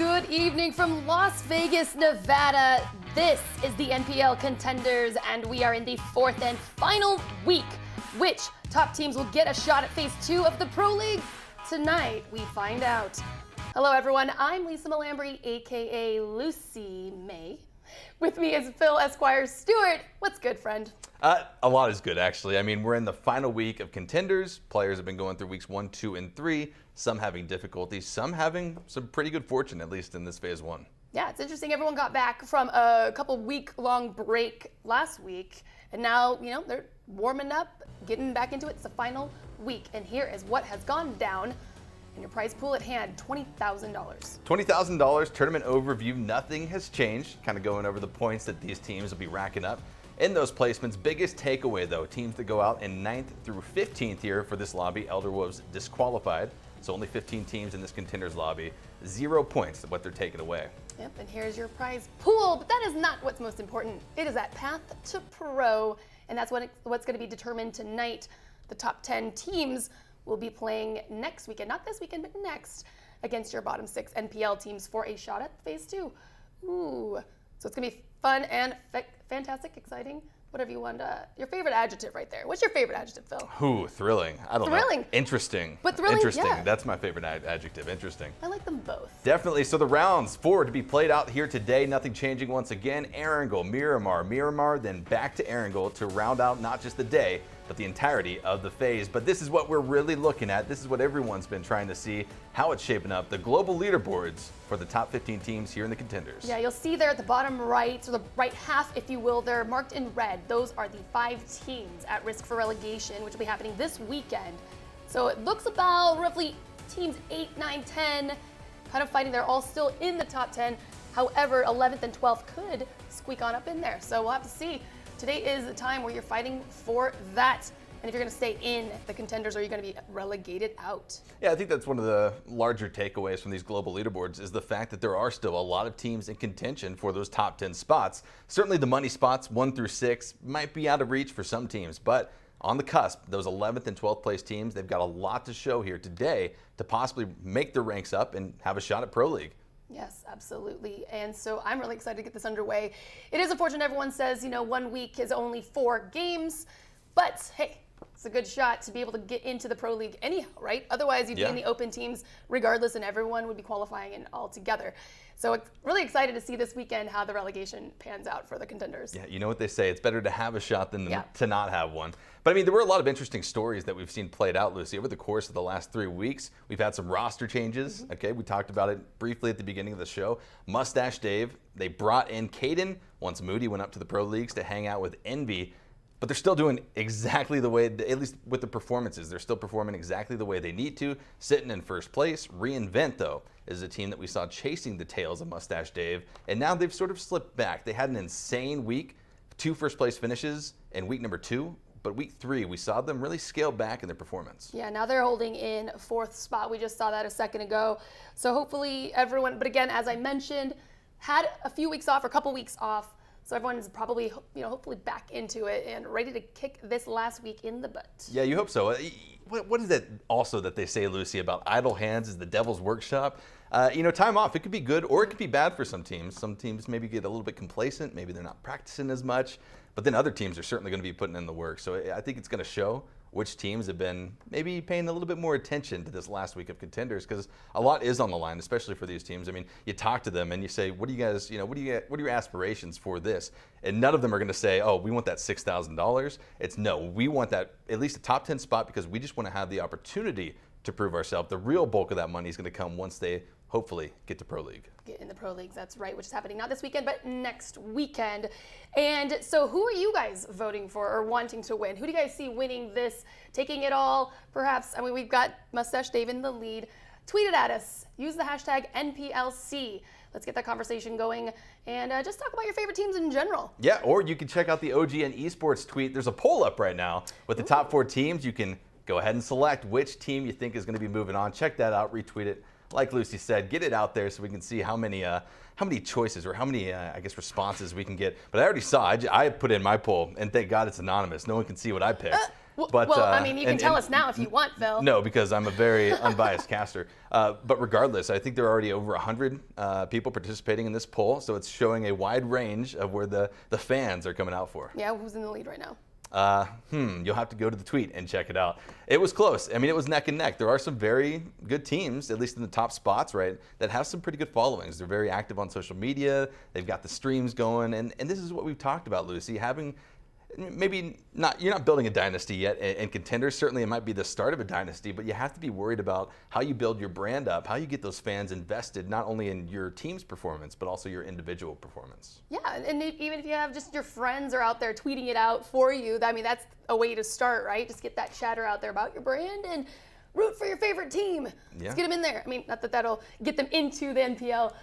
Good evening from Las Vegas, Nevada. This is the NPL Contenders, and we are in the fourth and final week. Which top teams will get a shot at Phase 2 of the Pro League? Tonight, we find out. Hello, everyone. I'm Lisa Malambry, a.k.a. Lucy May. With me is Phil Esquire Stewart. What's good, friend? A lot is good, actually. I mean, we're in the final week of Contenders. Players have been going through weeks 1, 2, and 3. Some having difficulties, some having some pretty good fortune, at least in this Phase 1. Yeah, it's interesting. Everyone got back from a couple week-long break last week, and now, they're warming up, getting back into it. It's the final week, and here is what has gone down. And your prize pool at hand, $20,000. $20,000, tournament overview, nothing has changed. Kind of going over the points that these teams will be racking up in those placements. Biggest takeaway, though, teams that go out in 9th through 15th here for this lobby, Elder Wolves disqualified. So only 15 teams in this Contenders lobby. 0 points of what they're taking away. Yep, and here's your prize pool. But that is not what's most important. It is that path to pro, and that's what's going to be determined tonight. The top 10 teams will be playing next weekend, not this weekend, but next, against your bottom 6 NPL teams for a shot at Phase 2. Ooh, so it's gonna be fun and fantastic, exciting, whatever you want. Your favorite adjective right there. What's your favorite adjective, Phil? Ooh, thrilling. I don't know. Thrilling. Interesting. But thrilling, Interesting. yeah. That's my favorite adjective. Interesting. I like them both. Definitely. So the rounds 4 to be played out here today. Nothing changing once again. Erangel, Miramar, then back to Erangel to round out not just the day, but the entirety of the phase. But this is what we're really looking at. This is what everyone's been trying to see, how it's shaping up. The global leaderboards for the top 15 teams here in the Contenders. Yeah, you'll see there at the bottom right, or the right half, if you will, they're marked in red. Those are the 5 teams at risk for relegation, which will be happening this weekend. So it looks about roughly teams 8, 9, 10, kind of fighting. They're all still in the top 10. However, 11th and 12th could squeak on up in there. So we'll have to see. Today is the time where you're fighting for that. And if you're going to stay in the Contenders, or you're going to be relegated out. Yeah, I think that's one of the larger takeaways from these global leaderboards is the fact that there are still a lot of teams in contention for those top 10 spots. Certainly the money spots, 1 through 6, might be out of reach for some teams, but on the cusp, those 11th and 12th place teams, they've got a lot to show here today to possibly make their ranks up and have a shot at Pro League. Yes, absolutely. And so I'm really excited to get this underway. It is unfortunate everyone says, 1 week is only 4 games, but hey, it's a good shot to be able to get into the Pro League anyhow, right? Otherwise, you'd be in the open teams regardless, and everyone would be qualifying in all together. So it's really excited to see this weekend how the relegation pans out for the Contenders. Yeah, you know what they say, it's better to have a shot than to not have one. But I mean, there were a lot of interesting stories that we've seen played out, Lucy, over the course of the last 3 weeks. We've had some roster changes, okay? We talked about it briefly at the beginning of the show. Mustache Dave, they brought in Caden once Moody went up to the Pro Leagues to hang out with Envy. But they're still doing exactly the way, at least with the performances, they're still performing exactly the way they need to, sitting in first place. Reinvent, though, is a team that we saw chasing the tails of Mustache Dave, and now they've sort of slipped back. They had an insane week, 2 first-place finishes in week number 2, but week 3, we saw them really scale back in their performance. Yeah, now they're holding in 4th spot. We just saw that a second ago. So hopefully everyone, but again, as I mentioned, had a few weeks off, or a couple weeks off. So everyone's probably, hopefully back into it and ready to kick this last week in the butt. Yeah, you hope so. What is it also that they say, Lucy, about idle hands is the devil's workshop? Time off, it could be good or it could be bad for some teams. Some teams maybe get a little bit complacent. Maybe they're not practicing as much. But then other teams are certainly going to be putting in the work. So I think it's going to show which teams have been maybe paying a little bit more attention to this last week of Contenders, because a lot is on the line, especially for these teams. I mean, you talk to them and you say, what do you guys, what are your aspirations for this? And none of them are going to say, oh, we want that $6,000. It's no, we want that at least a top 10 spot because we just want to have the opportunity to prove ourselves. The real bulk of that money is going to come once they hopefully get to Pro League. Get in the Pro Leagues, that's right, which is happening not this weekend, but next weekend. And so who are you guys voting for or wanting to win? Who do you guys see winning this, taking it all? Perhaps, we've got Mustache Dave in the lead. Tweet it at us. Use the hashtag NPLC. Let's get that conversation going and just talk about your favorite teams in general. Yeah, or you can check out the OGN Esports tweet. There's a poll up right now with the top 4 teams. You can go ahead and select which team you think is going to be moving on. Check that out, retweet it. Like Lucy said, get it out there so we can see how many choices or how many, responses we can get. But I already saw, I put in my poll, and thank God it's anonymous. No one can see what I picked. But, well, I mean, you can tell us now if you want, Phil. No, because I'm a very unbiased caster. But regardless, I think there are already over 100 people participating in this poll, so it's showing a wide range of where the fans are coming out for. Yeah, who's in the lead right now? You'll have to go to the tweet and check it out. It was close. I mean, it was neck and neck. There are some very good teams, at least in the top spots, right, that have some pretty good followings. They're very active on social media. They've got the streams going. And this is what we've talked about, Lucy, having maybe not, you're not building a dynasty yet in Contenders. Certainly it might be the start of a dynasty, but you have to be worried about how you build your brand up, how you get those fans invested, not only in your team's performance, but also your individual performance. Yeah, and even if you have just your friends are out there tweeting it out for you, I mean, that's a way to start, right? Just get that chatter out there about your brand and root for your favorite team. Yeah. Let's get them in there. I mean, not that that'll get them into the NPL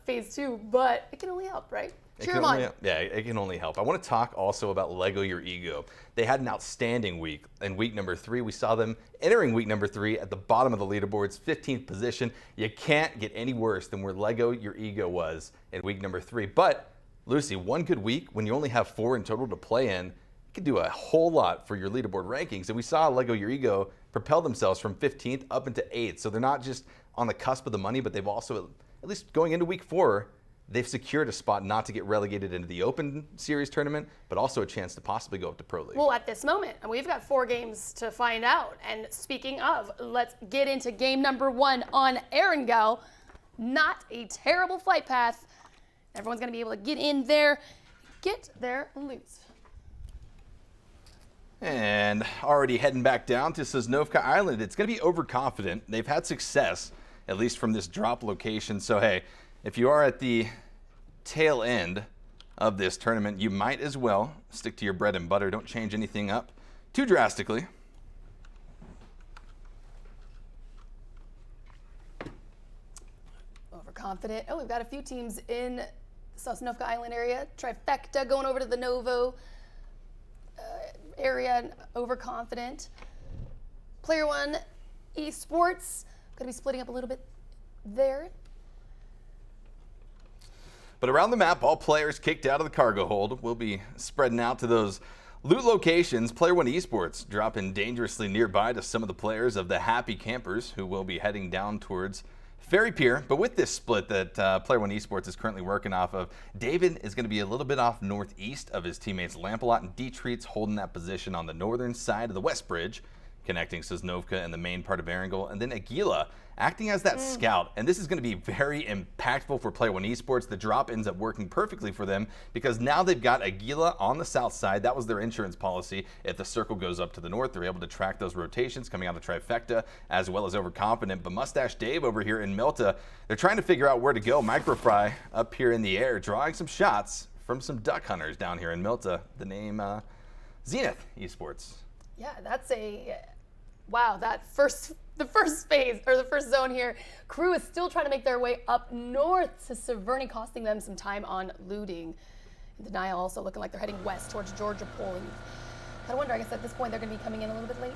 phase 2, but it can only help, right? Cheer them on. Yeah, it can only help. I want to talk also about Lego Your Ego. They had an outstanding week. In week number 3, we saw them entering week number 3 at the bottom of the leaderboards, 15th position. You can't get any worse than where Lego Your Ego was in week number 3. But, Lucy, one good week when you only have 4 in total to play in, it can do a whole lot for your leaderboard rankings. And we saw Lego Your Ego propel themselves from 15th up into 8th. So they're not just on the cusp of the money, but they've also, at least going into week 4, they've secured a spot not to get relegated into the Open Series tournament, but also a chance to possibly go up to Pro League. Well, at this moment, and we've got 4 games to find out. And speaking of, let's get into game number 1 on Erangel. Not a terrible flight path. Everyone's going to be able to get in there, get their loot. And already heading back down to Sosnovka Island. It's going to be overconfident. They've had success, at least from this drop location. So, hey, if you are at the tail end of this tournament, you might as well stick to your bread and butter. Don't change anything up too drastically. Overconfident. Oh, we've got a few teams in the Sosnovka Island area. Trifecta going over to the Novo area, overconfident. Player 1, Esports, going to be splitting up a little bit there. But around the map, all players kicked out of the cargo hold will be spreading out to those loot locations. Player 1 Esports dropping dangerously nearby to some of the players of the Happy Campers who will be heading down towards Ferry Pier. But with this split that Player 1 Esports is currently working off of, David is going to be a little bit off northeast of his teammates Lampalot and Dietrich's holding that position on the northern side of the West Bridge, connecting Sosnovka and the main part of Erangel, and then Aguila acting as that scout. And this is going to be very impactful for Player 1 Esports. The drop ends up working perfectly for them because now they've got Aguila on the south side. That was their insurance policy. If the circle goes up to the north, they're able to track those rotations coming out of Trifecta, as well as Overconfident. But Mustache Dave over here in Milta, they're trying to figure out where to go. Microfry up here in the air, drawing some shots from some duck hunters down here in Milta. The name Zenith Esports. Yeah, that's a wow. The first phase, or the first zone here, crew is still trying to make their way up north to Severny, costing them some time on looting. And Denial also looking like they're heading west towards Georgia Poland. Kind of wonder, I guess at this point they're going to be coming in a little bit late.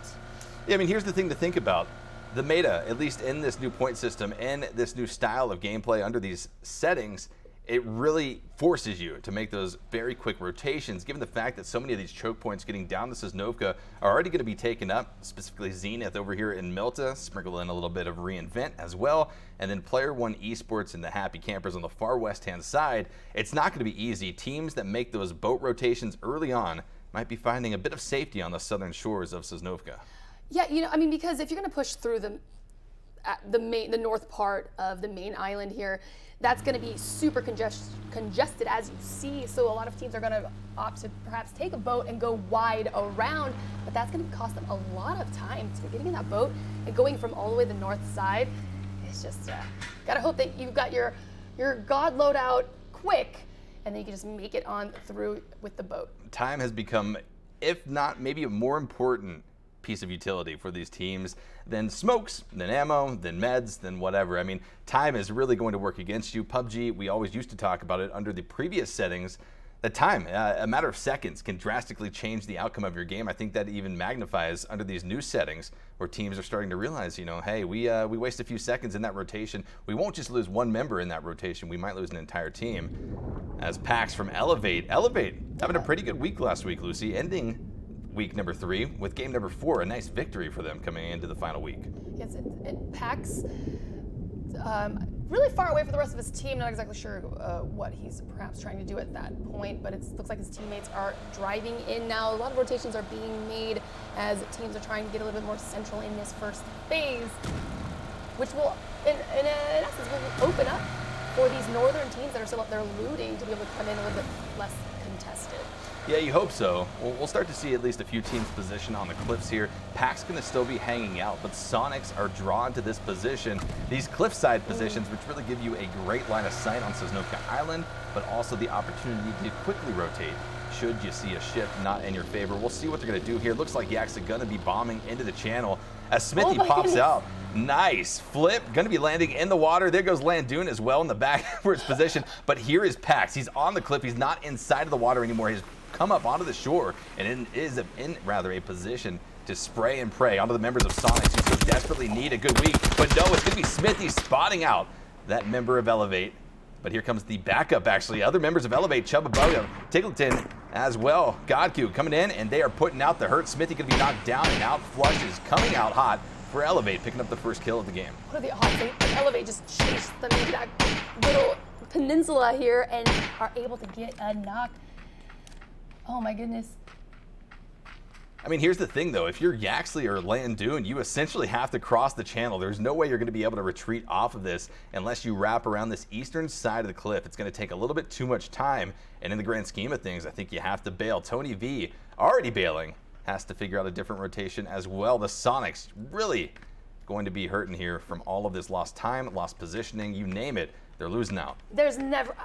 Yeah, I mean, here's the thing to think about. The meta, at least in this new point system and this new style of gameplay under these settings, it really forces you to make those very quick rotations, given the fact that so many of these choke points getting down to Sosnovka are already going to be taken up, specifically Zenith over here in Milta, sprinkle in a little bit of Reinvent as well, and then Player 1 Esports and the Happy Campers on the far west-hand side. It's not going to be easy. Teams that make those boat rotations early on might be finding a bit of safety on the southern shores of Sosnovka. Yeah, you know, I mean, because if you're going to push through the north part of the main island here, that's going to be super congested as you see. So a lot of teams are going to opt to perhaps take a boat and go wide around, but that's going to cost them a lot of time. So getting in that boat and going from all the way to the north side, it's just got to hope that you've got your god loadout quick, and then you can just make it on through with the boat. Time has become, if not maybe a more important piece of utility for these teams than smokes, than ammo, than meds, than whatever. I mean, time is really going to work against you. PUBG, we always used to talk about it under the previous settings. That time, a matter of seconds, can drastically change the outcome of your game. I think that even magnifies under these new settings where teams are starting to realize, you know, hey, we waste a few seconds in that rotation. We won't just lose one member in that rotation. We might lose an entire team. As Pax from Elevate having a pretty good week last week, Lucy, ending week number 3 with game number 4, a nice victory for them coming into the final week. Yes, and Pax really far away from the rest of his team. Not exactly sure what he's perhaps trying to do at that point, but it looks like his teammates are driving in now. A lot of rotations are being made as teams are trying to get a little bit more central in this first phase, which will, in essence, will open up for these northern teams that are still up there looting to be able to come in a little bit less contested. Yeah, you hope so. We'll start to see at least a few teams positioned on the cliffs here. Pac's going to still be hanging out, but Sonics are drawn to this position. These cliffside positions, which really give you a great line of sight on Sosnovka Island, but also the opportunity to quickly rotate should you see a shift not in your favor. We'll see what they're going to do here. Looks like Yak's going to be bombing into the channel as Smithy pops out. Nice flip, going to be landing in the water. There goes Landoon as well in the backwards position, but here is Pax. He's on the cliff. He's not inside of the water anymore. He's come up onto the shore and is in a position to spray and pray onto the members of Sonics who so desperately need a good week. But no, it's going to be Smithy spotting out that member of Elevate. But here comes the backup, actually. Other members of Elevate, Chubba Bogo, Tiggleton as well. Godku coming in, and they are putting out the hurt. Smithy going to be knocked down, and out flushes coming out hot for Elevate, picking up the first kill of the game. What are the odds? Elevate just chased them into that little peninsula here and are able to get a knock. Oh my goodness. I mean, here's the thing, though. If you're Yaxley or Landoon, you essentially have to cross the channel. There's no way you're going to be able to retreat off of this unless you wrap around this eastern side of the cliff. It's going to take a little bit too much time, and in the grand scheme of things, I think you have to bail. Tony V, already bailing, has to figure out a different rotation as well. The Sonics really going to be hurting here from all of this lost time, lost positioning, you name it. They're losing out. There's never...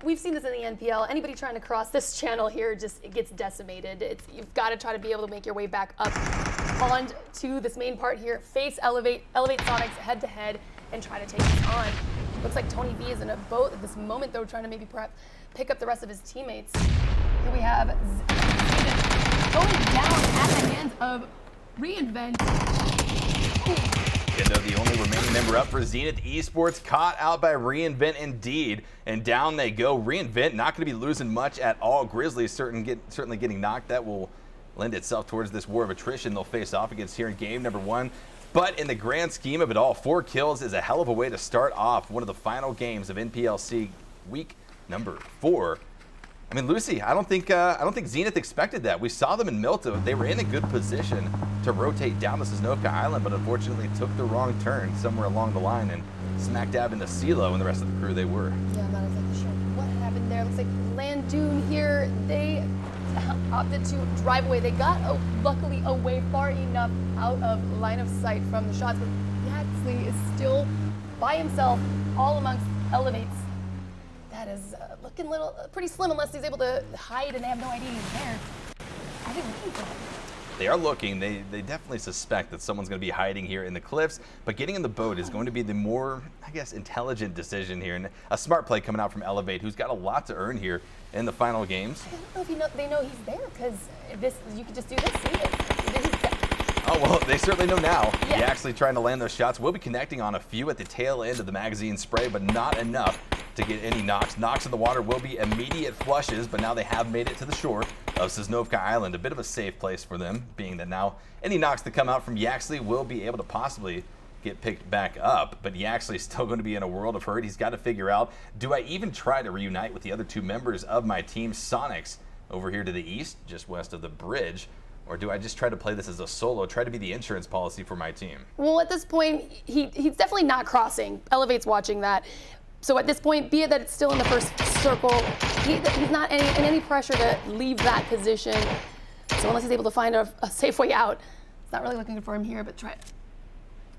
We've seen this in the NPL. Anybody trying to cross this channel here it gets decimated. You've got to try to be able to make your way back up onto this main part here. Face Elevate Sonics head to head, and try to take this on. Looks like Tony V is in a boat at this moment, though, trying to maybe perhaps pick up the rest of his teammates. Here we have going down at the hands of Reinvent. Kendo, the only remaining member up for Zenith Esports, caught out by Reinvent indeed, and down they go. Reinvent not going to be losing much at all. Grizzlies certainly getting knocked. That will lend itself towards this war of attrition they'll face off against here in game number 1. But in the grand scheme of it all, 4 kills is a hell of a way to start off one of the final games of NPLC week number 4. I mean, Lucy, I don't think Zenith expected that. We saw them in Milta. They were in a good position to rotate down to Sosnovka Island, but unfortunately took the wrong turn somewhere along the line and smack dab into CeeLo and the rest of the crew they were. Yeah, I'm not exactly sure what happened there. Looks like Landoon here, they opted to drive away. They got luckily away far enough out of line of sight from the shots, but Yaxley is still by himself all amongst Elevates. That is looking pretty slim unless he's able to hide and they have no idea he's there. Are they looking for him? They are looking. They definitely suspect that someone's going to be hiding here in the cliffs, but getting in the boat is going to be the more, I guess, intelligent decision here, and a smart play coming out from Elevate, who's got a lot to earn here in the final games. I don't know if they know he's there, because you could just do this. See it. Oh, well, they certainly know now. Yeah. Yaxley trying to land those shots. We'll be connecting on a few at the tail end of the magazine spray, but not enough to get any knocks. Knocks in the water will be immediate flushes, but now they have made it to the shore of Sosnovka Island. A bit of a safe place for them, being that now any knocks that come out from Yaxley will be able to possibly get picked back up, but Yaxley's still going to be in a world of hurt. He's got to figure out, do I even try to reunite with the other 2 members of my team, Sonics, over here to the east, just west of the bridge? Or do I just try to play this as a solo, try to be the insurance policy for my team? Well, at this point, he's definitely not crossing. Elevate's watching that. So at this point, be it that it's still in the first circle, he's not in any pressure to leave that position. So unless he's able to find a safe way out, it's not really looking good for him here, but try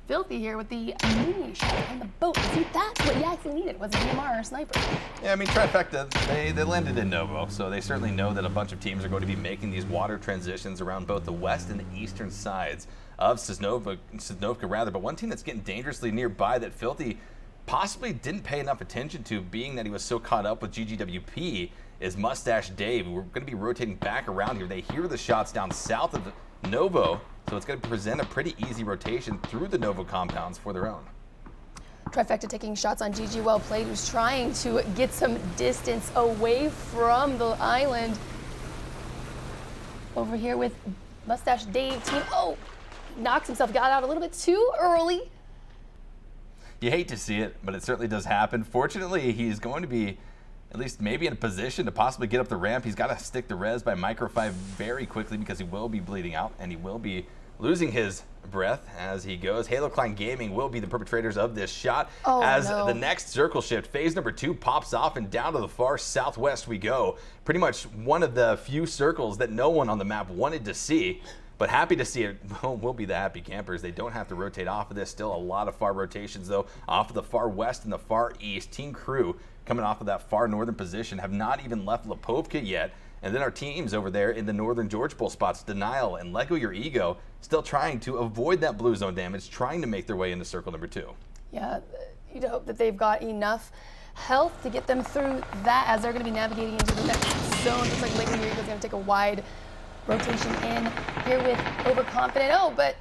Filthy here with the mini shot on the boat. See, that's what Yaxley needed, was a DMR or a sniper. Yeah, I mean, Trifecta, they landed in Novo, so they certainly know that a bunch of teams are going to be making these water transitions around both the west and the eastern sides of Sosnovka, but one team that's getting dangerously nearby that Filthy possibly didn't pay enough attention to, being that he was so caught up with GGWP, is Mustache Dave. We're going to be rotating back around here. They hear the shots down south of Novo, so it's going to present a pretty easy rotation through the Novo compounds for their own. Trifecta taking shots on GG, well played, who's trying to get some distance away from the island. over here with Mustache Dave team. Oh, knocks himself, got out a little bit too early. You hate to see it, but it certainly does happen. Fortunately, he's going to be at least maybe in a position to possibly get up the ramp. He's got to stick to res by Micro 5 very quickly because he will be bleeding out and he will be losing his breath as he goes. Halo Klein Gaming will be the perpetrators of this shot as the next circle shift. Phase number 2 pops off and down to the far southwest we go. Pretty much one of the few circles that no one on the map wanted to see. But happy to see it will be the Happy Campers. They don't have to rotate off of this. Still a lot of far rotations, though, off of the far west and the far east. Team Crew, coming off of that far northern position, have not even left Lipovka yet. And then our teams over there in the northern George Bowl spots, Denial and Lego Your Ego, still trying to avoid that blue zone damage, trying to make their way into circle number 2. Yeah, you'd hope that they've got enough health to get them through that as they're going to be navigating into the next zone. Looks like Lego Your Ego is going to take a wide rotation in here with Overconfident. Oh, but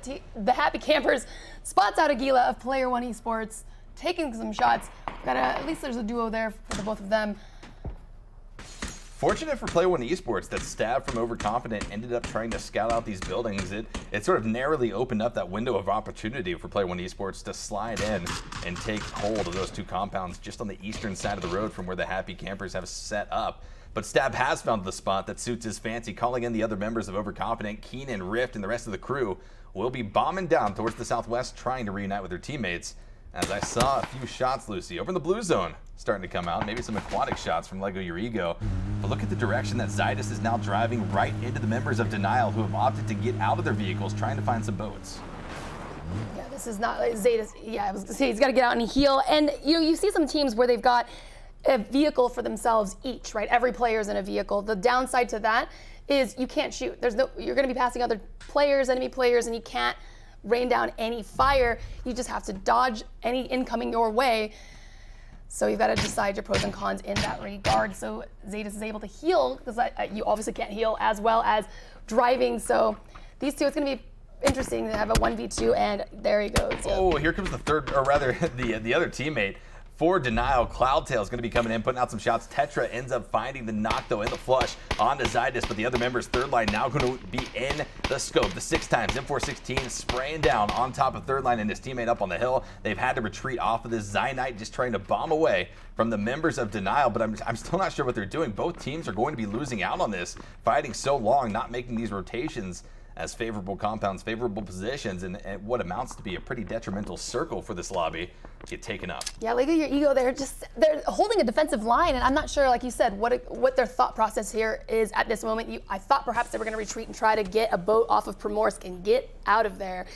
the Happy Campers spots out Aguila of Player One Esports, taking some shots. At least there's a duo there for the both of them. Fortunate for Player One Esports that Stab from Overconfident ended up trying to scout out these buildings. It sort of narrowly opened up that window of opportunity for Player One Esports to slide in and take hold of those 2 compounds just on the eastern side of the road from where the Happy Campers have set up. But Stab has found the spot that suits his fancy, calling in the other members of Overconfident. Keenan, Rift, and the rest of the crew will be bombing down towards the southwest, trying to reunite with their teammates. As I saw a few shots, Lucy, over in the blue zone starting to come out. Maybe some aquatic shots from Lego Your Ego. But look at the direction that Zydus is now driving right into the members of Denial who have opted to get out of their vehicles, trying to find some boats. Yeah, this is not Zydus. Yeah, I was going to say he's got to get out and heal. And you see some teams where they've got a vehicle for themselves each, right? Every player's in a vehicle. The downside to that is you can't shoot. You're going to be passing other players, enemy players, and you can't rain down any fire. You just have to dodge any incoming your way. So you've got to decide your pros and cons in that regard. So Zydus is able to heal because you obviously can't heal as well as driving. So these two, it's going to be interesting to have a 1v2, and there he goes. Yep. Oh, here comes the third, or rather the other teammate. For Denial, Cloudtail is going to be coming in, putting out some shots. Tetra ends up finding the knock, though, in the flush onto Zydus, but the other members, third line, now going to be in the scope. The 6 times, M416 spraying down on top of third line and his teammate up on the hill. They've had to retreat off of this Zynite, just trying to bomb away from the members of Denial, but I'm still not sure what they're doing. Both teams are going to be losing out on this, fighting so long, not making these rotations as favorable compounds, favorable positions, and what amounts to be a pretty detrimental circle for this lobby get taken up. Yeah, Lego Your Ego, they're holding a defensive line, and I'm not sure, like you said, what their thought process here is at this moment. I thought perhaps they were going to retreat and try to get a boat off of Primorsk and get out of there.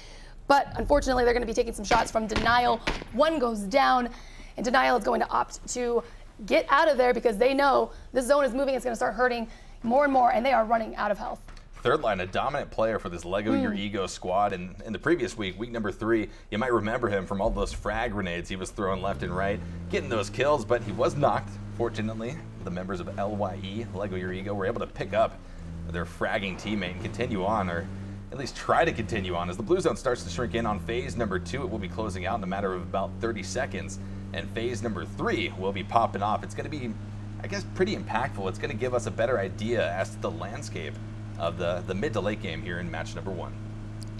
But unfortunately, they're going to be taking some shots from Denial. One goes down, and Denial is going to opt to get out of there because they know this zone is moving. It's going to start hurting more and more, and they are running out of health. Third line, a dominant player for this Lego Your Ego squad. And in the previous week number 3, you might remember him from all those frag grenades he was throwing left and right, getting those kills, but he was knocked. Fortunately, the members of LYE, Lego Your Ego, were able to pick up their fragging teammate and continue on, or at least try to continue on. As the blue zone starts to shrink in on phase number 2, it will be closing out in a matter of about 30 seconds. And phase number 3 will be popping off. It's going to be, I guess, pretty impactful. It's going to give us a better idea as to the landscape of the mid to late game here in match number 1.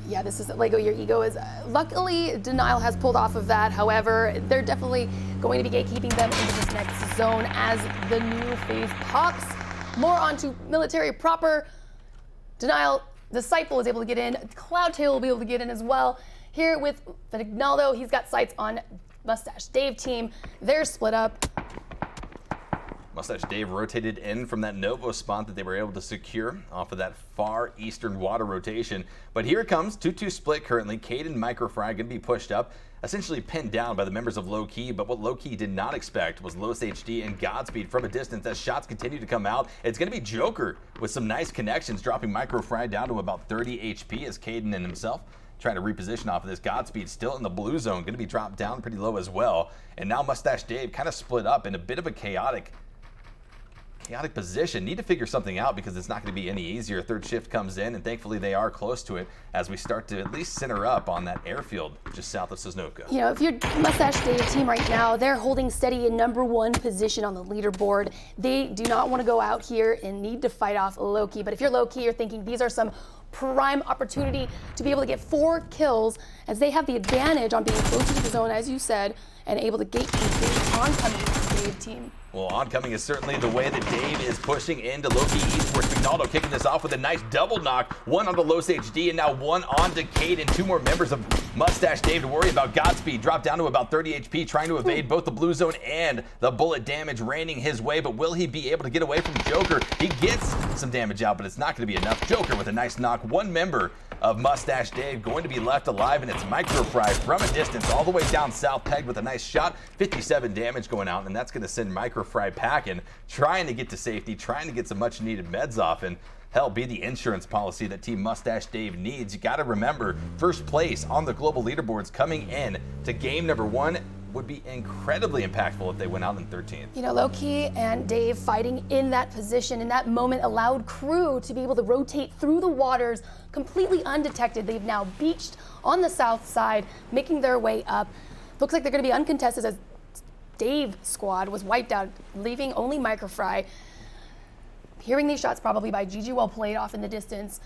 Yeah, this is Lego Your Ego is luckily Denial has pulled off of that. However, they're definitely going to be gatekeeping them into this next zone as the new phase pops. More onto military proper. Denial, Disciple is able to get in. Cloudtail will be able to get in as well. Here with Vignaldo, he's got sights on Mustache Dave team. They're split up. Mustache Dave rotated in from that Novo spot that they were able to secure off of that far eastern water rotation. But here it comes, 2-2 split currently. Cade and Microfry going to be pushed up, essentially pinned down by the members of Low Key. But what Low Key did not expect was Los HD and Godspeed from a distance as shots continue to come out. It's going to be Joker with some nice connections, dropping Microfry down to about 30 HP as Caden and himself trying to reposition off of this. Godspeed still in the blue zone, going to be dropped down pretty low as well. And now Mustache Dave kind of split up in a bit of a chaotic chaotic position. Need to figure something out because it's not going to be any easier. Third shift comes in, and thankfully they are close to it as we start to at least center up on that airfield just south of Sosnovka. You know, if you're Mustache Dave team right now, they're holding steady in #1 position on the leaderboard. They do not want to go out here and need to fight off Loki. But if you're Loki, you're thinking these are some prime opportunity to be able to get 4 kills as they have the advantage on being close to the zone, as you said, and able to gatekeep the oncoming Dave team. Well, oncoming is certainly the way that Dave is pushing into Loki Esports. Ronaldo kicking this off with a nice double knock. One onto Los HD and now one onto Cade, and 2 more members of Mustache Dave to worry about. Godspeed dropped down to about 30 HP, trying to evade both the blue zone and the bullet damage raining his way. But will he be able to get away from Joker? He gets some damage out, but it's not going to be enough. Joker with a nice knock. 1 member of Mustache Dave going to be left alive, and it's Microfry from a distance all the way down south, pegged with a nice shot. 57 damage going out, and that's going to send Microfry packing, trying to get to safety, trying to get some much needed meds off, and hell, be the insurance policy that Team Mustache Dave needs. You got to remember, first place on the global leaderboards coming in to game #1 would be incredibly impactful if they went out in 13th. You know, Loki and Dave fighting in that position in that moment allowed Crew to be able to rotate through the waters completely undetected. They've now beached on the south side, making their way up. Looks like they're going to be uncontested as Dave's squad was wiped out, leaving only Microfry. Hearing these shots probably by GG, well played off in the distance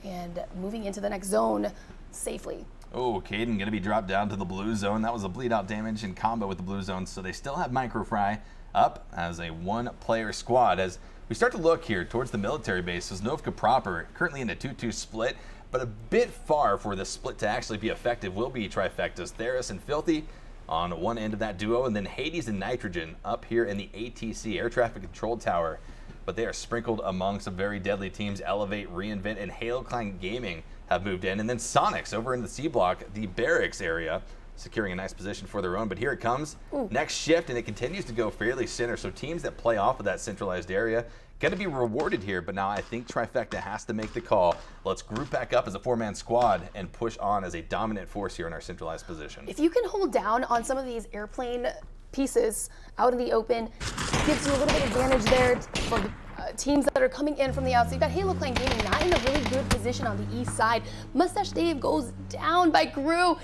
and moving into the next zone safely. Oh, Caden going to be dropped down to the blue zone. That was a bleed out damage in combo with the blue zone, so they still have Microfry up as a 1-player squad. As we start to look here towards the military base, Sosnovka proper, currently in a 2-2 split, but a bit far for this split to actually be effective will be trifectas, Theris and Filthy on one end of that duo, and then Hades and Nitrogen up here in the ATC, Air Traffic Control Tower. But they are sprinkled among some very deadly teams. Elevate, Reinvent, and Halo Clan Gaming have moved in. And then Sonics over in the C block, the barracks area, securing a nice position for their own. But here it comes, next shift, and it continues to go fairly center. So teams that play off of that centralized area going to be rewarded here. But now I think Trifecta has to make the call. Let's group back up as a 4-man squad and push on as a dominant force here in our centralized position. If you can hold down on some of these airplane pieces out in the open, it gives you a little bit of advantage there for the teams that are coming in from the outside. You've got Halo Clan Gaming not in a really good position on the east side. Mustache Dave goes down by Crew.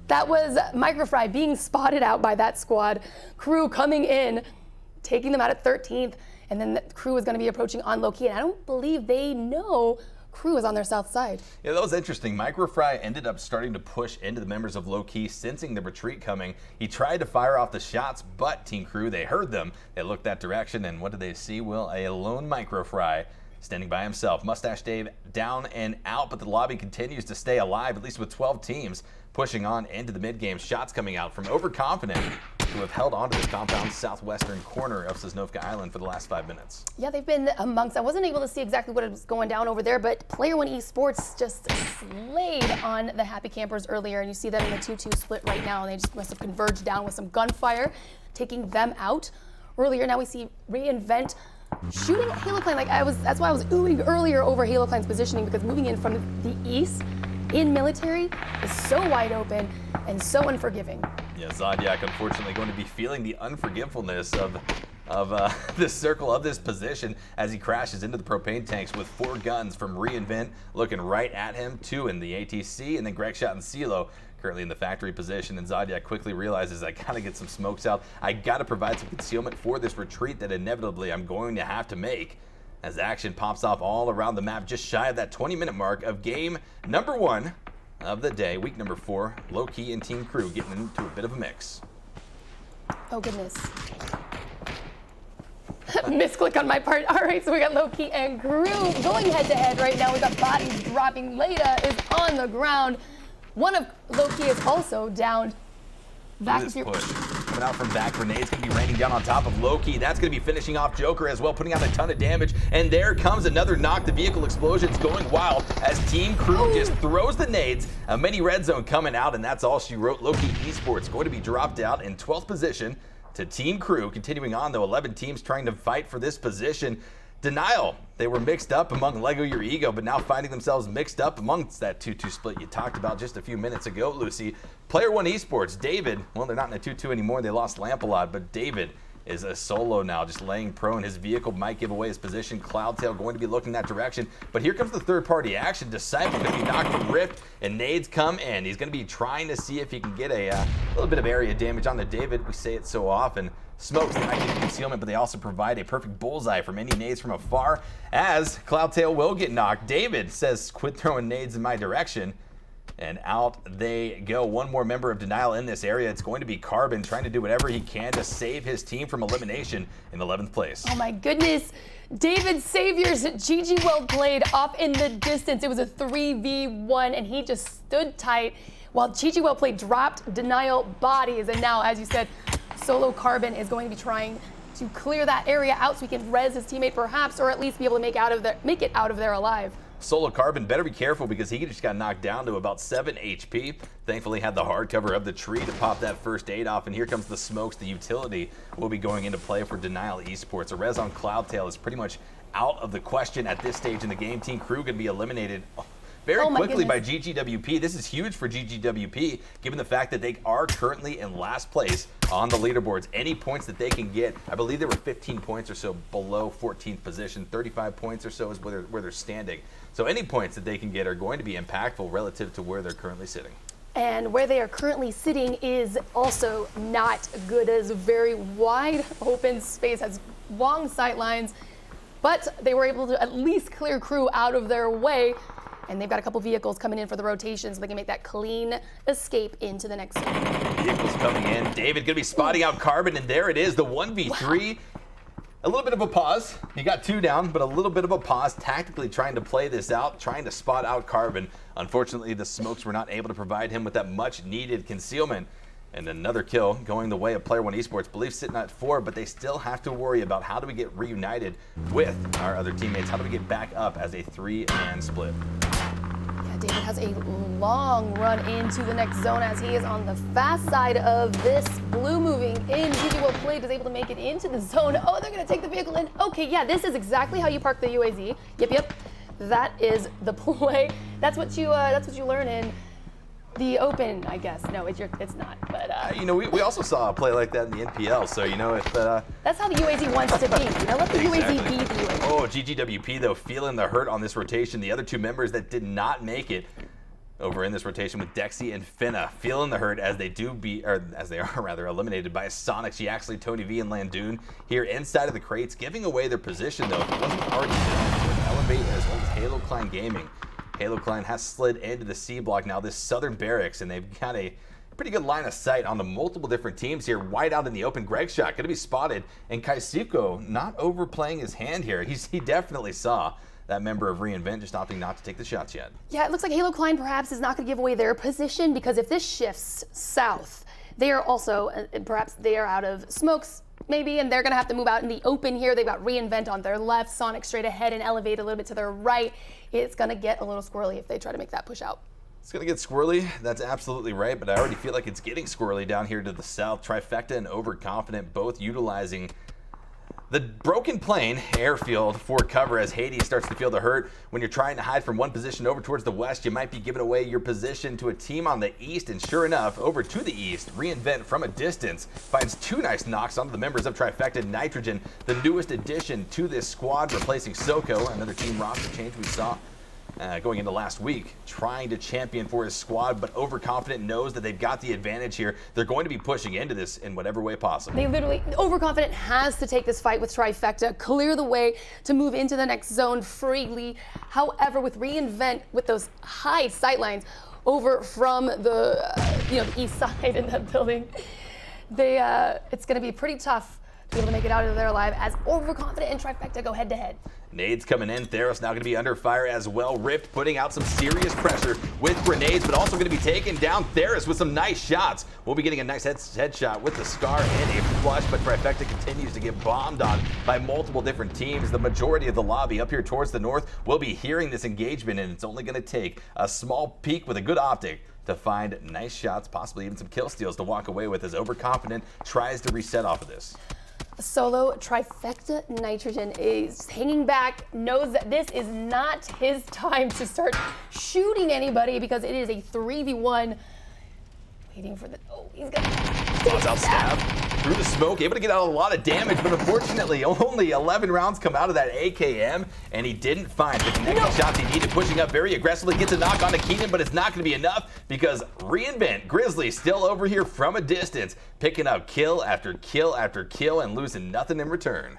That was Microfry being spotted out by that squad. Crew coming in, taking them out at 13th, and then the Crew is going to be approaching on Loki, and I don't believe they know Crew is on their south side. Yeah, that was interesting. Microfry ended up starting to push into the members of Low-Key, sensing the retreat coming. He tried to fire off the shots, but Team Crew, they heard them. They looked that direction, and what did they see? Well, a lone Microfry standing by himself. Mustache Dave down and out, but the lobby continues to stay alive, at least with 12 teams pushing on into the mid-game. Shots coming out from Overconfident, who have held onto this compound southwestern corner of Sosnovka Island for the last 5 minutes. Yeah, they've been amongst, I wasn't able to see exactly what was going down over there, but Player One Esports just slayed on the Happy Campers earlier, and you see them in the 2-2 split right now, and they just must have converged down with some gunfire, taking them out. Earlier, now we see Reinvent shooting at Halo Clan. That's why I was oohing earlier over Halo Clan's positioning, because moving in from the east in military is so wide open and so unforgiving. Yeah, Zodiac unfortunately going to be feeling the unforgivableness of this circle of this position as he crashes into the propane tanks with 4 guns from Reinvent looking right at him, 2 in the ATC, and then Greg Shot and CeeLo currently in the factory position. And Zodiac quickly realizes, I gotta get some smokes out. I gotta provide some concealment for this retreat that inevitably I'm going to have to make, as action pops off all around the map just shy of that 20-minute mark of game #1 of the day, week number 4. Low-Key and Team Crew getting into a bit of a mix. Oh goodness. Misclick on my part. All right, so we got Low-Key and Crew going head to head right now. We got bodies dropping. Leda is on the ground. One of Low-Key is also downed. Back push. Coming out from back, Renee's going to be raining down on top of Low-Key. That's going to be finishing off Joker as well, putting out a ton of damage. And there comes another knock. The vehicle explosion's going wild as Team Crew just throws the nades. A mini red zone coming out, and that's all she wrote. Low-Key Esports going to be dropped out in 12th position to Team Crew. Continuing on, though, 11 teams trying to fight for this position. Denial, they were mixed up among Lego Your Ego, but now finding themselves mixed up amongst that 2-2 split you talked about just a few minutes ago, Lucy. Player One Esports, David, well, they're not in a 2-2 anymore. They lost Lamp a lot, but David is a solo now, just laying prone. His vehicle might give away his position. Cloudtail going to be looking that direction, but here comes the third-party action. Disciple going to be knocked from Rift, and nades come in. He's going to be trying to see if he can get a little bit of area damage on the David. We say it so often. Smokes, they might get concealment, but they also provide a perfect bullseye from any nades from afar, as Cloudtail will get knocked. David says, quit throwing nades in my direction. And out they go. One more member of Denial in this area. It's going to be Carbon trying to do whatever he can to save his team from elimination in 11th place. Oh my goodness. David Saviors, GG well played off in the distance. It was a 3v1 and he just stood tight while GG well played dropped Denial bodies. And now, as you said, solo Carbon is going to be trying to clear that area out so he can res his teammate perhaps, or at least be able to make it out of there alive. Solo Carbon better be careful because he just got knocked down to about 7 HP. Thankfully had the hard cover of the tree to pop that first aid off, and here comes the smokes. The utility will be going into play for Denial Esports. A res on Cloudtail is pretty much out of the question at this stage in the game. Team Crew going to be eliminated very quickly by GGWP. This is huge for GGWP, given the fact that they are currently in last place on the leaderboards. Any points that they can get, I believe they were 15 points or so below 14th position. 35 points or so is where they're standing. So any points that they can get are going to be impactful relative to where they're currently sitting. And where they are currently sitting is also not good. It is a very wide open space, has long sight lines, but they were able to at least clear Crew out of their way. And they've got a couple vehicles coming in for the rotation so they can make that clean escape into the next zone. Vehicles coming in. David going to be spotting out Carbon, and there it is, the 1v3. Wow. A little bit of a pause. He got 2 down, but a little bit of a pause, tactically trying to play this out, trying to spot out Carbon. Unfortunately, the smokes were not able to provide him with that much-needed concealment. And another kill going the way of Player One Esports. Believe sitting at 4, but they still have to worry about how do we get reunited with our other teammates? How do we get back up as a 3-man split? Yeah, David has a long run into the next zone as he is on the fast side of this. Blue moving in. GG well played is able to make it into the zone. Oh, they're going to take the vehicle in. Okay, yeah, this is exactly how you park the UAZ. Yep. That is the play. That's what you learn in the open, I guess. No, it's not. But we also saw a play like that in the NPL. So if that's how the UAZ wants to be. Let the UAZ be the UAZ. Oh, GGWP though feeling the hurt on this rotation. The other 2 members that did not make it over in this rotation with Dexy and Finna feeling the hurt as they are eliminated by Sonic, Yaxley, Tony V, and Landoon here inside of the crates, giving away their position though. If it wasn't already done with Elevate as well as Halo Klein Gaming. Halo Klein has slid into the C block now, this southern barracks, and they've got a pretty good line of sight on the multiple different teams here. Wide out in the open, Greg shot going to be spotted, and Kaisuko not overplaying his hand here. He definitely saw that member of Reinvent just opting not to take the shots yet. Yeah, it looks like Halo Klein perhaps is not going to give away their position, because if this shifts south, they are also, perhaps they are out of smokes, maybe, and they're going to have to move out in the open here. They've got Reinvent on their left, Sonic straight ahead, and Elevate a little bit to their right. It's going to get a little squirrely if they try to make that push out. It's going to get squirrely. That's absolutely right, but I already feel like it's getting squirrely down here to the south. Trifecta and Overconfident both utilizing the broken plane airfield for cover as Hades starts to feel the hurt. When you're trying to hide from one position over towards the west, you might be giving away your position to a team on the east, and sure enough, over to the east, Reinvent from a distance finds 2 nice knocks onto the members of Trifecta. Nitrogen, the newest addition to this squad, replacing Soko, another team roster change we saw going into last week, trying to champion for his squad, but Overconfident knows that they've got the advantage here. They're going to be pushing into this in whatever way possible. Overconfident has to take this fight with Trifecta, clear the way to move into the next zone freely. However, with Reinvent, with those high sightlines over from the the east side in that building, it's going to be pretty tough to be able to make it out of there alive as Overconfident and Trifecta go head to head. Nades coming in. Theros now going to be under fire as well. Rift putting out some serious pressure with grenades, but also going to be taking down Theros with some nice shots. We'll be getting a nice headshot with the Scar and a flush, but Trifecta continues to get bombed on by multiple different teams. The majority of the lobby up here towards the north will be hearing this engagement, and it's only going to take a small peek with a good optic to find nice shots, possibly even some kill steals to walk away with as Overconfident tries to reset off of this. Solo Trifecta Nitrogen is hanging back, knows that this is not his time to start shooting anybody because it is a 3v1. Waiting for the, he's gonna out stab. through the smoke, able to get out a lot of damage, but unfortunately only 11 rounds come out of that AKM, and he didn't find the connecting shots he needed. Pushing up very aggressively, gets a knock onto Keenan, but it's not going to be enough because Reinvent Grizzly still over here from a distance, picking up kill after kill after kill and losing nothing in return.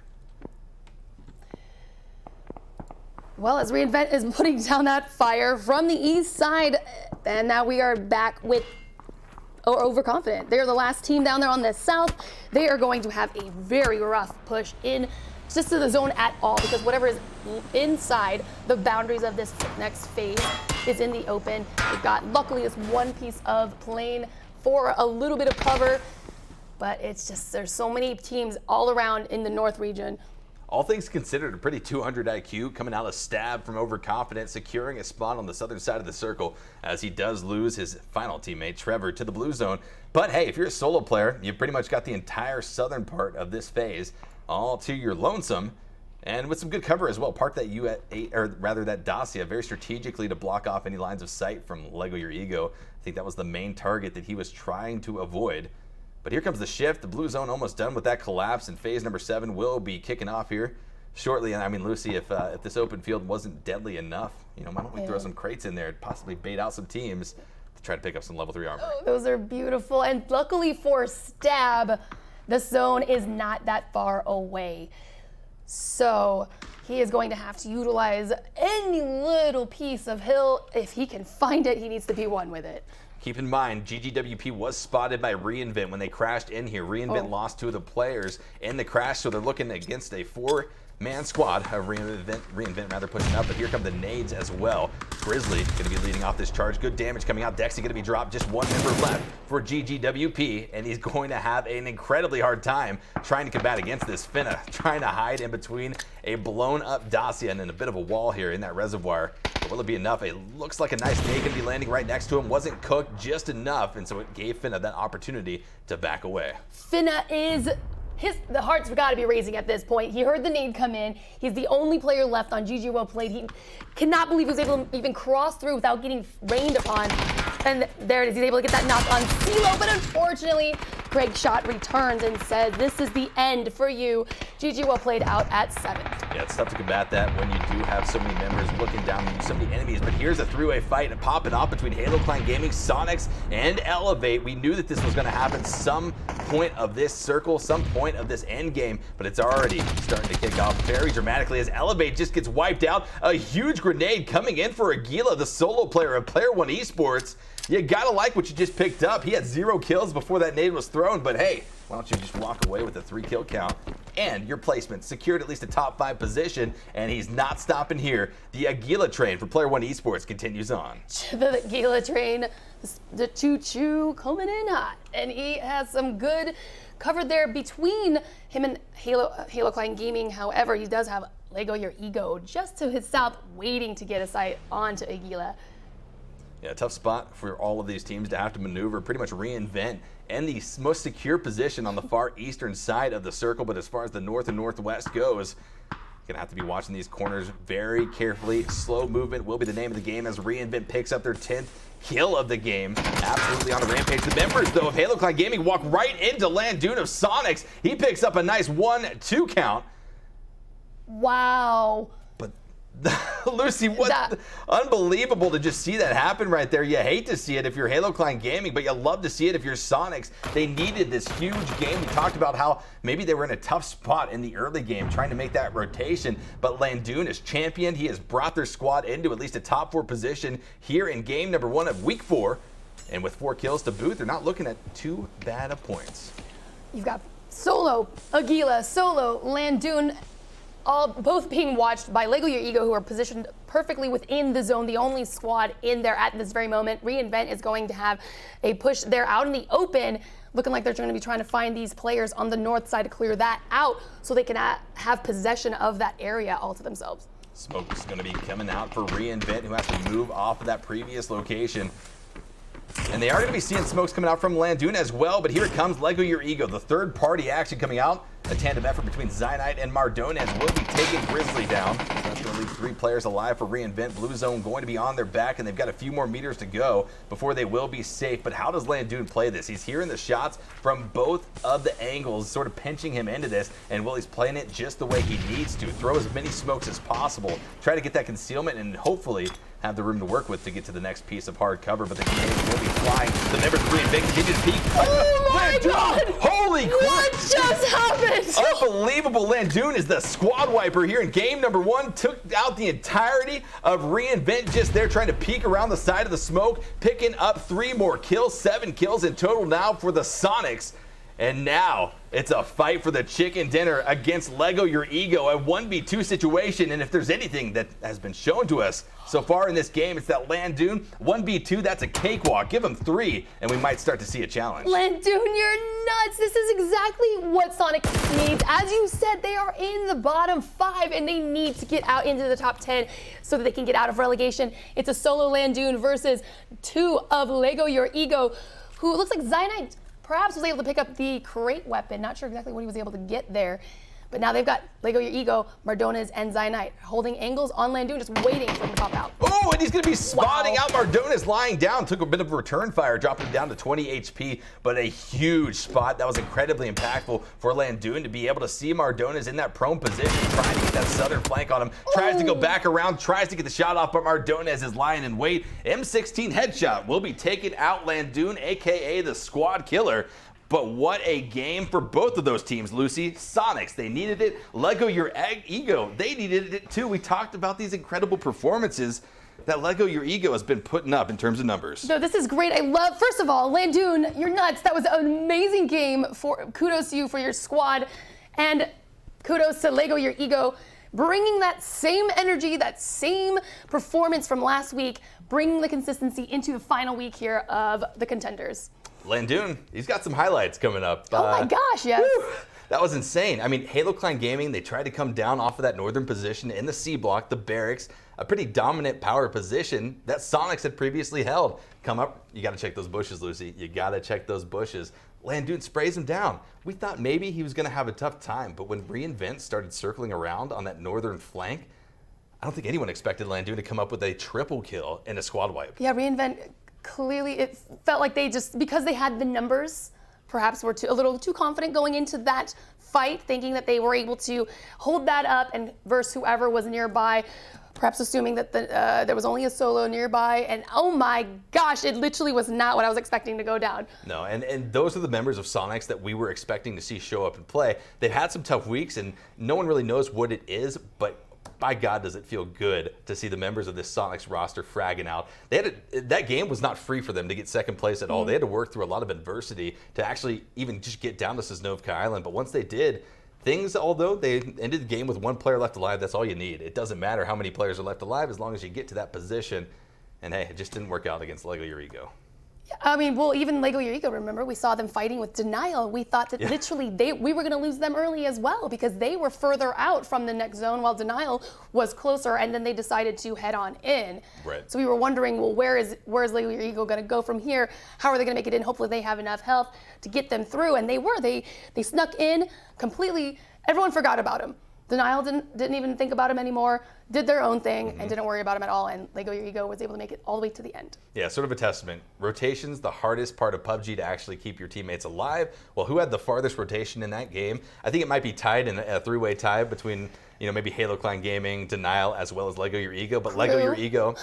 Well, as Reinvent is putting down that fire from the east side, and now we are back with overconfident. They're the last team down there on the south. They are going to have a very rough push in just to the zone at all, because whatever is inside the boundaries of this next phase is in the open. They've got luckily this one piece of plane for a little bit of cover, but it's just there's so many teams all around in the north region. All things considered, a pretty 200 IQ coming out of Stab from Overconfident, securing a spot on the southern side of the circle as he does lose his final teammate, Trevor, to the blue zone. But hey, if you're a solo player, you've pretty much got the entire southern part of this phase all to your lonesome, and with some good cover as well. Park that U8, or rather that Dacia, very strategically to block off any lines of sight from Lego Your Ego. I think that was the main target that he was trying to avoid. But here comes the shift. The blue zone almost done with that collapse, and phase number 7 will be kicking off here shortly. And I mean, Lucy, if this open field wasn't deadly enough, you know, why don't we throw some crates in there and possibly bait out some teams to try to pick up some level 3 armor? Oh, those are beautiful. And luckily for Stab, the zone is not that far away. So he is going to have to utilize any little piece of hill. If he can find it, he needs to be one with it. Keep in mind, GGWP was spotted by Reinvent when they crashed in here. Reinvent lost 2 of the players in the crash, so they're looking against a 4-man squad of Reinvent rather pushing up, but here come the nades as well. Grizzly going to be leading off this charge. Good damage coming out. Dexy going to be dropped. Just 1 member left for GGWP, and he's going to have an incredibly hard time trying to combat against this Finna, trying to hide in between a blown up Dacia and a bit of a wall here in that reservoir. But will it be enough? It looks like a nice nade going to be landing right next to him. Wasn't cooked just enough, and so it gave Finna that opportunity to back away. Finna is... the heart's got to be raising at this point. He heard the nade come in. He's the only player left on GG Well Played. He cannot believe he was able to even cross through without getting rained upon. And there it is. He's able to get that knock on CeeLo, but unfortunately, Greg Shot returns and says, this is the end for you. GG Well Played out at 7th. Yeah, it's tough to combat that when you do have so many members looking down on you, so many enemies. But here's a three-way fight popping off between Halo Clan Gaming, Sonics, and Elevate. We knew that this was going to happen some point of this circle, some point of this end game, but it's already starting to kick off very dramatically as Elevate just gets wiped out. A huge grenade coming in for Aguila, the solo player of Player One Esports. You gotta like what you just picked up. He had 0 kills before that nade was thrown, but hey, why don't you just walk away with a 3-kill count and your placement secured at least a top 5 position, and he's not stopping here. The Aguila train for Player One Esports continues on. The Aguila train, the choo-choo coming in hot, and he has some good cover there between him and Halo Clan Gaming. However, he does have Lego Your Ego just to his south, waiting to get a sight onto Aguila. Yeah, tough spot for all of these teams to have to maneuver, pretty much reinvent, and the most secure position on the far eastern side of the circle. But as far as the north and northwest goes, you're gonna have to be watching these corners very carefully. Slow movement will be the name of the game as Reinvent picks up their 10th kill of the game. Absolutely on a rampage. The members, though, of Halo Clan Gaming walk right into Landoon of Sonics. He picks up a nice 1-2 count. Wow. But Lucy, unbelievable to just see that happen right there. You hate to see it if you're Halo Clan Gaming, but you love to see it if you're Sonics. They needed this huge game. We talked about how maybe they were in a tough spot in the early game trying to make that rotation, but Landoon is champion. He has brought their squad into at least a top 4 position here in game number 1 of week 4. And with 4 kills to boot, they're not looking at too bad of points. You've got Solo, Aguila, Solo, Landoon, both being watched by Lego Your Ego, who are positioned perfectly within the zone, the only squad in there at this very moment. Reinvent is going to have a push there out in the open, looking like they're going to be trying to find these players on the north side to clear that out so they can have possession of that area all to themselves. Smoke is going to be coming out for Reinvent, who has to move off of that previous location. And they are going to be seeing smokes coming out from Landoon as well, but here it comes, Lego Your Ego, the third party action coming out. A tandem effort between Zynite and Mardones will be taking Grizzly down. That's going Leave 3 players alive for reInvent. Blue Zone going to be on their back, and they've got a few more meters to go before they will be safe. But how does Landoon play this? He's hearing the shots from both of the angles, sort of pinching him into this, and Willie's playing it just the way he needs to. Throw as many smokes as possible. Try to get that concealment and hopefully have the room to work with to get to the next piece of hard cover, but the grenades will be flying. The number 3 and Big continue to peek. Oh my God! Holy crap! What just happened? Unbelievable. Landoon is the squad wiper here in game number 1. Took out the entirety of reInvent just there, trying to peek around the side of the smoke, picking up 3 more kills, 7 kills in total now for the Sonics. And now it's a fight for the chicken dinner against Lego Your Ego, a 1v2 situation. And if there's anything that has been shown to us so far in this game, it's that Landoon 1v2, that's a cakewalk. Give them 3 and we might start to see a challenge. Landoon, you're nuts. This is exactly what Sonic needs. As you said, they are in the bottom 5 and they need to get out into the top 10 so that they can get out of relegation. It's a solo Landoon versus 2 of Lego Your Ego, who looks like Cyanide perhaps was able to pick up the crate weapon. Not sure exactly what he was able to get there. But now they've got Lego Your Ego, Mardones, and Cyanide holding angles on Landoon, just waiting for him to pop out. Oh, and he's going to be spotting out Mardones lying down. Took a bit of a return fire, dropping him down to 20 HP, but a huge spot. That was incredibly impactful for Landoon to be able to see Mardones in that prone position, trying to get that southern flank on him. Tries to go back around, tries to get the shot off, but Mardones is lying in wait. M16 headshot will be taking out Landoon, a.k.a. the squad killer. But what a game for both of those teams, Lucy. Sonics, they needed it. Lego Your Ego, they needed it too. We talked about these incredible performances that Lego Your Ego has been putting up in terms of numbers. No, this is great. I love, first of all, Landoon, you're nuts. That was an amazing game. Kudos to you for your squad. And kudos to Lego Your Ego, bringing that same energy, that same performance from last week, bringing the consistency into the final week here of the Contenders. Landoon, he's got some highlights coming up. Oh my gosh, yes. Whew, that was insane. I mean, Halo Clan Gaming, they tried to come down off of that northern position in the C block, the barracks, a pretty dominant power position that Sonics had previously held. Come up, you got to check those bushes, Lucy. You got to check those bushes. Landoon sprays him down. We thought maybe he was going to have a tough time, but when reInvent started circling around on that northern flank, I don't think anyone expected Landoon to come up with a triple kill and a squad wipe. Yeah, reInvent, clearly it felt like they just, because they had the numbers, perhaps were a little too confident going into that fight, thinking that they were able to hold that up and verse whoever was nearby, perhaps assuming that there was only a solo nearby. And oh my gosh, it literally was not what I was expecting to go down. No, and those are the members of Sonics that we were expecting to see show up and play. They've had some tough weeks and no one really knows what it is, but by God, does it feel good to see the members of this Sonics roster fragging out. That game was not free for them to get second place at all. They had to work through a lot of adversity to actually even just get down to Sosnovka Island. But once they did, things, although they ended the game with 1 player left alive, that's all you need. It doesn't matter how many players are left alive as long as you get to that position. And hey, it just didn't work out against Lego Your Ego. I mean, well, even Lego Your Ego, remember, we saw them fighting with Denial. We thought that literally we were going to lose them early as well because they were further out from the next zone while Denial was closer, and then they decided to head on in. Right. So we were wondering, well, where is Lego Your Ego going to go from here? How are they going to make it in? Hopefully they have enough health to get them through, and they were. They snuck in completely. Everyone forgot about them. Denial didn't even think about him anymore, did their own thing, and didn't worry about him at all, and Lego Your Ego was able to make it all the way to the end. Yeah, sort of a testament. Rotation's the hardest part of PUBG to actually keep your teammates alive. Well, who had the farthest rotation in that game? I think it might be tied in a 3-way tie between, maybe Halo Clan Gaming, Denial, as well as Lego Your Ego, but Lego Your Ego...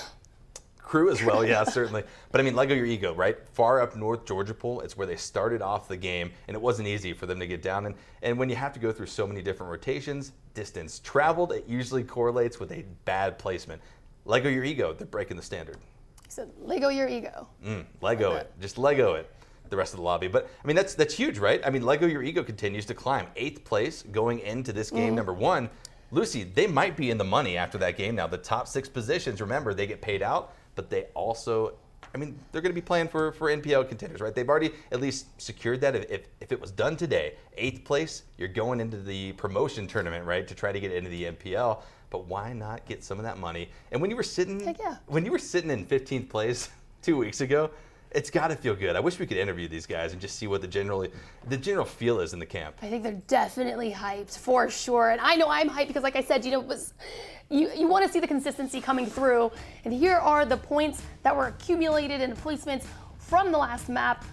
Crew as well, yeah, certainly. But I mean, Lego Your Ego, right? Far up north, Georgia Pool, it's where they started off the game, and it wasn't easy for them to get down. And when you have to go through so many different rotations, distance traveled, it usually correlates with a bad placement. Lego Your Ego, they're breaking the standard. He said, Lego Your Ego. Lego it. Just Lego it. The rest of the lobby. But I mean, that's huge, right? I mean, Lego Your Ego continues to climb. 8th place going into this game number 1. Lucy, they might be in the money after that game now. The top 6 positions, remember, they get paid out. But they also, I mean, they're going to be playing for NPL Contenders, right? They've already at least secured that. If it was done today, 8th place, you're going into the promotion tournament, right, to try to get into the NPL. But why not get some of that money? And when you were sitting, when you were sitting in 15th place 2 weeks ago, It's got to feel good. I wish we could interview these guys and just see what the general feel is in the camp. I think they're definitely hyped for sure. And I know I'm hyped because, like I said, you want to see the consistency coming through. And here are the points that were accumulated and placements from the last map.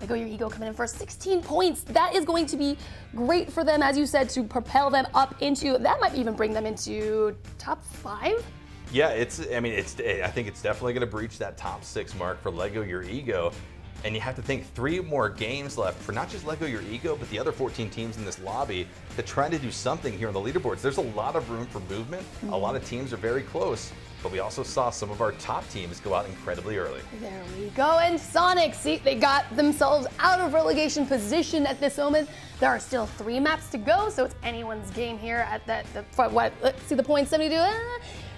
Lego Your Ego coming in for 16 points. That is going to be great for them, as you said, to propel them up into, that might even bring them into top 5. Yeah, I think it's definitely going to breach that top 6 mark for Lego Your Ego. And you have to think 3 more games left for not just Lego Your Ego, but the other 14 teams in this lobby to try to do something here on the leaderboards. There's a lot of room for movement. A lot of teams are very close, but we also saw some of our top teams go out incredibly early. There we go. And Sonic, see, they got themselves out of relegation position at this moment. There are still 3 maps to go, so it's anyone's game here at let's see the points, 72.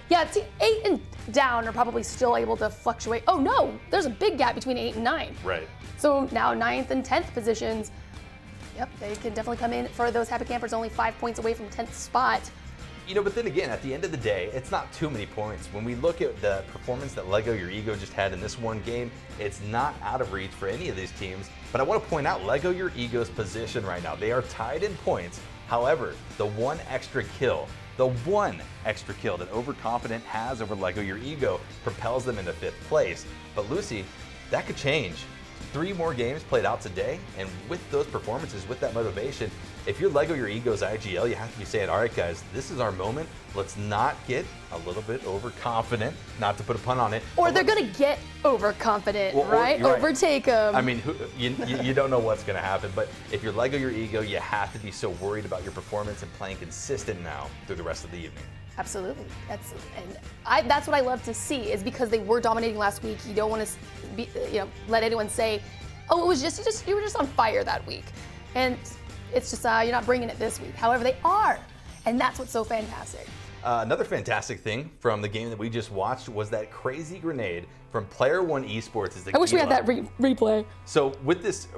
Yeah, 8 and down are probably still able to fluctuate. Oh no, there's a big gap between 8 and 9. Right. So now 9th and 10th positions. Yep, they can definitely come in for those happy campers, only 5 points away from 10th spot. But then again, at the end of the day, it's not too many points. When we look at the performance that Lego Your Ego just had in this one game, it's not out of reach for any of these teams. But I want to point out Lego Your Ego's position right now. They are tied in points. However, the one extra kill that Overconfident has over Lego Your Ego propels them into 5th place. But Lucy, that could change. 3 more games played out today, and with those performances, with that motivation, if you're Lego Your Ego's IGL, you have to be saying, all right, guys, this is our moment. Let's not get a little bit overconfident, not to put a pun on it. Or they're going to get overconfident, right? Overtake them. I mean, you don't know what's going to happen, but if you're Lego Your Ego, you have to be so worried about your performance and playing consistent now through the rest of the evening. Absolutely. That's what I love to see, is because they were dominating last week. You don't want to let anyone say, oh, it was you were just on fire that week. And it's just you're not bringing it this week. However, they are. And that's what's so fantastic. Another fantastic thing from the game that we just watched was that crazy grenade from Player One Esports. I wish we had that replay. So with this,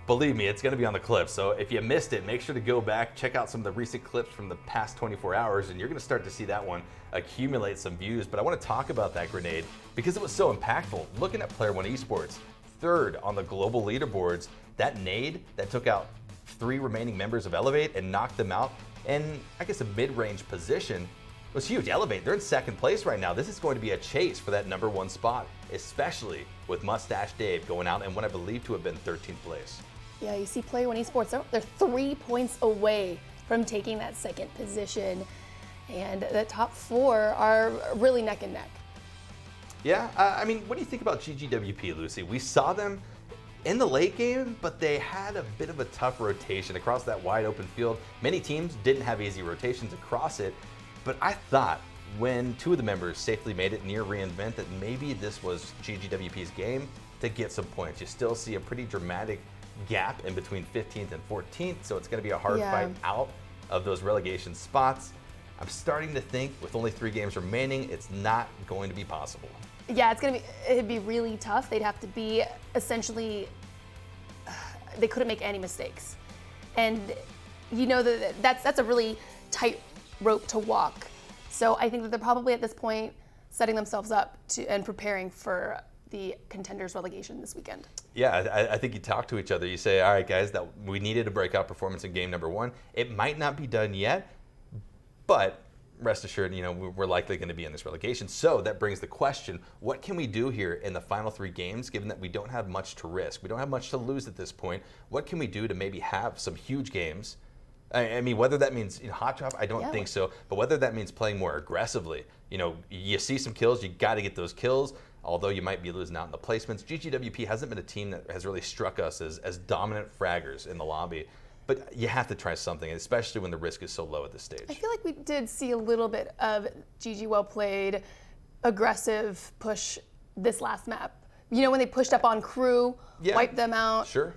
believe me, it's going to be on the clip. So if you missed it, make sure to go back, check out some of the recent clips from the past 24 hours, and you're going to start to see that one accumulate some views. But I want to talk about that grenade because it was so impactful. Looking at Player One Esports, 3rd on the global leaderboards, that nade that took out 3 remaining members of Elevate and knocked them out in, I guess, a mid-range position was huge. Elevate, they're in 2nd place right now. This is going to be a chase for that number 1 spot, especially with Mustache Dave going out in what I believe to have been 13th place. Yeah, you see Player One Esports, they're 3 points away from taking that 2nd position. And the top 4 are really neck and neck. Yeah, what do you think about GGWP, Lucy? We saw them in the late game, but they had a bit of a tough rotation across that wide open field. Many teams didn't have easy rotations across it, but I thought when 2 of the members safely made it near reInvent that maybe this was GGWP's game to get some points. You still see a pretty dramatic gap in between 15th and 14th, so it's going to be a hard fight out of those relegation spots. I'm starting to think with only 3 games remaining, it's not going to be possible. Yeah, it'd be really tough. They'd have to be essentially, they couldn't make any mistakes. And that's a really tight rope to walk. So I think that they're probably at this point setting themselves up and preparing for the Contenders relegation this weekend. Yeah, I think you talk to each other. You say, all right, guys, that we needed a breakout performance in game number 1. It might not be done yet, but rest assured, we're likely going to be in this relegation. So that brings the question, what can we do here in the final 3 games, given that we don't have much to risk? We don't have much to lose at this point. What can we do to maybe have some huge games? Whether that means hot drop, I don't think so. But whether that means playing more aggressively, you see some kills, you got to get those kills. Although you might be losing out in the placements. GGWP hasn't been a team that has really struck us as dominant fraggers in the lobby. But you have to try something, especially when the risk is so low at this stage. I feel like we did see a little bit of GG well played, aggressive push this last map. When they pushed up on crew, wiped them out. Sure.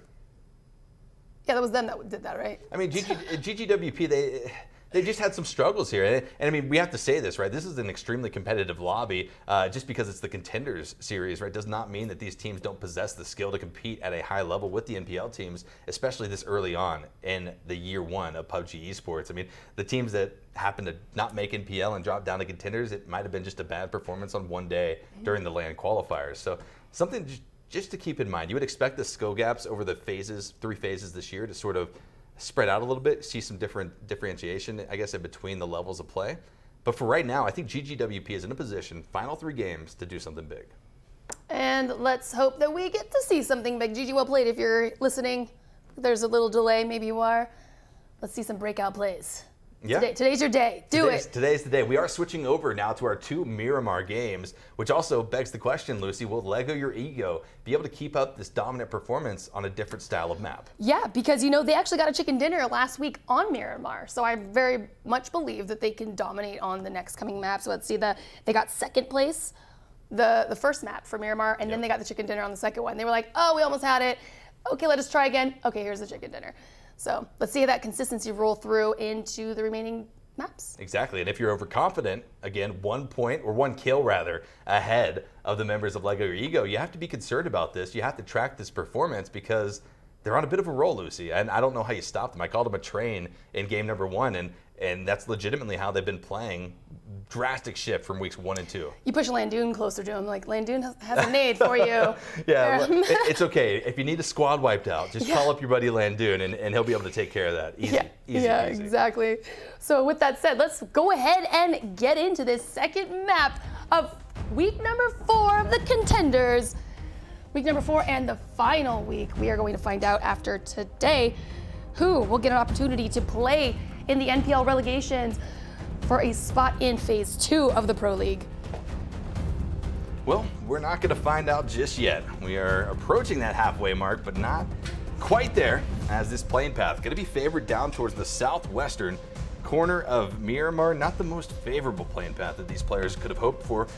Yeah, that was them that did that, right? GGWP, they just had some struggles here. And we have to say this, right? This is an extremely competitive lobby. Just because it's the Contenders series, right, does not mean that these teams don't possess the skill to compete at a high level with the NPL teams, especially this early on in the year 1 of PUBG Esports. The teams that happen to not make NPL and drop down to Contenders, it might have been just a bad performance on one day during the LAN qualifiers. So something just to keep in mind, you would expect the skill gaps over the three phases this year to sort of spread out a little bit, see some different differentiation, I guess, in between the levels of play. But for right now, I think GGWP is in a position, final 3 games, to do something big. And let's hope that we get to see something big. GG, well played if you're listening. There's a little delay, maybe you are. Let's see some breakout plays. Yeah. Today's your day. Do it. Today's the day. We are switching over now to our 2 Miramar games, which also begs the question, Lucy, will Lego Your Ego be able to keep up this dominant performance on a different style of map? Yeah, because they actually got a chicken dinner last week on Miramar. So I very much believe that they can dominate on the next coming map. So let's see, they got second place, the first map for Miramar, and then they got the chicken dinner on the second one. They were like, oh, we almost had it. Okay, let us try again. Okay, here's the chicken dinner. So let's see that consistency roll through into the remaining maps. Exactly, and if you're overconfident, again, 1 point, or 1 kill rather, ahead of the members of Lego Your Ego, you have to be concerned about this. You have to track this performance because they're on a bit of a roll, Lucy, and I don't know how you stop them. I called them a train in game number 1, and that's legitimately how they've been playing. Drastic shift from weeks 1 and 2. You push Landoon closer to him, like Landoon has a nade for you. Yeah, it's okay. If you need a squad wiped out, just call up your buddy Landoon and he'll be able to take care of that. Easy, easy. Exactly. So with that said, let's go ahead and get into this second map of week number 4 of the Contenders. Week number 4 and the final week. We are going to find out after today who will get an opportunity to play in the NPL relegations for a spot in Phase 2 of the Pro League. Well, we're not going to find out just yet. We are approaching that halfway mark, but not quite there, as this playing path going to be favored down towards the southwestern corner of Miramar. Not the most favorable playing path that these players could have hoped for.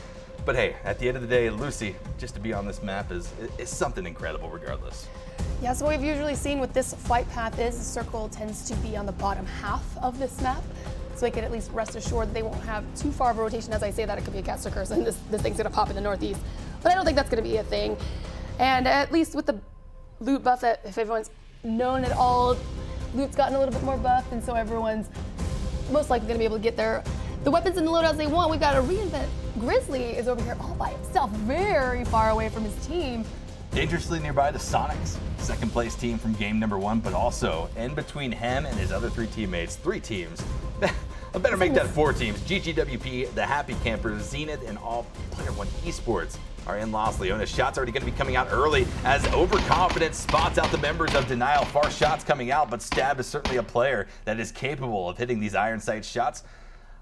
But hey, at the end of the day, Lucy, just to be on this map is something incredible regardless. Yeah, so what we've usually seen with this flight path is the circle tends to be on the bottom half of this map. So they can at least rest assured they won't have too far of a rotation. As I say that, it could be a caster curse and this thing's gonna pop in the northeast. But I don't think that's gonna be a thing. And at least with the loot buff, that if everyone's known at all, loot's gotten a little bit more buffed, and so everyone's most likely gonna be able to get the weapons and the loadouts they want. We've got to reinvent. Grizzly is over here all by himself, very far away from his team. Dangerously nearby to Sonic's second place team from game number 1, but also in between him and his other 3 teammates, 3 teams. I better make that 4 teams. GGWP, the Happy Campers, Zenith, and all Player 1 Esports are in Los Leones. Shots already going to be coming out early as Overconfidence spots out the members of Denial. Far shots coming out, but Stab is certainly a player that is capable of hitting these iron sight shots.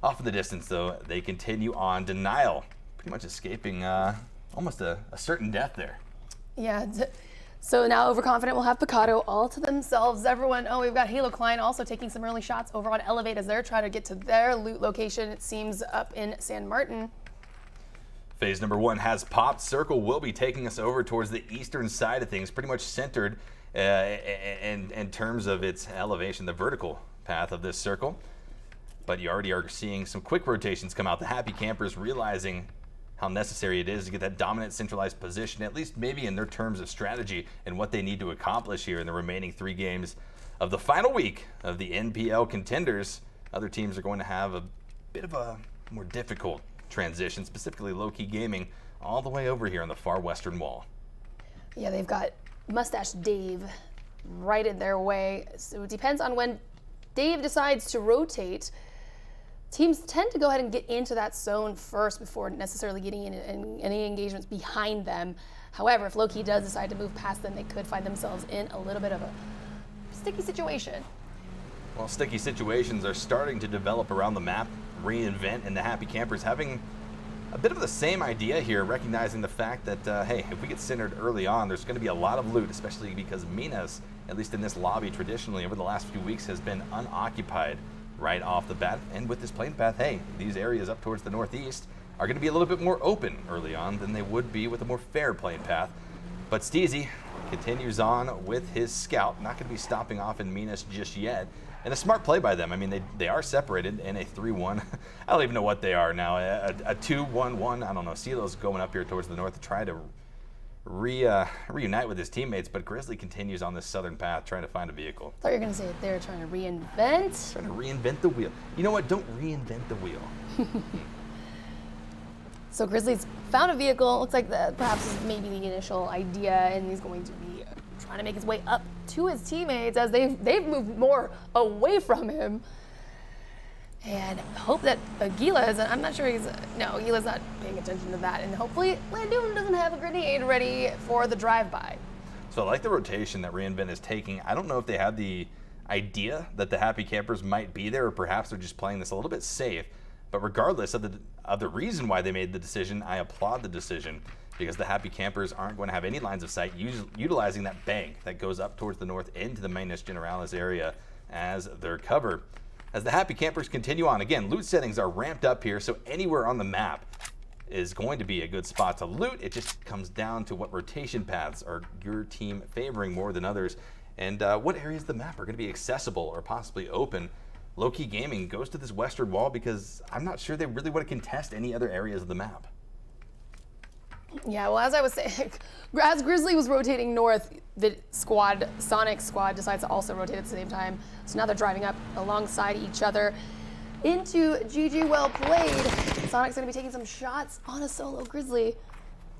Off in the distance, though, they continue on. Denial pretty much escaping almost a certain death there. Yeah, so now Overconfident will have Picado all to themselves. Everyone, we've got Halo Klein also taking some early shots over on Elevate as they're trying to get to their loot location, it seems, up in San Martin. Phase number 1 has popped. Circle will be taking us over towards the eastern side of things, pretty much centered in terms of its elevation, the vertical path of this circle. But you already are seeing some quick rotations come out. The Happy Campers realizing how necessary it is to get that dominant centralized position, at least maybe in their terms of strategy and what they need to accomplish here in the remaining 3 games of the final week of the NPL Contenders. Other teams are going to have a bit of a more difficult transition, specifically Low-Key Gaming, all the way over here on the far western wall. Yeah, they've got Mustache Dave right in their way. So it depends on when Dave decides to rotate. Teams tend to go ahead and get into that zone first before necessarily getting in any engagements behind them. However, if Low-Key does decide to move past them, they could find themselves in a little bit of a sticky situation. Well, sticky situations are starting to develop around the map. Reinvent and the Happy Campers having a bit of the same idea here, recognizing the fact that, hey, if we get centered early on, there's going to be a lot of loot, especially because Minas, at least in this lobby traditionally over the last few weeks, has been unoccupied right off the bat. And with this plane path, hey, these areas up towards the northeast are going to be a little bit more open early on than they would be with a more fair plane path. But Steezy continues on with his scout, not going to be stopping off in Minas just yet. And a smart play by them. I mean, they are separated in a 3-1. I don't even know what they are now. A 2-1-1. I don't know. CeeLo's going up here towards the north to try to reunite with his teammates, but Grizzly continues on this southern path trying to find a vehicle. I thought you were going to say they're trying to reinvent. Trying to reinvent the wheel. You know what? Don't reinvent the wheel. So Grizzlies found a vehicle. Looks like perhaps this is maybe the initial idea, and he's going to be trying to make his way up to his teammates as they've moved more away from him. And hope that Aguila I'm not sure Aguila's not paying attention to that. And hopefully Landoon doesn't have a grenade ready for the drive-by. So I like the rotation that Reinvent is taking. I don't know if they had the idea that the Happy Campers might be there, or perhaps they're just playing this a little bit safe. But regardless of the reason why they made the decision, I applaud the decision, because the Happy Campers aren't going to have any lines of sight utilizing that bank that goes up towards the north into the Minas Generalis area as their cover. As the Happy Campers continue on, again, loot settings are ramped up here, so anywhere on the map is going to be a good spot to loot. It just comes down to what rotation paths are your team favoring more than others, and what areas of the map are going to be accessible or possibly open. Low-Key Gaming goes to this western wall because I'm not sure they really want to contest any other areas of the map. Yeah, well, as I was saying, as Grizzly was rotating north, the Sonic squad decides to also rotate at the same time. So now they're driving up alongside each other into GG well played. Sonic's going to be taking some shots on a solo Grizzly.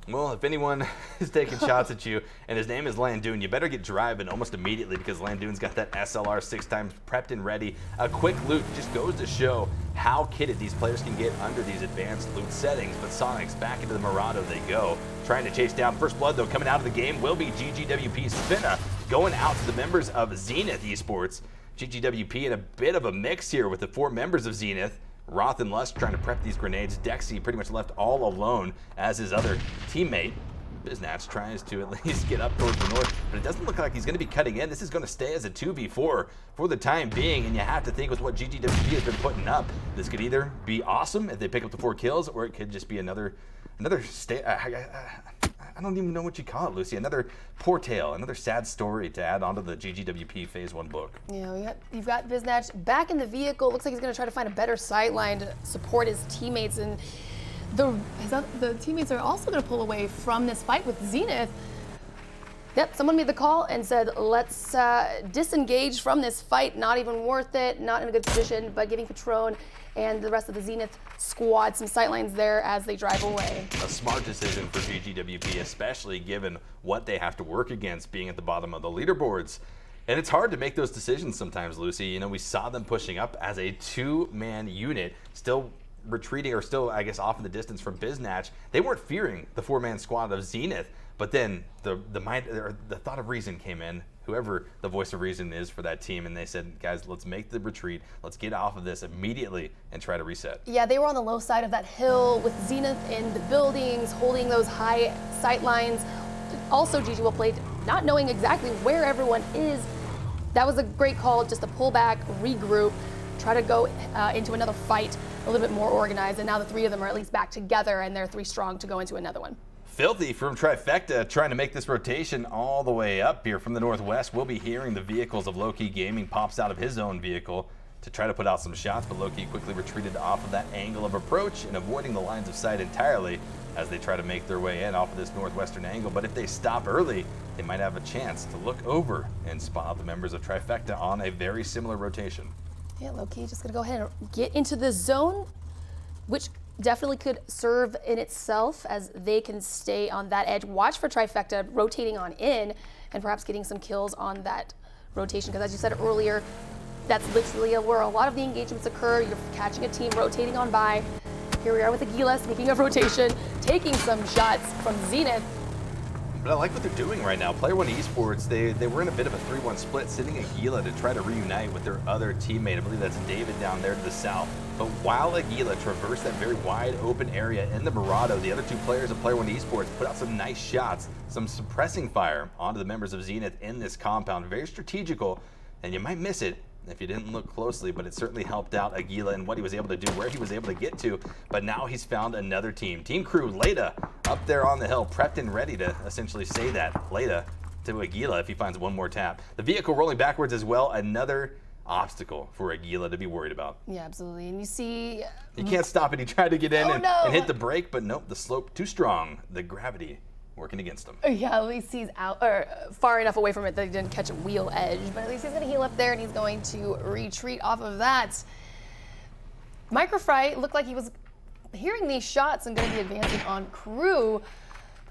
Well, if anyone is taking shots at you and his name is Landoon, you better get driving almost immediately, because Landoon's got that SLR 6 times prepped and ready. A quick loot just goes to show how kitted these players can get under these advanced loot settings. But Sonic's back into the Murado they go, trying to chase down First Blood, though. Coming out of the game will be GGWP Spinna, going out to the members of Zenith Esports. GGWP in a bit of a mix here with the 4 members of Zenith. Roth and Lust trying to prep these grenades. Dexy pretty much left all alone as his other teammate. Biznatch tries to at least get up towards the north, but it doesn't look like he's going to be cutting in. This is going to stay as a 2v4 for the time being, and you have to think with what GGWP has been putting up, this could either be awesome if they pick up the 4 kills, or it could just be another I don't even know what you call it, Lucy. Another poor tale, another sad story to add onto the GGWP Phase 1 book. Yeah, you've got Biznatch back in the vehicle. Looks like he's going to try to find a better sight line to support his teammates. And the teammates are also going to pull away from this fight with Zenith. Yep, someone made the call and said, let's disengage from this fight. Not even worth it, not in a good position, but giving Patron and the rest of the Zenith squad some sightlines there as they drive away. A smart decision for GGWP, especially given what they have to work against being at the bottom of the leaderboards. And it's hard to make those decisions sometimes, Lucy. You know, we saw them pushing up as a 2-man unit, still retreating, or still, I guess, off in the distance from Biznatch. They weren't fearing the 4-man squad of Zenith, but then the thought of reason came in, whoever the voice of reason is for that team, and they said, guys, let's make the retreat. Let's get off of this immediately and try to reset. Yeah, they were on the low side of that hill with Zenith in the buildings, holding those high sight lines. Also, GG well played, not knowing exactly where everyone is. That was a great call, just to pull back, regroup, try to go into another fight a little bit more organized. And now the 3 of them are at least back together, and they're 3 strong to go into another one. Filthy from Trifecta trying to make this rotation all the way up here from the northwest. We'll be hearing the vehicles of Low-Key Gaming. Pops out of his own vehicle to try to put out some shots, but Low-Key quickly retreated off of that angle of approach and avoiding the lines of sight entirely as they try to make their way in off of this northwestern angle. But if they stop early, they might have a chance to look over and spot out the members of Trifecta on a very similar rotation. Yeah, Low-Key just gonna go ahead and get into the zone, which definitely could serve in itself as they can stay on that edge. Watch for Trifecta rotating on in and perhaps getting some kills on that rotation, because as you said earlier, that's literally where a lot of the engagements occur. You're catching a team rotating on by. Here we are with Aguila, speaking of rotation, taking some shots from Zenith. But I like what they're doing right now. Player One Esports, they were in a bit of a 3-1 split, sitting Aguila to try to reunite with their other teammate. I believe that's David down there to the south. But while Aguila traversed that very wide open area in the Murado, the other 2 players of Player One Esports put out some nice shots, some suppressing fire onto the members of Zenith in this compound. Very strategical, and you might miss it if you didn't look closely, but it certainly helped out Aguila and what he was able to do, where he was able to get to. But now he's found another team. Team Crew, Leda, up there on the hill, prepped and ready to essentially say that. Leda to Aguila if he finds one more tap. The vehicle rolling backwards as well, another obstacle for Aguila to be worried about. Yeah, absolutely. And you see... He can't stop it. He tried to get in and hit the no. brake, but nope, the slope too strong. The gravity working against him. Yeah, at least he's out, or far enough away from it that he didn't catch a wheel edge, but at least he's gonna heal up there and he's going to retreat off of that. Microfry looked like he was hearing these shots and going to be advancing on Crew.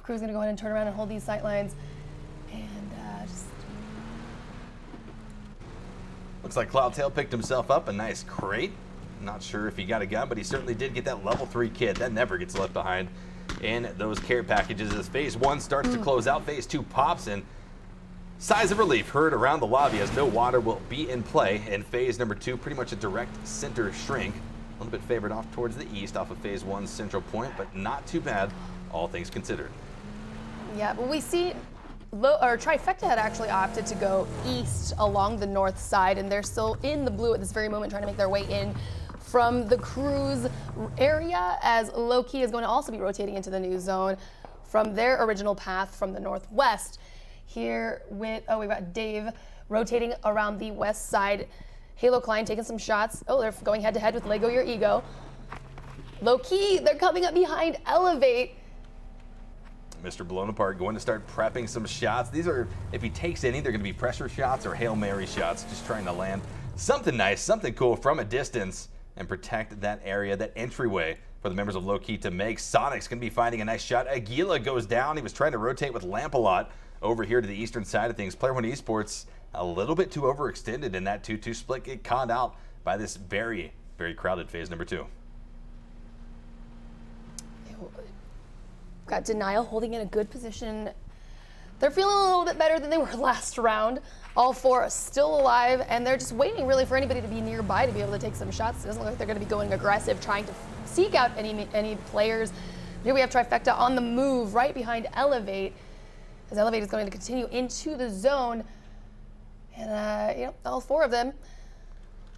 Crew's going to go ahead and turn around and hold these sight lines. And just... Looks like Cloudtail picked himself up a nice crate. Not sure if he got a gun, but he certainly did get that level 3 kit. That never gets left behind in those care packages as phase 1 starts to close out. Phase 2 pops in. Sighs of relief heard around the lobby as no water will be in play in phase number 2. Pretty much a direct center shrink. A little bit favored off towards the east off of phase 1's central point, but not too bad, all things considered. Yeah, but we see Trifecta had actually opted to go east along the north side, and they're still in the blue at this very moment trying to make their way in from the Cruise area, as Low-Key is going to also be rotating into the new zone from their original path from the northwest. Here with, we've got Dave rotating around the west side. Halo Klein taking some shots. Oh, they're going head to head with Lego Your Ego. Low-Key, they're coming up behind Elevate. Mr. Blown Apart going to start prepping some shots. These are, if he takes any, they're going to be pressure shots or Hail Mary shots, just trying to land something nice, something cool from a distance and protect that area, that entryway for the members of Low-Key to make. Sonic's going to be finding a nice shot. Aguila goes down. He was trying to rotate with Lamp-A-Lot over here to the eastern side of things. Player One Esports a little bit too overextended in that 2-2 split. Get caught out by this very, very crowded phase number 2. Got Denial holding in a good position. They're feeling a little bit better than they were last round. All 4 are still alive, and they're just waiting really for anybody to be nearby to be able to take some shots. It doesn't look like they're going to be going aggressive, trying to seek out any players. Here we have Trifecta on the move right behind Elevate, as Elevate is going to continue into the zone. And, all 4 of them.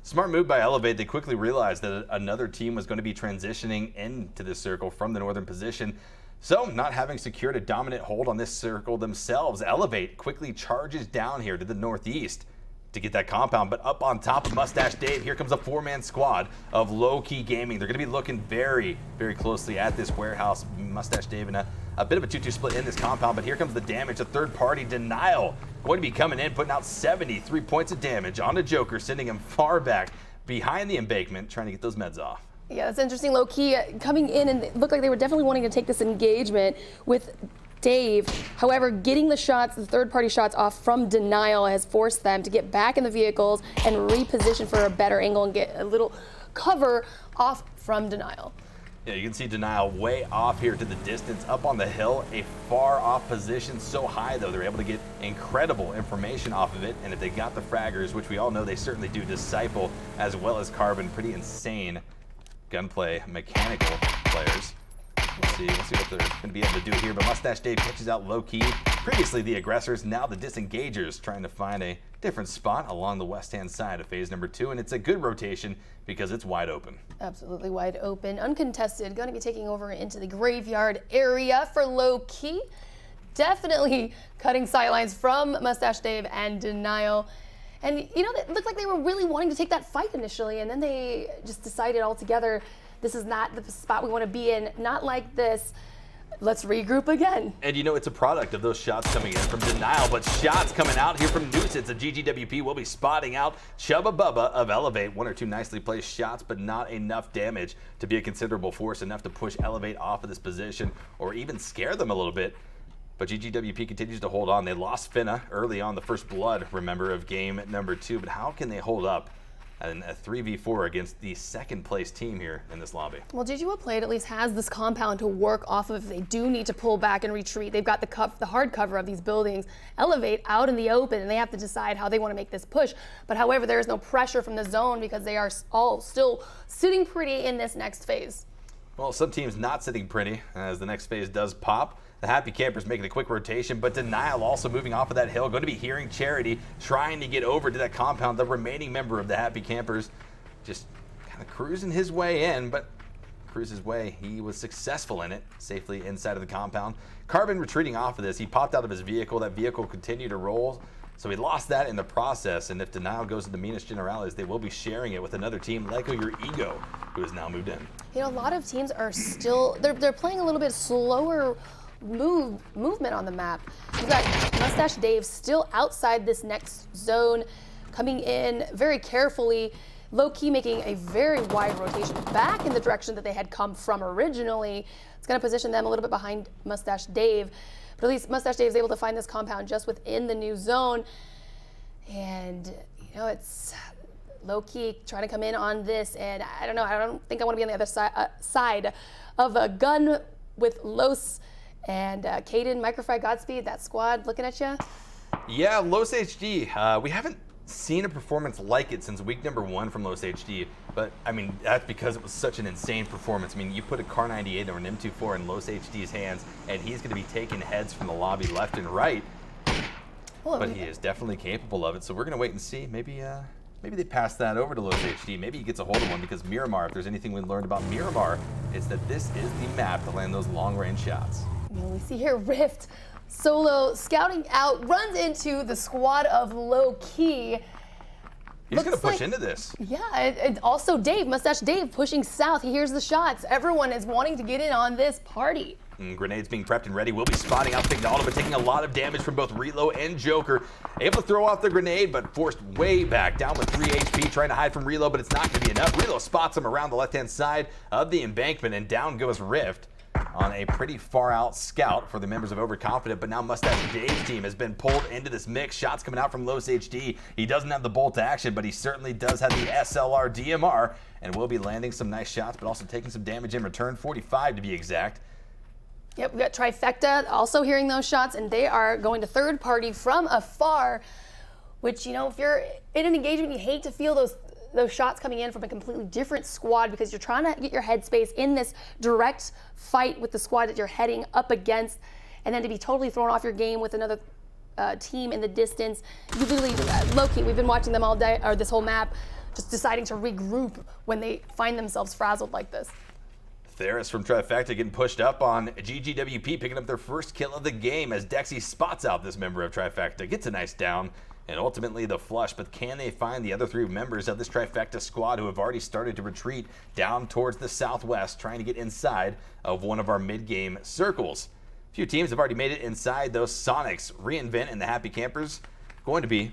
Smart move by Elevate. They quickly realized that another team was going to be transitioning into this circle from the northern position. So, not having secured a dominant hold on this circle themselves, Elevate quickly charges down here to the northeast to get that compound. But up on top of Mustache Dave, here comes a 4-man squad of Low-Key Gaming. They're going to be looking very, very closely at this warehouse. Mustache Dave in a bit of a 2-2 split in this compound, but here comes the damage. A third-party Denial going to be coming in, putting out 73 points of damage on the Joker, sending him far back behind the embankment, trying to get those meds off. Yeah, that's interesting. Low-Key coming in, and it looked like they were definitely wanting to take this engagement with Dave. However, getting the shots, the third-party shots off from Denial has forced them to get back in the vehicles and reposition for a better angle and get a little cover off from Denial. Yeah, you can see Denial way off here to the distance, up on the hill, a far off position, so high though, they're able to get incredible information off of it, and if they got the fraggers, which we all know they certainly do, Disciple, as well as Carbon, pretty insane gunplay mechanical players. Let's see what they're going to be able to do here, but Mustache Dave catches out Low-Key. Previously the aggressors, now the disengagers, trying to find a different spot along the west-hand side of phase number 2, and it's a good rotation because it's wide open. Absolutely wide open, uncontested, going to be taking over into the graveyard area for Low-Key. Definitely cutting sightlines from Mustache Dave and Denial. And, it looked like they were really wanting to take that fight initially, and then they just decided altogether, this is not the spot we want to be in, not like this. Let's regroup again. And it's a product of those shots coming in from Denial, but shots coming out here from Nuisance. And GGWP will be spotting out Chubba Bubba of Elevate. 1 or 2 nicely placed shots, but not enough damage to be a considerable force, enough to push Elevate off of this position or even scare them a little bit. But GGWP continues to hold on. They lost Finna early on, the first blood, remember, of game number 2. But how can they hold up in a 3v4 against the second-place team here in this lobby? Well, GG Played at least has this compound to work off of if they do need to pull back and retreat. They've got the hard cover of these buildings. Elevate out in the open, and they have to decide how they want to make this push. But however, there is no pressure from the zone because they are all still sitting pretty in this next phase. Well, some teams not sitting pretty as the next phase does pop. The Happy Campers making a quick rotation, but Denial also moving off of that hill. Going to be hearing Charity, trying to get over to that compound. The remaining member of the Happy Campers just kind of cruising his way in, but cruise his way. He was successful in it, safely inside of the compound. Carbon retreating off of this. He popped out of his vehicle. That vehicle continued to roll, so he lost that in the process. And if Denial goes into Minas Generalis, they will be sharing it with another team, Lego Your Ego, who has now moved in. A lot of teams are still, they're playing a little bit slower movement on the map. We've got Mustache Dave still outside this next zone, coming in very carefully. low-key making a very wide rotation back in the direction that they had come from originally. It's going to position them a little bit behind Mustache Dave. But at least Mustache Dave is able to find this compound just within the new zone. And, you know, it's low-key trying to come in on this. And I don't know, I don't think I want to be on the other side of a gun with Los and Caden, Microfry, Godspeed, that squad looking at you. Yeah, Los HD. We haven't seen a performance like it since week number 1 from Los HD, but I mean, that's because it was such an insane performance. I mean, you put a Car 98 or an M24 in Los HD's hands, and he's going to be taking heads from the lobby left and right. Well, but he is definitely capable of it, so we're going to wait and see. Maybe they pass that over to Los HD. Maybe he gets a hold of one, because Miramar, if there's anything we learned about Miramar, it's that this is the map to land those long-range shots. You know, we see here Rift solo scouting out, runs into the squad of low-key. He's going to push into this. Yeah, and also Dave, Mustache Dave, pushing south. He hears the shots. Everyone is wanting to get in on this party. Grenades being prepped and ready. Will be spotting out Pignaldo, but taking a lot of damage from both Relo and Joker. Able to throw off the grenade, but forced way back, down with 3 HP, trying to hide from Relo, but it's not going to be enough. Relo spots him around the left-hand side of the embankment, and down goes Rift on a pretty far out scout for the members of Overconfident, but now Mustache Dave's team has been pulled into this mix. Shots coming out from Los HD. He doesn't have the bolt action, but he certainly does have the SLR DMR, and will be landing some nice shots, but also taking some damage in return, 45 to be exact. Yep, we got Trifecta also hearing those shots, and they are going to third party from afar, which, you know, if you're in an engagement, you hate to feel those shots coming in from a completely different squad, because you're trying to get your headspace in this direct fight with the squad that you're heading up against, and then to be totally thrown off your game with another team in the distance. You literally, low-key, we've been watching them all day, or this whole map, just deciding to regroup when they find themselves frazzled like this. Theris from Trifecta getting pushed up on GGWP, picking up their first kill of the game as Dexy spots out this member of Trifecta, gets a nice down, and ultimately the flush. But can they find the other 3 members of this Trifecta squad who have already started to retreat down towards the southwest, trying to get inside of one of our mid-game circles? A few teams have already made it inside those. Sonics, Reinvent, and the Happy Campers going to be,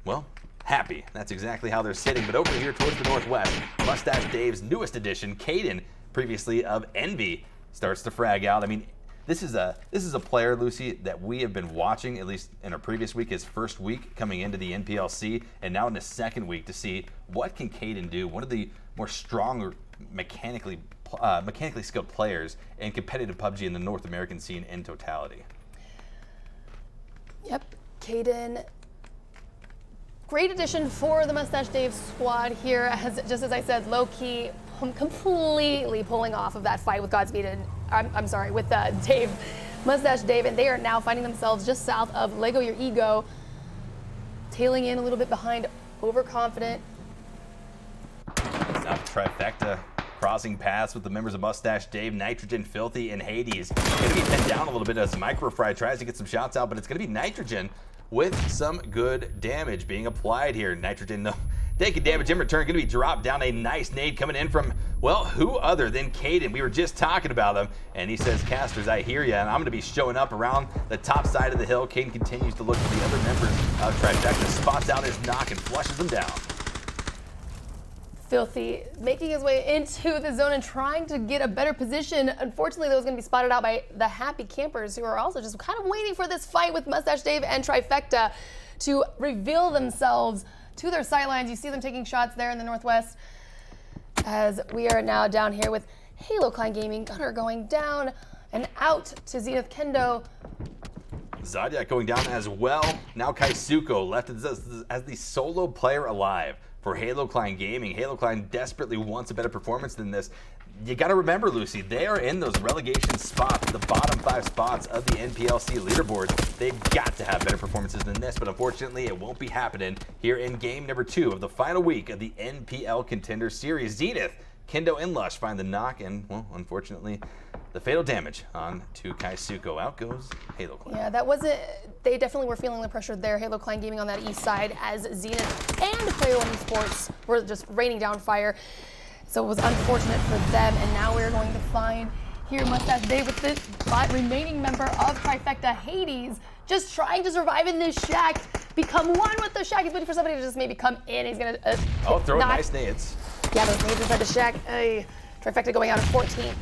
well, happy. That's exactly how they're sitting. But over here towards the northwest, Mustache Dave's newest addition, Caden, previously of Envy, starts to frag out. I mean, this is a player, Lucy, that we have been watching, at least in our previous week, his first week coming into the NPLC, and now in his second week, to see what can Caden do. One of the more stronger, mechanically skilled players in competitive PUBG in the North American scene in totality. Yep, Caden, great addition for the Mustache Dave squad here. Just as I said, low-key, completely pulling off of that fight with Godspeed and I'm sorry, with Dave, Mustache Dave, and they are now finding themselves just south of Lego Your Ego, tailing in a little bit behind Overconfident. Now Trifecta crossing paths with the members of Mustache Dave, Nitrogen, Filthy, and Hades. Going to be pinned down a little bit as Microfry tries to get some shots out, but it's going to be Nitrogen with some good damage being applied here. Nitrogen taking damage in return, going to be dropped down. A nice nade coming in from, well, who other than Caden? We were just talking about him, and he says, Casters, I hear you, and I'm going to be showing up around the top side of the hill. Caden continues to look for the other members of Trifecta, spots out his knock and flushes them down. Filthy making his way into the zone and trying to get a better position. Unfortunately, that was going to be spotted out by the Happy Campers, who are also just kind of waiting for this fight with Mustache Dave and Trifecta to reveal themselves to their sightlines. You see them taking shots there in the northwest, as we are now down here with Halo Klein Gaming, Gunner going down and out to Zenith Kendo. Zodiac going down as well. Now Kaisuko left as the solo player alive for Halo Klein Gaming. Halo Klein desperately wants a better performance than this. You got to remember, Lucy, they are in those relegation spots, the bottom 5 spots of the NPLC leaderboards. They've got to have better performances than this, but unfortunately it won't be happening here in game number 2 of the final week of the NPL Contenders series. Zenith, Kendo, and Lush find the knock, and, well, unfortunately, the fatal damage on to Kaisuko. Out goes Halo Klein. Yeah, that wasn't, they definitely were feeling the pressure there. Halo Klein Gaming on that east side, as Zenith and Player One Esports were just raining down fire. So it was unfortunate for them, and now we're going to find here Mustache Dave with the remaining member of Trifecta, Hades, just trying to survive in this shack, become one with the Shack. He's waiting for somebody to just maybe come in. He's going to throw nice nades. Yeah, those nades inside the Shack. Trifecta going out at 14.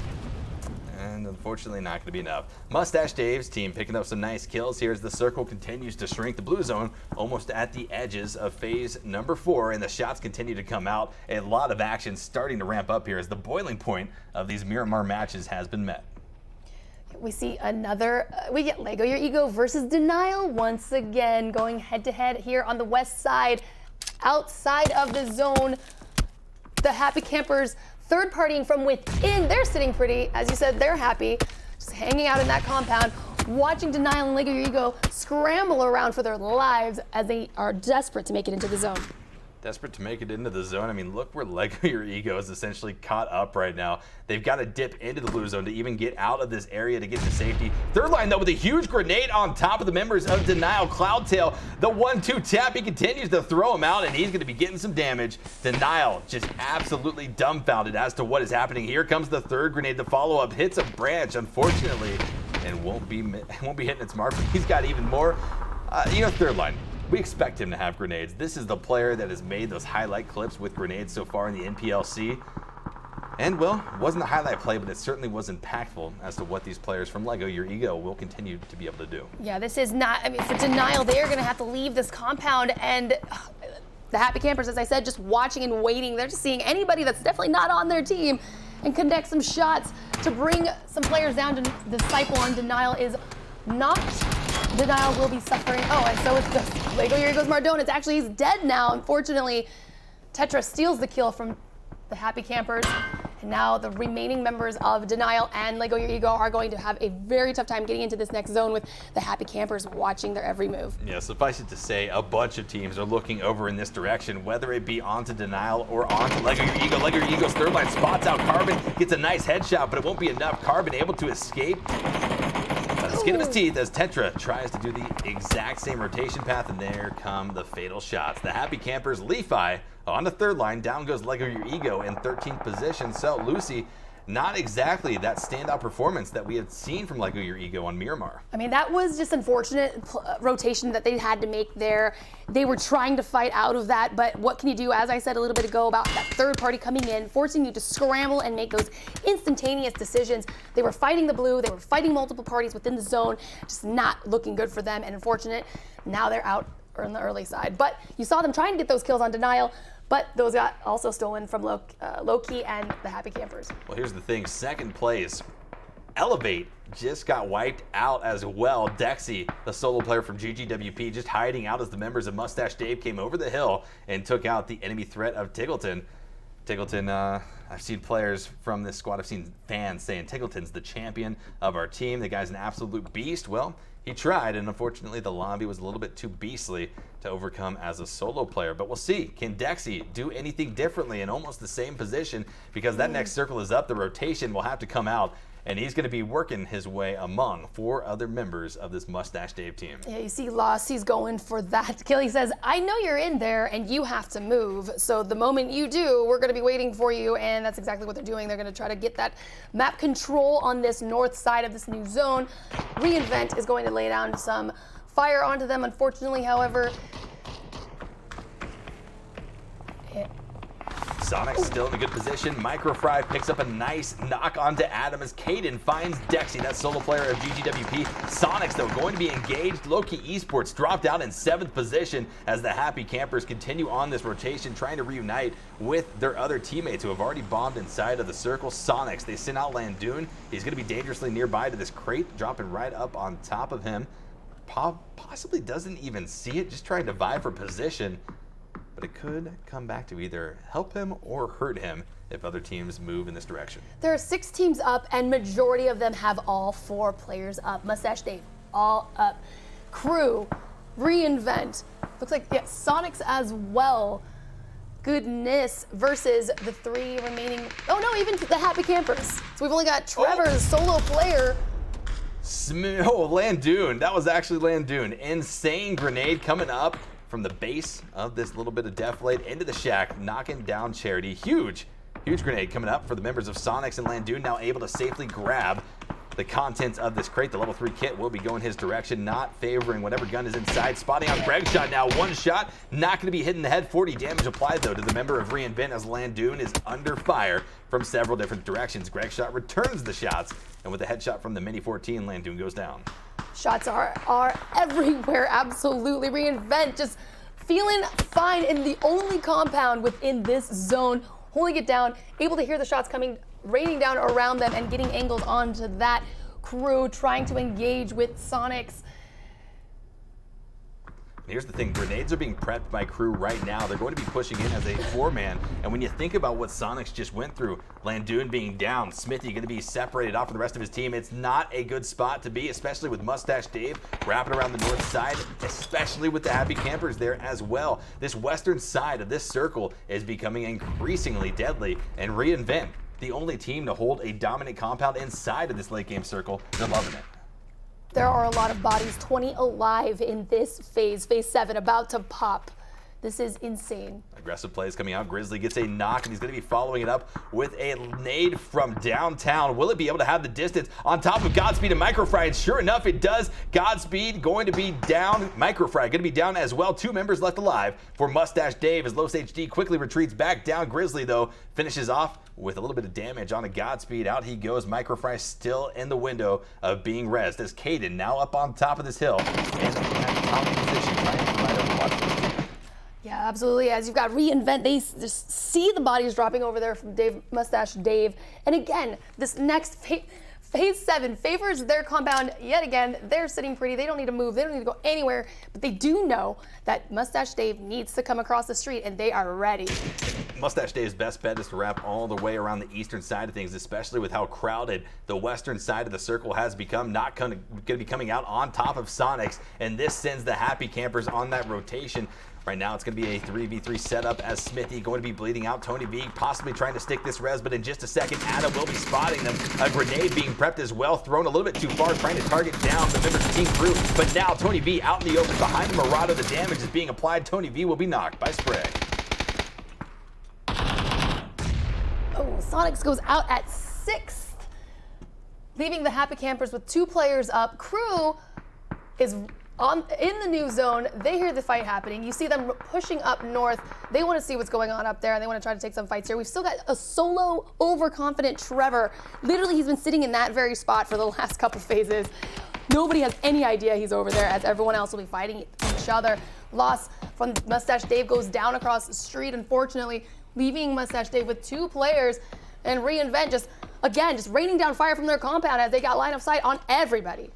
And unfortunately not going to be enough. Mustache Dave's team picking up some nice kills here as the circle continues to shrink. The blue zone almost at the edges of phase number 4, and the shots continue to come out. A lot of action starting to ramp up here as the boiling point of these Miramar matches has been met. We see another, we get Lego Your Ego versus Denial once again, going head to head here on the west side, outside of the zone. The Happy Campers third partying from within. They're sitting pretty, as you said, they're happy, just hanging out in that compound, watching Denial and Lego Your Ego scramble around for their lives as they are desperate to make it into the zone. Desperate to make it into the zone. I mean, look where Lego Your Ego is essentially caught up right now. They've got to dip into the blue zone to even get out of this area to get to safety. Third line, though, with a huge grenade on top of the members of Denial. Cloudtail, the 1-2 tap, he continues to throw him out, and he's going to be getting some damage. Denial just absolutely dumbfounded as to what is happening. Here comes the third grenade. The follow-up hits a branch, unfortunately, and won't be hitting its mark, but he's got even more. Third line. We expect him to have grenades. This is the player that has made those highlight clips with grenades so far in the NPLC. And, well, it wasn't a highlight play, but it certainly was impactful as to what these players from Lego Your Ego will continue to be able to do. Yeah, this is not, for Denial, they are going to have to leave this compound, and the Happy Campers, as I said, just watching and waiting. They're just seeing anybody that's definitely not on their team and connect some shots to bring some players down. To Disciple on Denial is not. Denial will be suffering. Oh, and so it's just Lego Your Ego's Mardone. It's actually, he's dead now. Unfortunately, Tetra steals the kill from the Happy Campers. And now the remaining members of Denial and Lego Your Ego are going to have a very tough time getting into this next zone with the Happy Campers watching their every move. Yeah, suffice it to say, a bunch of teams are looking over in this direction, whether it be onto Denial or onto Lego Your Ego. Lego Your Ego's third line spots out Carbon, gets a nice headshot, but it won't be enough. Carbon able to escape. The skin of his teeth as Tetra tries to do the exact same rotation path, and there come the fatal shots. The Happy Campers, Leafy on the third line, down goes Lego Your Ego in 13th position. So Lucy, not exactly that standout performance that we had seen from Lego Your Ego on Miramar. I mean, that was just unfortunate rotation that they had to make there. They were trying to fight out of that, but what can you do, as I said a little bit ago, about that third party coming in, forcing you to scramble and make those instantaneous decisions. They were fighting the blue, they were fighting multiple parties within the zone, just not looking good for them, and unfortunate, now they're out on the early side. But you saw them trying to get those kills on Denial, but those got also stolen from Loki and the Happy Campers. Well, here's the thing. Second place, Elevate, just got wiped out as well. Dexy, the solo player from GGWP, just hiding out as the members of Mustache Dave came over the hill and took out the enemy threat of Tiggleton. Tiggleton, I've seen players from this squad, I've seen fans saying Tiggleton's the champion of our team. The guy's an absolute beast. Well, he tried, and unfortunately the lobby was a little bit too beastly to overcome as a solo player. But we'll see. Can Dexy do anything differently in almost the same position? Because that next circle is up. The rotation will have to come out, and he's going to be working his way among 4 other members of this Mustache Dave team. Yeah, you see Lost, he's going for that kill. He says, I know you're in there and you have to move. So the moment you do, we're going to be waiting for you. And that's exactly what they're doing. They're going to try to get that map control on this north side of this new zone. Reinvent is going to lay down some fire onto them. Unfortunately, however, Sonic still in a good position. Microfry picks up a nice knock onto Adam as Caden finds Dexy, that solo player of GGWP. Sonic's, though, going to be engaged. Loki Esports dropped out in 7th position as the Happy Campers continue on this rotation, trying to reunite with their other teammates who have already bombed inside of the circle. Sonics, they send out Landoon. He's going to be dangerously nearby to this crate, dropping right up on top of him. Possibly doesn't even see it, just trying to vie for position. But it could come back to either help him or hurt him if other teams move in this direction. There are 6 teams up, and majority of them have all 4 players up. Mustache Dave, all up. Crew, Reinvent, looks like Sonics as well. Goodness, versus the 3 remaining, oh no, even the Happy Campers. So we've only got Trevor, solo player. Landoon, that was actually Landoon. Insane grenade coming up from the base of this little bit of deflate into the shack, knocking down Charity. Huge grenade coming up for the members of Sonics, and Landoon now able to safely grab the contents of this crate. The level 3 kit will be going his direction, not favoring whatever gun is inside. Spotting out Greg Shot now. One shot, not going to be hitting the head. 40 damage applied, though, to the member of Reinvent as Landoon is under fire from several different directions. Greg Shot returns the shots, and with a headshot from the Mini 14, Landoon goes down. Shots are everywhere, absolutely. Reinvent just feeling fine in the only compound within this zone, holding it down, able to hear the shots coming, raining down around them and getting angled onto that crew, trying to engage with Sonics. Here's the thing, grenades are being prepped by crew right now. They're going to be pushing in as a 4-man. And when you think about what Sonics just went through, Landoon being down, Smithy going to be separated off from the rest of his team, it's not a good spot to be, especially with Mustache Dave wrapping around the north side, especially with the Happy Campers there as well. This western side of this circle is becoming increasingly deadly, and Reinvent, the only team to hold a dominant compound inside of this late game circle, they're loving it. There are a lot of bodies, 20 alive in this phase 7, about to pop. This is insane. Aggressive plays coming out. Grizzly gets a knock, and he's going to be following it up with a nade from downtown. Will it be able to have the distance on top of Godspeed and Microfry? And sure enough, it does. Godspeed going to be down. Microfry going to be down as well. 2 members left alive for Mustache Dave as Los HD quickly retreats back down. Grizzly, though, finishes off with a little bit of damage on a Godspeed. Out he goes. Microfry still in the window of being rezzed as Caden now up on top of this hill and at the top position trying to provide overwatch. Yeah, absolutely. As you've got Reinvent, they just see the bodies dropping over there from Mustache Dave. And again, this next phase 7 favors their compound yet again. They're sitting pretty. They don't need to move. They don't need to go anywhere. But they do know that Mustache Dave needs to come across the street, and they are ready. Mustache Dave's best bet is to wrap all the way around the eastern side of things, especially with how crowded the western side of the circle has become. Not going to be coming out on top of Sonics, and this sends the Happy Campers on that rotation. Right now, it's going to be a 3v3 setup as Smithy going to be bleeding out. Tony V possibly trying to stick this res, but in just a second, Adam will be spotting them. A grenade being prepped as well, thrown a little bit too far, trying to target down the members of Team Crew. But now, Tony V out in the open behind the Marauder. The damage is being applied. Tony V will be knocked by Spray. Oh, Sonics goes out at 6th, leaving the Happy Campers with 2 players up. Crew is in the new zone. They hear the fight happening. You see them pushing up north. They want to see what's going on up there, and they want to try to take some fights here. We've still got a solo, overconfident Trevor. Literally, he's been sitting in that very spot for the last couple phases. Nobody has any idea he's over there, as everyone else will be fighting each other. Loss from Mustache Dave goes down across the street, unfortunately, leaving Mustache Dave with 2 players. And Reinvent just raining down fire from their compound as they got line of sight on everybody.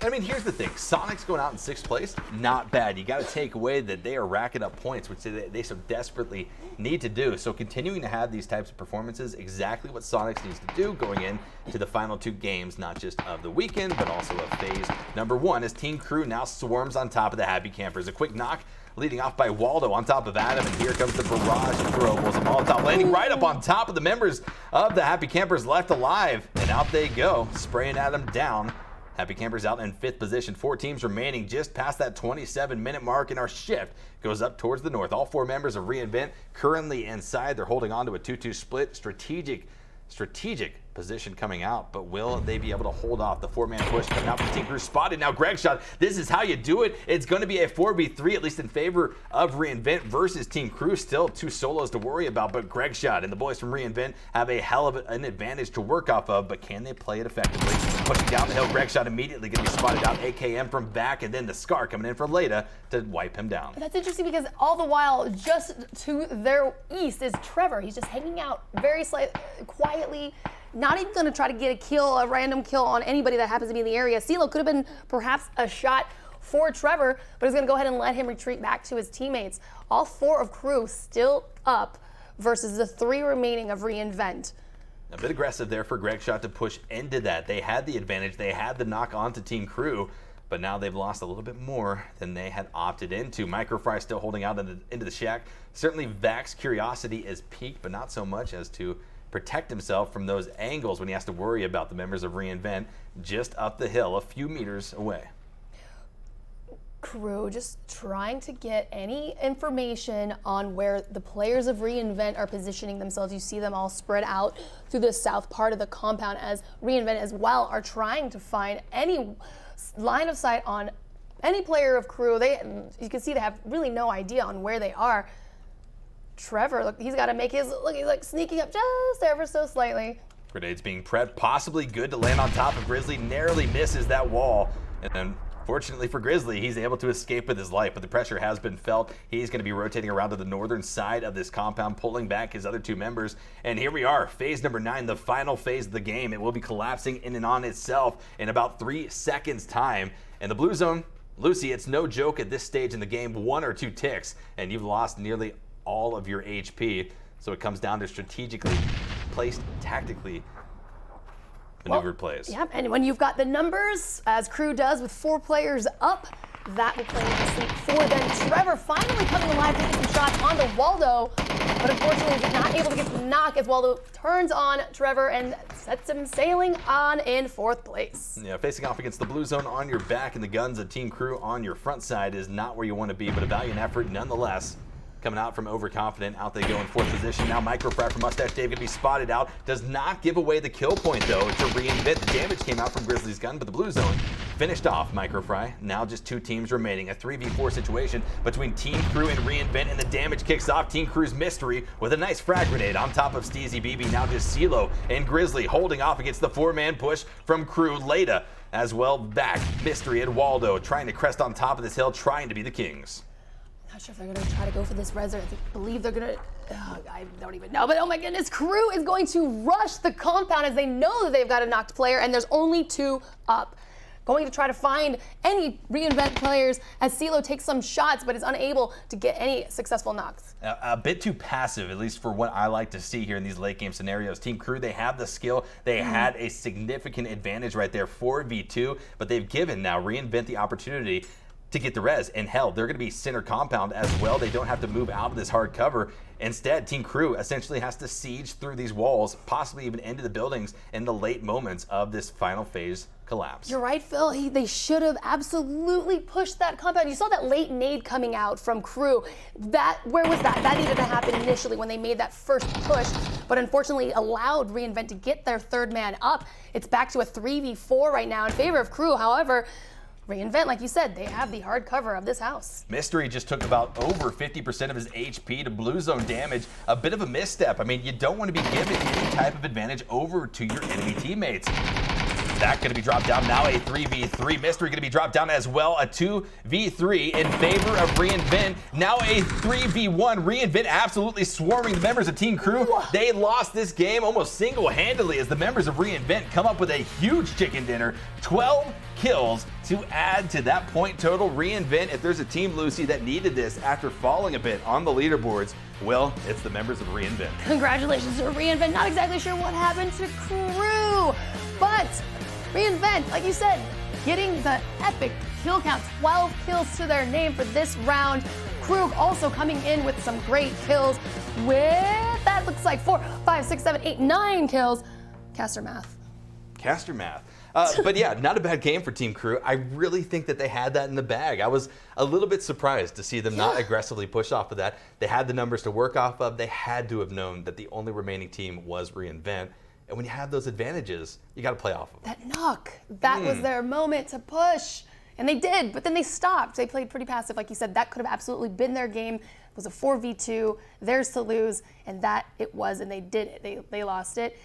I mean, here's the thing. Sonic's going out in 6th place, not bad. You got to take away that they are racking up points, which they so desperately need to do. So continuing to have these types of performances, exactly what Sonics needs to do going into the final 2 games, not just of the weekend, but also of phase number 1, as Team Crew now swarms on top of the Happy Campers. A quick knock leading off by Waldo on top of Adam, and here comes the barrage of throwables. A Molotov landing right up on top of the members of the Happy Campers left alive, and out they go, spraying Adam down. Happy Campers out in 5th position. 4 teams remaining just past that 27-minute mark, and our shift goes up towards the north. All 4 members of Reinvent currently inside. They're holding on to a 2-2 split. Strategic position coming out, but will they be able to hold off the 4-man push coming out from Team Crew? Spotted now. Greg Shot. This is how you do it. It's going to be a 4v3, at least in favor of Reinvent versus Team Crew. Still 2 solos to worry about, but Greg Shot and the boys from Reinvent have a hell of an advantage to work off of, but can they play it effectively? Pushing down the hill, Greg Shot immediately going to be spotted out. AKM from back, and then the Scar coming in for Leda to wipe him down. That's interesting because all the while, just to their east is Trevor. He's just hanging out very quietly, not even going to try to get a random kill on anybody that happens to be in the area. CeeLo could have been perhaps a shot for Trevor, but he's going to go ahead and let him retreat back to his teammates. All 4 of Crew still up versus the 3 remaining of Reinvent. A bit aggressive there for Greg Shot to push into that. They had the advantage. They had the knock on to Team Crew, but now they've lost a little bit more than they had opted into. Microfry still holding out into the shack. Certainly Vac's curiosity is peaked, but not so much as to protect himself from those angles when he has to worry about the members of Reinvent just up the hill a few meters away. Crew just trying to get any information on where the players of reInvent are positioning themselves. You see them all spread out through the south part of the compound as reInvent as well are trying to find any line of sight on any player of Crew. You can see they have really no idea on where they are. Trevor, look, he's got to make his, look, he's like sneaking up just ever so slightly. Grenades being prepped, possibly good to land on top of Grizzly, narrowly misses that wall. And then, fortunately for Grizzly, he's able to escape with his life, but the pressure has been felt. He's going to be rotating around to the northern side of this compound, pulling back his other two members. And here we are, phase number 9, the final phase of the game. It will be collapsing in and on itself in about 3 seconds' time. And the blue zone, Lucy, it's no joke at this stage in the game, 1 or 2 ticks, and you've lost nearly all of your HP. So it comes down to strategically placed, tactically maneuvered plays. Yep, and when you've got the numbers, as Crew does with 4 players up, that will play nicely for them. Trevor finally coming alive, taking some shots onto Waldo, but unfortunately is not able to get the knock as Waldo turns on Trevor and sets him sailing on in 4th place. Yeah, facing off against the blue zone on your back and the guns of Team Crew on your front side is not where you want to be, but a valiant effort nonetheless. Coming out from overconfident, out they go in 4th position. Now Microfry from Mustache Dave gonna be spotted out. Does not give away the kill point though to reInvent. The damage came out from Grizzly's gun, but the blue zone finished off Microfry. Now just 2 teams remaining. A 3v4 situation between Team Crew and reInvent, and the damage kicks off Team Crew's Mystery with a nice frag grenade on top of Steezy BB. Now just CeeLo and Grizzly holding off against the 4-man push from Crew. Leda as well back. Mystery and Waldo trying to crest on top of this hill, trying to be the kings. Not sure if they're going to try to go for this res. I believe they're going to, I don't even know, but oh my goodness, Crew is going to rush the compound as they know that they've got a knocked player and there's only 2 up. Going to try to find any reInvent players as CeeLo takes some shots but is unable to get any successful knocks. A bit too passive, at least for what I like to see here in these late game scenarios. Team Crew, they have the skill. They had a significant advantage right there, 4v2, but they've given now reInvent the opportunity to get the res, and hell, they're going to be center compound as well. They don't have to move out of this hard cover. Instead, Team Crew essentially has to siege through these walls, possibly even into the buildings in the late moments of this final phase collapse. You're right, Phil. They should have absolutely pushed that compound. You saw that late nade coming out from Crew. Where was that? That needed to happen initially when they made that first push, but unfortunately allowed reInvent to get their 3rd man up. It's back to a 3v4 right now in favor of Crew. However, reInvent, like you said, they have the hard cover of this house. Mystery just took about over 50% of his HP to blue zone damage. A bit of a misstep. I mean, you don't want to be giving any type of advantage over to your enemy teammates. That going to be dropped down now, a 3v3. Mystery going to be dropped down as well, a 2v3 in favor of reInvent. Now a 3v1. reInvent absolutely swarming the members of Team Crew. They lost this game almost single-handedly as the members of reInvent come up with a huge chicken dinner. 12 kills to add to that point total. reInvent, if there's a team, Lucy, that needed this after falling a bit on the leaderboards, well, it's the members of reInvent. Congratulations to reInvent. Not exactly sure what happened to Crew, but reInvent, like you said, getting the epic kill count, 12 kills to their name for this round. Crew also coming in with some great kills with, that looks like 4, 5, 6, 7, 8, 9 kills. Caster math. Caster math. But yeah, not a bad game for Team Crew. I really think that they had that in the bag. I was a little bit surprised to see them not aggressively push off of that. They had the numbers to work off of. They had to have known that the only remaining team was reInvent. And when you have those advantages, you got to play off of them. That knock, that was their moment to push. And they did, but then they stopped. They played pretty passive. Like you said, that could have absolutely been their game. It was a 4v2, theirs to lose, and that it was, and they did it. They lost it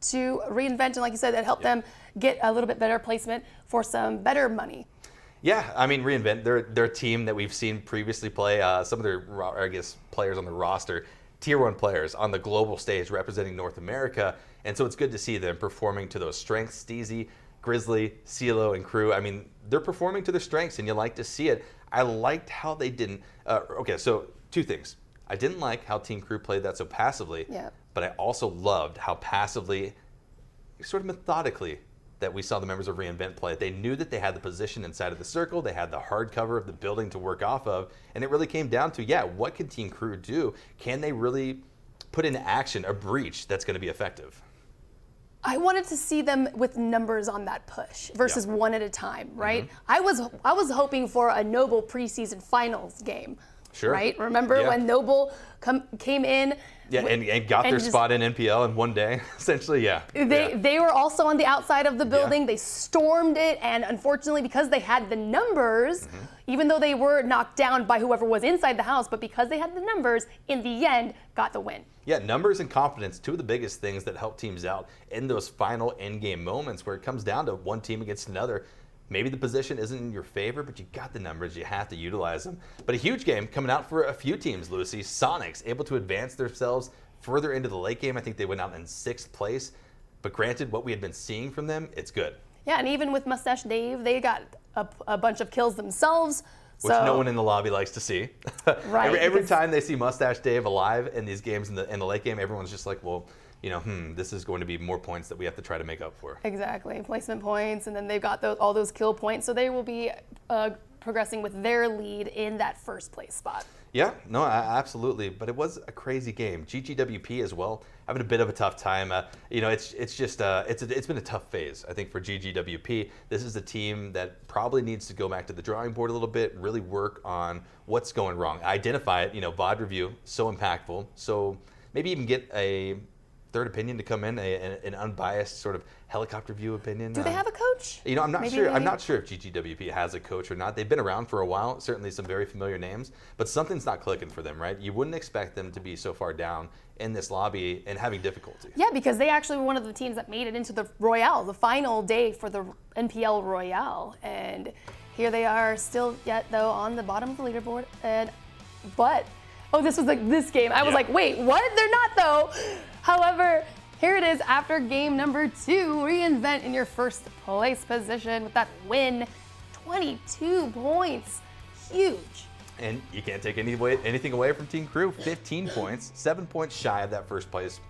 to reInvent, and like you said, that helped them get a little bit better placement for some better money. Yeah, I mean, reInvent, they're a team that we've seen previously play some of their, I guess, players on the roster, tier 1 players on the global stage representing North America. And so it's good to see them performing to those strengths. Steezy, Grizzly, CeeLo, and Crew, I mean, they're performing to their strengths, and you like to see it. I liked how they didn't, okay, so 2 things. I didn't like how Team Crew played that so passively, but I also loved how passively, sort of methodically, that we saw the members of reInvent play. They knew that they had the position inside of the circle, they had the hard cover of the building to work off of, and it really came down to, yeah, what can Team Crew do? Can they really put into action a breach that's going to be effective? I wanted to see them with numbers on that push versus one at a time, right? I was hoping for a Noble preseason finals game. Sure. Right? Remember when Noble came in? Yeah, and got their spot in NPL in one day, essentially, They were also on the outside of the building. They stormed it, and unfortunately, because they had the numbers, even though they were knocked down by whoever was inside the house, but because they had the numbers, in the end, got the win. Yeah, numbers and confidence, two of the biggest things that help teams out in those final end-game moments where it comes down to one team against another. Maybe the position isn't in your favor, but you got the numbers. You have to utilize them. But a huge game coming out for a few teams, Lucy. Sonics able to advance themselves further into the late game. I think they went out in 6th place. But granted, what we had been seeing from them, it's good. Yeah, and even with Mustache Dave, they got a bunch of kills themselves. Which no one in the lobby likes to see. Right. every time they see Mustache Dave alive in these games in the late game, everyone's just like, well, this is going to be more points that we have to try to make up for. Exactly, placement points, and then they've got all those kill points, so they will be progressing with their lead in that first place spot. Yeah, no, absolutely. But it was a crazy game. GGWP as well, having a bit of a tough time. It's been a tough phase, I think, for GGWP. This is a team that probably needs to go back to the drawing board a little bit, really work on what's going wrong, identify it. VOD review, so impactful. So maybe even get a third opinion to come in, an unbiased sort of helicopter view opinion. Do they have a coach? I'm not sure. I'm not sure if GGWP has a coach or not. They've been around for a while, certainly some very familiar names, but something's not clicking for them, right? You wouldn't expect them to be so far down in this lobby and having difficulty. Yeah, because they actually were one of the teams that made it into the Royale, the final day for the NPL Royale, and here they are still yet though on the bottom of the leaderboard. This was like this game. I was like, wait, what? They're not though. However, here it is after game number 2. Reinvent in your first place position with that win. 22 points. Huge. And you can't take anything away from Team Crew. 15 points, 7 points shy of that first place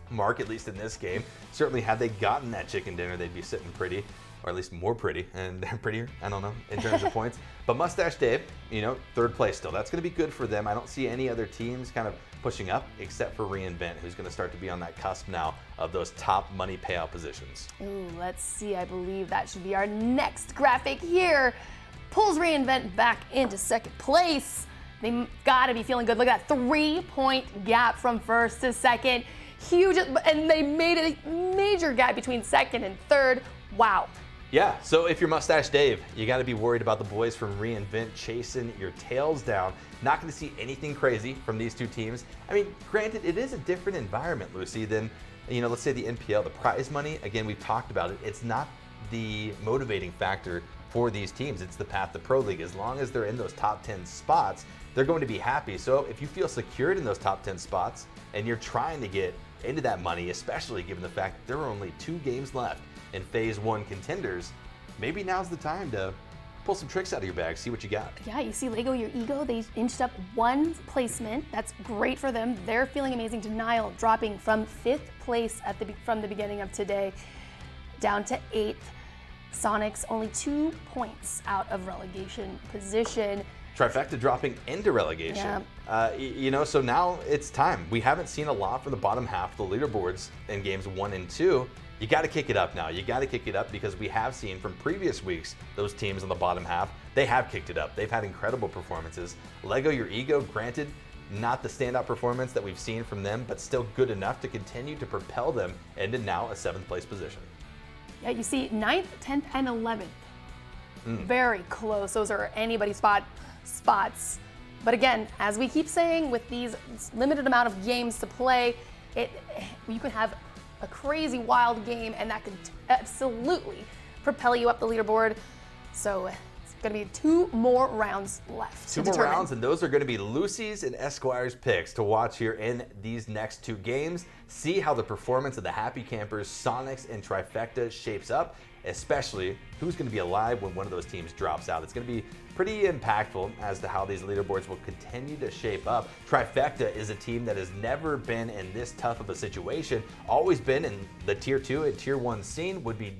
mark, at least in this game. Certainly, had they gotten that chicken dinner, they'd be sitting pretty, or at least more pretty, and prettier, I don't know, in terms of points. But Mustache Dave, 3rd place still. That's going to be good for them. I don't see any other teams kind of pushing up except for Reinvent, who's going to start to be on that cusp now of those top money payout positions. Ooh, let's see. I believe that should be our next graphic here. Pulls Reinvent back into 2nd place. They got to be feeling good. Look at that 3-point gap from 1st to 2nd. Huge, and they made a major gap between 2nd and 3rd. Wow. Yeah, so if you're Mustache Dave, you got to be worried about the boys from Reinvent chasing your tails down. Not going to see anything crazy from these two teams. I mean, granted, it is a different environment, Lucy, than, let's say the NPL, the prize money. Again, we've talked about it. It's not the motivating factor for these teams. It's the path to Pro League. As long as they're in those top 10 spots, they're going to be happy. So if you feel secured in those top 10 spots and you're trying to get into that money, especially given the fact that there are only 2 games left in Phase 1 Contenders, maybe now's the time to pull some tricks out of your bag, see what you got. Yeah, you see Lego Your Ego, they inched up 1 placement. That's great for them. They're feeling amazing. Denial dropping from 5th place from the beginning of today down to 8th. Sonics only 2 points out of relegation position. Trifecta dropping into relegation. Yeah. So now it's time. We haven't seen a lot from the bottom half of the leaderboards in games 1 and 2. You got to kick it up now. You got to kick it up because we have seen from previous weeks, those teams on the bottom half, they have kicked it up. They've had incredible performances. Lego Your Ego, granted, not the standout performance that we've seen from them, but still good enough to continue to propel them into now a 7th place position. Yeah, you see 9th, 10th, and 11th. Very close. Those are anybody's spots. But again, as we keep saying, with these limited amount of games to play, you can have a crazy wild game, and that could absolutely propel you up the leaderboard. So it's going to be 2 more rounds left. 2 more rounds, and those are going to be Lucy's and Esquire's picks to watch here in these next 2 games. See how the performance of the Happy Campers, Sonics, and Trifecta shapes up, especially who's going to be alive when one of those teams drops out. It's going to be pretty impactful as to how these leaderboards will continue to shape up. Trifecta is a team that has never been in this tough of a situation, always been in the Tier 2 and Tier 1 scene. Would be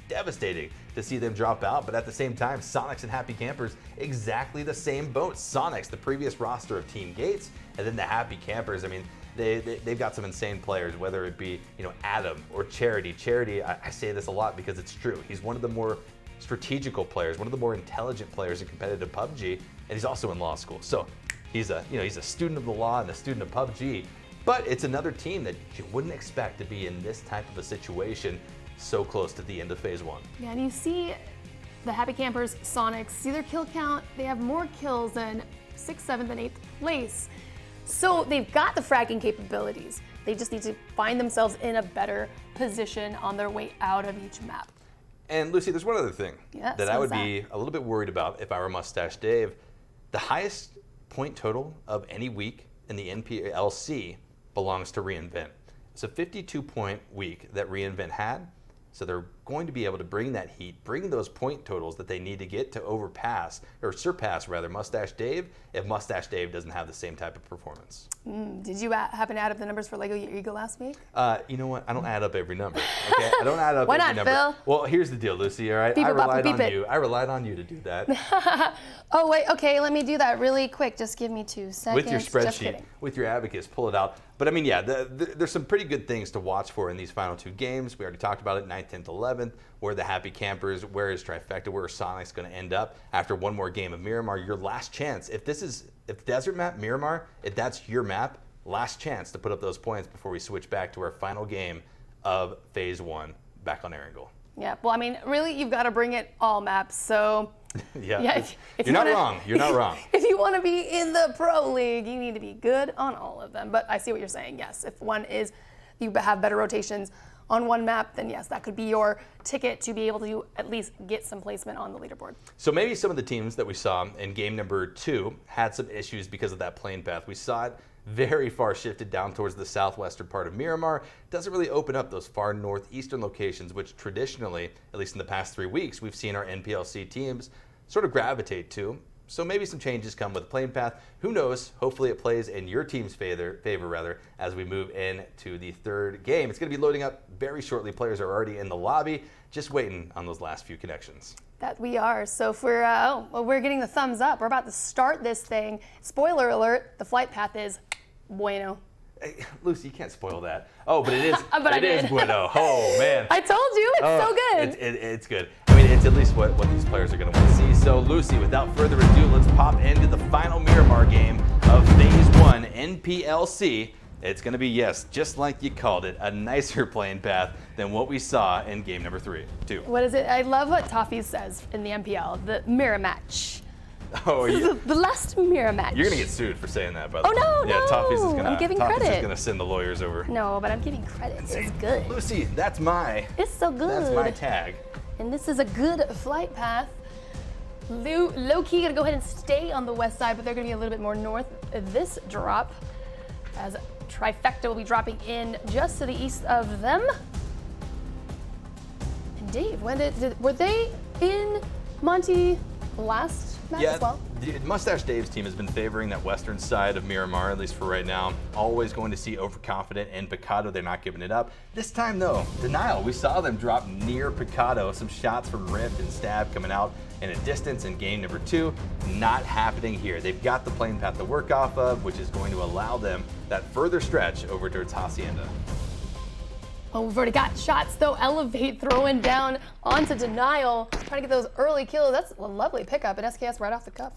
devastating to see them drop out, but at the same time, Sonics and Happy Campers, exactly the same boat. Sonics, the previous roster of Team Gates, and then the Happy Campers. I mean, they've got some insane players, whether it be Adam or Charity. Charity, I say this a lot because it's true. He's one of the more strategical players, one of the more intelligent players in competitive PUBG, and he's also in law school. So he's a he's a student of the law and a student of PUBG. But it's another team that you wouldn't expect to be in this type of a situation so close to the end of phase 1. Yeah, and you see the Happy Campers, Sonics, see their kill count. They have more kills than 6th, 7th, and 8th place. So they've got the fragging capabilities. They just need to find themselves in a better position on their way out of each map. And Lucy, there's one other thing that I would be a little bit worried about if I were Mustache Dave. The highest point total of any week in the NPLC belongs to reInvent. It's a 52-point week that reInvent had. So they're going to be able to bring that heat, bring those point totals that they need to get to surpass Mustache Dave, if Mustache Dave doesn't have the same type of performance. Did you happen to add up the numbers for Lego Eagle last week? You know what? I don't add up every number. Okay, I don't add up every number. Why not, Phil? Well, here's the deal, Lucy. All right, I relied on you to do that. Oh wait, okay, let me do that really quick. Just give me 2 seconds. With your spreadsheet, with your abacus, pull it out. But I mean, yeah, there's some pretty good things to watch for in these final 2 games. We already talked about it, 9th, 10th, 11th. Where the Happy Campers, where is Trifecta, where is Sonic's going to end up after one more game of Miramar? Your last chance. If Desert Map Miramar, if that's your map, last chance to put up those points before we switch back to our final game of phase 1 back on Erangel. Yeah, well, I mean, really, you've got to bring it all maps. So yeah, you're not wrong. You're not wrong. If you want to be in the Pro League, you need to be good on all of them. But I see what you're saying. Yes, if you have better rotations on one map, then yes, that could be your ticket to be able to at least get some placement on the leaderboard. So maybe some of the teams that we saw in game number 2 had some issues because of that plane path. We saw it very far shifted down towards the southwestern part of Miramar. Doesn't really open up those far northeastern locations, which traditionally, at least in the past 3 weeks, we've seen our NPLC teams sort of gravitate to. So maybe some changes come with the plane path. Who knows? Hopefully it plays in your team's favor as we move into the 3rd game. It's going to be loading up very shortly. Players are already in the lobby, just waiting on those last few connections. That we are. So if we're getting the thumbs up. We're about to start this thing. Spoiler alert, the flight path is bueno. Hey, Lucy, you can't spoil that. Oh, but it is. It is bueno. Oh man. I told you, it's so good. It's good. I mean, it's at least what these players are going to want to see. So, Lucy, without further ado, let's pop into the final Miramar game of Phase 1 NPLC. It's going to be, yes, just like you called it, a nicer playing path than what we saw in game number 2. What is it? I love what Toffee says in the MPL, the mirror match. Oh, yeah. The last mirror match. You're going to get sued for saying that, by the way. Oh, no, yeah, Toffee's is going I'm giving credit. Toffee's going to send the lawyers over. No, but I'm giving credit. It's good. Lucy, that's It's so good. That's my tag. And this is a good flight path. Low-key going to go ahead and stay on the west side, but they're going to be a little bit more north of this drop, as Trifecta will be dropping in just to the east of them. And Dave, were they in Monty last map as well? Mustache Dave's team has been favoring that western side of Miramar, at least for right now. Always going to see Overconfident and Picado. They're not giving it up. This time, though, Denial. We saw them drop near Picado. Some shots from Rift and Stab coming out in a distance in game number 2. Not happening here. They've got the plane path to work off of, which is going to allow them that further stretch over towards Hacienda. Oh, we've already got shots, though. Elevate throwing down onto Denial. Trying to get those early kills. That's a lovely pickup, and SKS right off the cuff.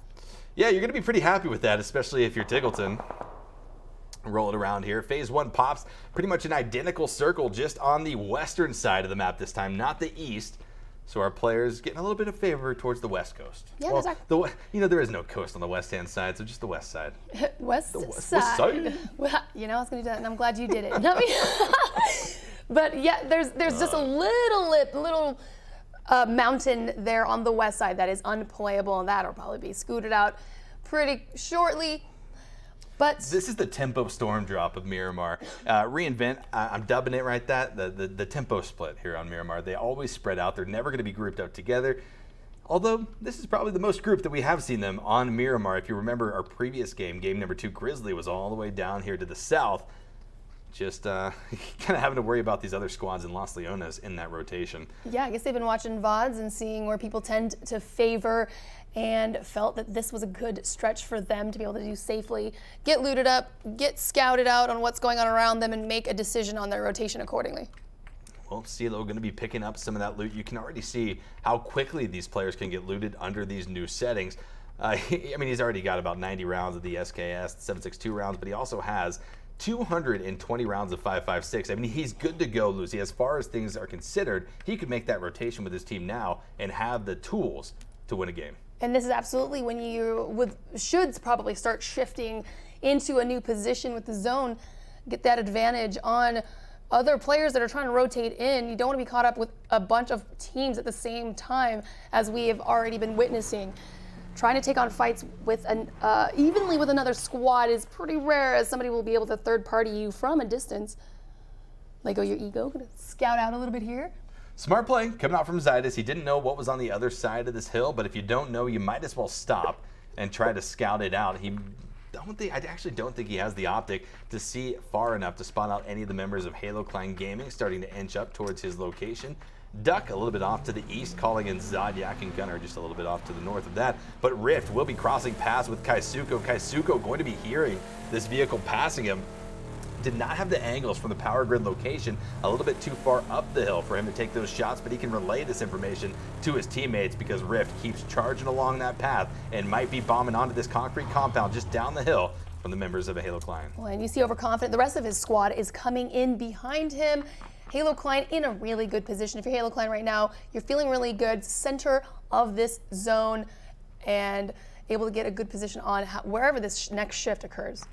Yeah, you're going to be pretty happy with that, especially if you're Tiggleton. Roll it around here. Phase 1 pops pretty much an identical circle just on the western side of the map this time, not the east. So our players getting a little bit of favor towards the west coast. Yeah, well, there is no coast on the west-hand side, so just the west side. West side. Well, I was going to do that, and I'm glad you did it. Not me. But yeah, there's just a little mountain there on the west side that is unplayable, and that'll probably be scooted out pretty shortly. But this is the tempo storm drop of Miramar. reInvent, I'm dubbing it right the tempo split here on Miramar. They always spread out. They're never going to be grouped up together. Although this is probably the most grouped that we have seen them on Miramar. If you remember our previous game, game number 2, Grizzly was all the way down here to the south. just kind of having to worry about these other squads in Los Leones in that rotation. Yeah, I guess they've been watching VODs and seeing where people tend to favor, and felt that this was a good stretch for them to be able to do safely, get looted up, get scouted out on what's going on around them, and make a decision on their rotation accordingly. Well, CeeLo going to be picking up some of that loot. You can already see how quickly these players can get looted under these new settings. I mean, he's already got about 90 rounds of the SKS, 7.62 rounds, but he also has 220 rounds of 5.56. I mean, he's good to go, Lucy. As far as things are considered, he could make that rotation with his team now and have the tools to win a game. And this is absolutely when you should probably start shifting into a new position with the zone, get that advantage on other players that are trying to rotate in. You don't want to be caught up with a bunch of teams at the same time, as we have already been witnessing. Trying to take on fights with evenly with another squad is pretty rare, as somebody will be able to third party you from a distance. Let go your ego, gonna scout out a little bit here. Smart play coming out from Zydus. He didn't know what was on the other side of this hill, but if you don't know, you might as well stop and try to scout it out. I actually don't think he has the optic to see far enough to spot out any of the members of Halo Clan Gaming starting to inch up towards his location. Duck a little bit off to the east, calling in Zodiac and Gunner just a little bit off to the north of that. But Rift will be crossing paths with Kaisuko. Kaisuko going to be hearing this vehicle passing him. Did not have the angles from the power grid location, a little bit too far up the hill for him to take those shots, but he can relay this information to his teammates because Rift keeps charging along that path and might be bombing onto this concrete compound just down the hill from the members of a Halo Clan. Well, and you see overconfident, the rest of his squad is coming in behind him. Halo Clan in a really good position. If you're Halo Clan right now, you're feeling really good, center of this zone, and able to get a good position on wherever this next shift occurs.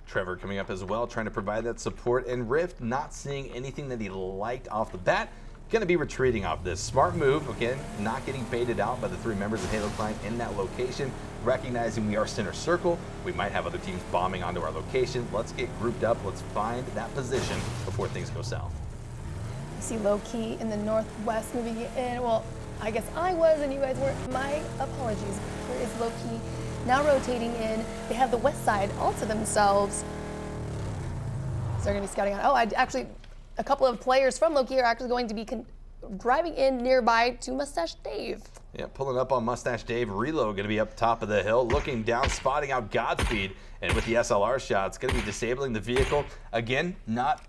Trevor coming up as well, trying to provide that support, and Rift not seeing anything that he liked off the bat. Going to be retreating off this. Smart move, again, not getting baited out by the three members of Halo Clan in that location, recognizing we are center circle. We might have other teams bombing onto our location. Let's get grouped up. Let's find that position before things go south. You see Low-Key in the northwest moving in. Well, I guess I was and you guys weren't. My apologies. Where is Low-Key? Now rotating in. They have the west side all to themselves. So they're going to be scouting out. Oh, actually, a couple of players from Low-Key are actually going to be driving in nearby to Mustache Dave. Yeah, pulling up on Mustache Dave. Reload going to be up top of the hill, looking down, spotting out Godspeed. And with the SLR shots, going to be disabling the vehicle. Again, not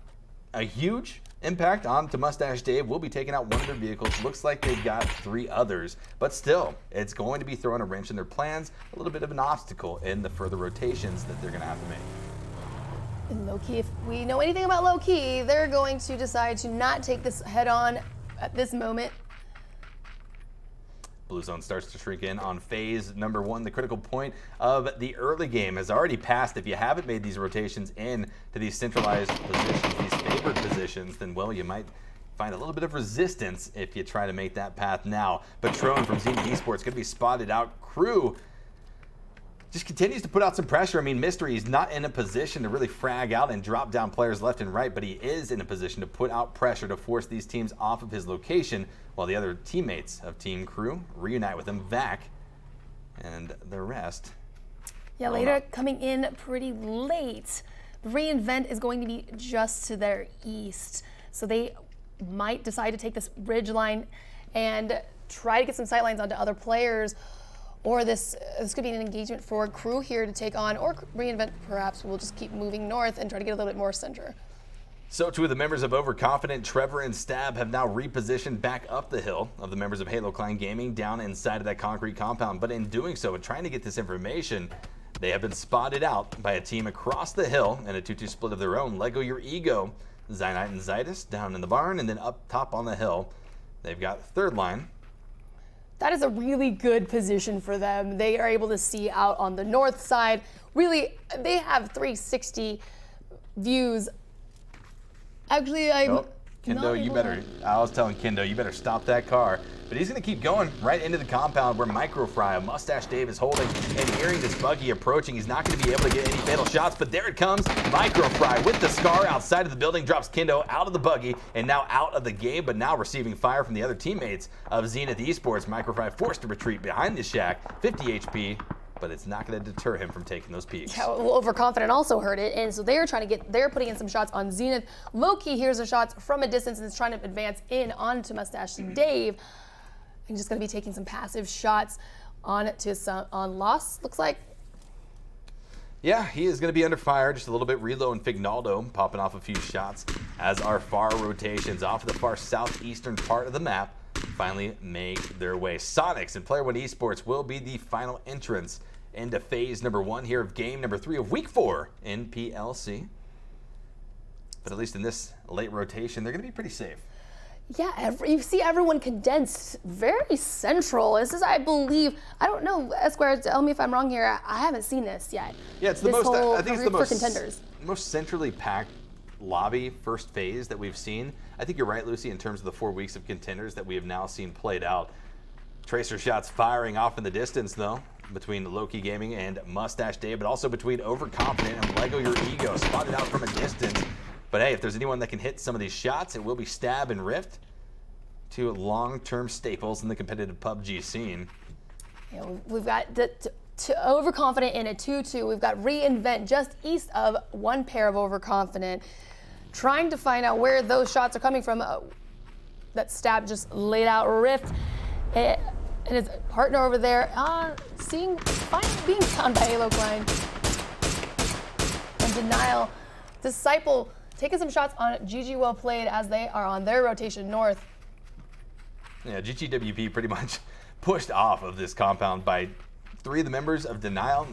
a huge impact onto Mustache Dave. Will be taking out one of their vehicles. Looks like they've got three others, but still, it's going to be throwing a wrench in their plans, a little bit of an obstacle in the further rotations that they're going to have to make. And Low-Key, if we know anything about Low-Key, they're going to decide to not take this head on at this moment. Blue zone starts to shrink in on phase number one. The critical point of the early game has already passed. If you haven't made these rotations in to these centralized positions, these favored positions, then, well, you might find a little bit of resistance if you try to make that path now. Patron from Zenith Esports going to be spotted out. Crew just continues to put out some pressure. I mean, Mystery is not in a position to really frag out and drop down players left and right, but he is in a position to put out pressure to force these teams off of his location, while the other teammates of Team Crew reunite with him, Vac, and the rest. Yeah, later coming in pretty late. Reinvent is going to be just to their east, so they might decide to take this ridge line and try to get some sight lines onto other players. Or this could be an engagement for Crew here to take on, or Reinvent perhaps will just keep moving north and try to get a little bit more center. So two of the members of Overconfident, Trevor and Stab, have now repositioned back up the hill of the members of Halo Clan Gaming down inside of that concrete compound. But in doing so and trying to get this information, they have been spotted out by a team across the hill in a 2-2 split of their own. Lego Your Ego, Zynite and Zydus down in the barn, and then up top on the hill, they've got third line. That is a really good position for them. They are able to see out on the north side. Really, they have 360 views. Actually, Kendo, you better, I was telling Kendo, you better stop that car. But he's going to keep going right into the compound where Microfry, Mustache Dave, is holding, and hearing this buggy approaching, he's not going to be able to get any fatal shots, but there it comes. Microfry with the scar outside of the building drops Kendo out of the buggy and now out of the game, but now receiving fire from the other teammates of Zenith Esports. Microfry forced to retreat behind the shack, 50 HP, but it's not going to deter him from taking those peaks. Yeah, well, Overconfident also heard it, and so they're putting in some shots on Zenith. Loki hears the shots from a distance and is trying to advance in onto Mustache Dave. And just going to be taking some passive shots on Loss, looks like. Yeah, he is going to be under fire just a little bit. Relo and Fignaldo popping off a few shots as our far rotations off of the far southeastern part of the map finally make their way. Sonics and Player One Esports will be the final entrance into phase number 1 here of game number 3 of week 4 in PLC. But at least in this late rotation, they're going to be pretty safe. Yeah, you see everyone condensed very central. This is, I believe, I don't know, Esquire, tell me if I'm wrong here. I haven't seen this yet. Yeah, it's the most, I think it's the for Contenders. Most centrally packed lobby first phase that we've seen. I think you're right, Lucy, in terms of the 4 weeks of Contenders that we have now seen played out. Tracer shots firing off in the distance, though, between Loki Gaming and Mustache Dave, but also between Overconfident and Lego Your Ego, spotted out from a distance. But hey, if there's anyone that can hit some of these shots, it will be Stab and Rift, 2 long-term staples in the competitive PUBG scene. Yeah, we've got Overconfident in a 2-2. We've got Reinvent just east of one pair of Overconfident, trying to find out where those shots are coming from. That Stab just laid out Rift, and his partner over there, being found by Halo Klein. And Denial, Disciple, taking some shots on GG Well Played as they are on their rotation north. Yeah, GGWP pretty much pushed off of this compound by 3 of the members of Denial.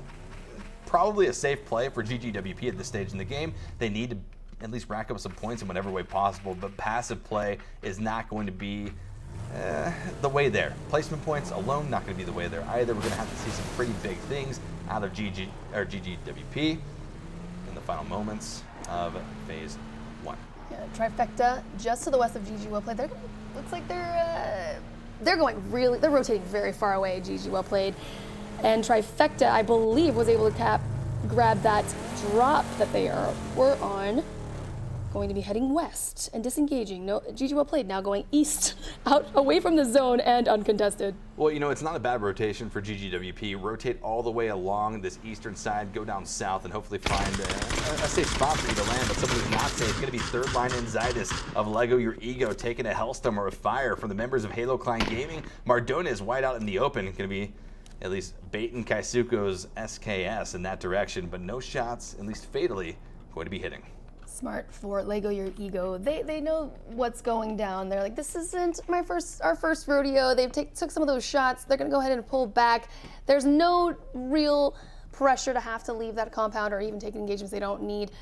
Probably a safe play for GGWP at this stage in the game. They need to at least rack up some points in whatever way possible, but passive play is not going to be the way there. Placement points alone not going to be the way there either. We're going to have to see some pretty big things out of GGWP in the final moments of phase 1. Yeah, Trifecta just to the west of GG Well Played. Looks like they're rotating very far away. GG Well Played, and Trifecta, I believe, was able to grab that drop that they were on. Going to be heading west and disengaging. No, GG Well Played now going east, out away from the zone and uncontested. Well, you know, it's not a bad rotation for GGWP. Rotate all the way along this eastern side, go down south, and hopefully find a safe spot for you to land. But someone who's not safe is going to be third line Inzitis of Lego Your Ego, taking a Hellstorm or a fire from the members of Halo Klein Gaming. Mardona is wide out in the open. Going to be at least baiting Kaisuko's SKS in that direction, but no shots, at least fatally, going to be hitting. Smart for Lego Your Ego. They know what's going down. They're like, this isn't our first rodeo. They've took some of those shots. They're gonna go ahead and pull back. There's no real pressure to have to leave that compound or even take engagements they don't need.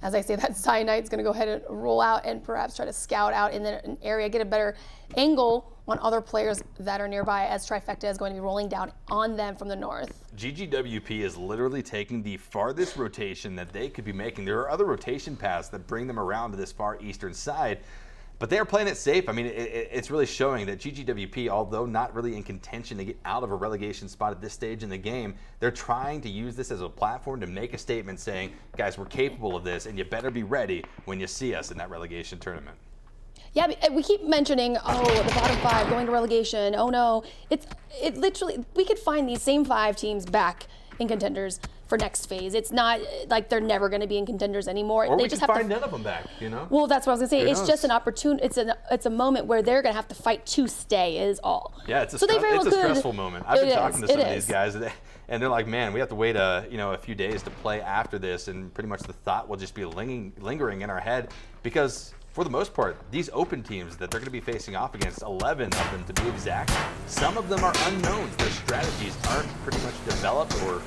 As I say, that Cyanite's gonna go ahead and roll out and perhaps try to scout out in an area, get a better angle on other players that are nearby, as Trifecta is going to be rolling down on them from the north. GGWP is literally taking the farthest rotation that they could be making. There are other rotation paths that bring them around to this far eastern side, but they're playing it safe. I mean, it's really showing that GGWP, although not really in contention to get out of a relegation spot at this stage in the game, they're trying to use this as a platform to make a statement saying, guys, we're capable of this, and you better be ready when you see us in that relegation tournament. Yeah, we keep mentioning, the bottom 5 going to relegation. Oh no, it literally, we could find these same 5 teams back in Contenders for next phase. It's not like they're never going to be in Contenders anymore. Or they we just can have find none of them back, you know? Well, that's what I was going to say. It's knows? just an opportunity. It's a moment where they're going to have to fight to stay is all. Yeah, it's a stressful moment. I've been talking to some of these guys, and they're like, man, we have to wait a few days to play after this, and pretty much the thought will just be lingering in our head because for the most part, these open teams that they're going to be facing off against, 11 of them to be exact, some of them are unknowns. Their strategies aren't pretty much developed, or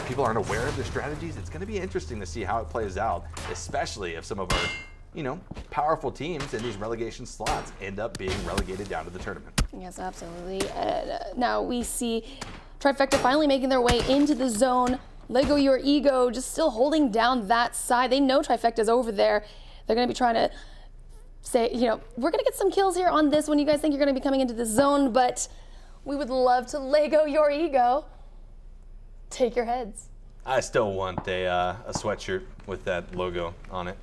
people aren't aware of their strategies. It's going to be interesting to see how it plays out, especially if some of our, powerful teams in these relegation slots end up being relegated down to the tournament. Yes, absolutely. Now we see Trifecta finally making their way into the zone. Lego Your Ego just still holding down that side. They know Trifecta's over there. They're going to be trying to say, we're going to get some kills here on this one. You guys think you're going to be coming into the zone, but we would love to Lego Your Ego. Take your heads. I still want a sweatshirt with that logo on it.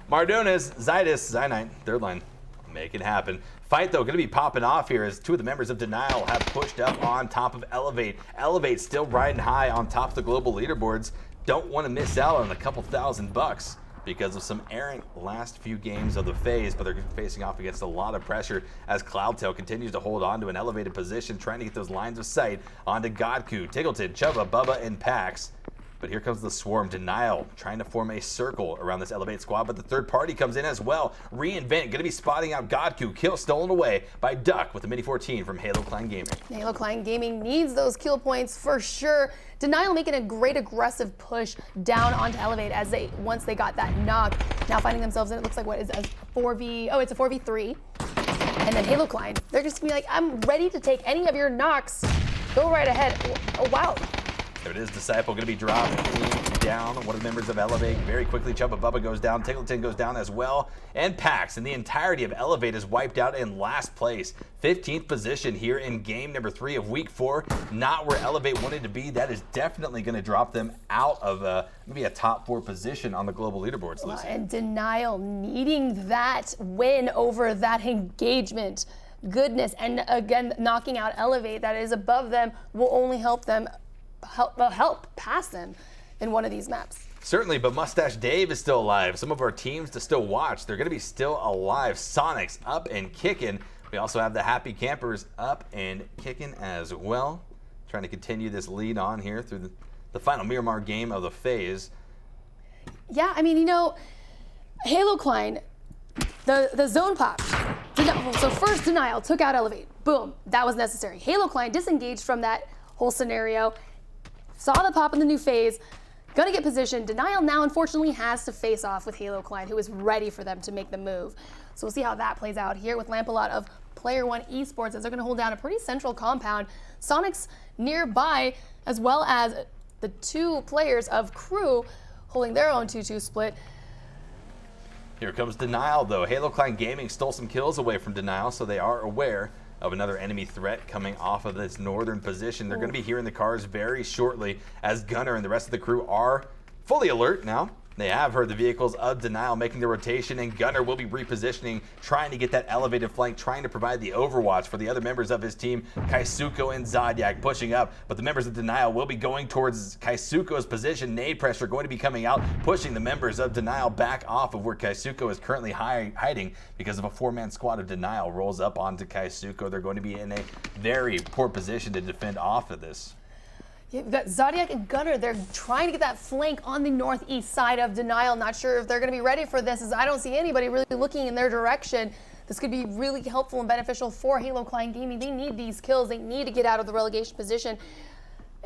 Mardones, Zydis, Zynite, third line. Make it happen. Fight, though, going to be popping off here as two of the members of Denial have pushed up on top of Elevate. Elevate still riding high on top of the global leaderboards. Don't want to miss out on a couple $1,000 because of some errant last few games of the phase, but they're facing off against a lot of pressure as Cloudtail continues to hold on to an elevated position, trying to get those lines of sight onto Godku, Tiggleton, Chubba, Bubba, and Pax. But here comes the Swarm. Denial trying to form a circle around this Elevate squad, but the third party comes in as well. Reinvent going to be spotting out Godku. Kill stolen away by Duck with the Mini 14 from Halo Clan Gaming. Halo Clan Gaming needs those kill points for sure. Denial making a great aggressive push down onto Elevate as once they got that knock. Now finding themselves in, it looks like what is a 4v, oh, it's a 4v3. And then Halo Clan, they're just gonna be like, I'm ready to take any of your knocks. Go right ahead. Oh, wow. There it is, Disciple going to be dropped down. One of the members of Elevate very quickly. Chubba Bubba goes down. Tiggleton goes down as well. And Pax and the entirety of Elevate is wiped out in last place. 15th position here in game number 3 of week 4. Not where Elevate wanted to be. That is definitely going to drop them out of maybe a top 4 position on the global leaderboards, Lucy. And Denial needing that win over that engagement. Goodness. And again, knocking out Elevate that is above them will only help them help pass them in one of these maps. Certainly, but Mustache Dave is still alive. Some of our teams to still watch, they're going to be still alive. Sonic's up and kicking. We also have the Happy Campers up and kicking as well. Trying to continue this lead on here through the final Miramar game of the phase. Yeah, I mean, you know, Halo Clan, the zone pop. So first Denial took out Elevate. Boom, that was necessary. Halo Clan disengaged from that whole scenario. Saw the pop in the new phase, gonna get positioned. Denial now unfortunately has to face off with Halo Clan, who is ready for them to make the move. So we'll see how that plays out here with Lampalot of Player One Esports as they're gonna hold down a pretty central compound. Sonic's nearby, as well as the 2 players of Crew holding their own 2-2 split. Here comes Denial though. Halo Clan Gaming stole some kills away from Denial, so they are aware of another enemy threat coming off of this northern position. They're going to be here in the cars very shortly as Gunner and the rest of the crew are fully alert now. They have heard the vehicles of Denial making their rotation, and Gunner will be repositioning, trying to get that elevated flank, trying to provide the overwatch for the other members of his team. Kaisuko and Zodiac pushing up, but the members of Denial will be going towards Kaisuko's position. Nade pressure going to be coming out, pushing the members of Denial back off of where Kaisuko is currently hiding because of a 4-man squad of Denial rolls up onto Kaisuko. They're going to be in a very poor position to defend off of this. Yeah, we've got Zodiac and Gunner. They're trying to get that flank on the northeast side of Denial. Not sure if they're going to be ready for this, as I don't see anybody really looking in their direction. This could be really helpful and beneficial for Halo Clan Gaming. They need these kills. They need to get out of the relegation position.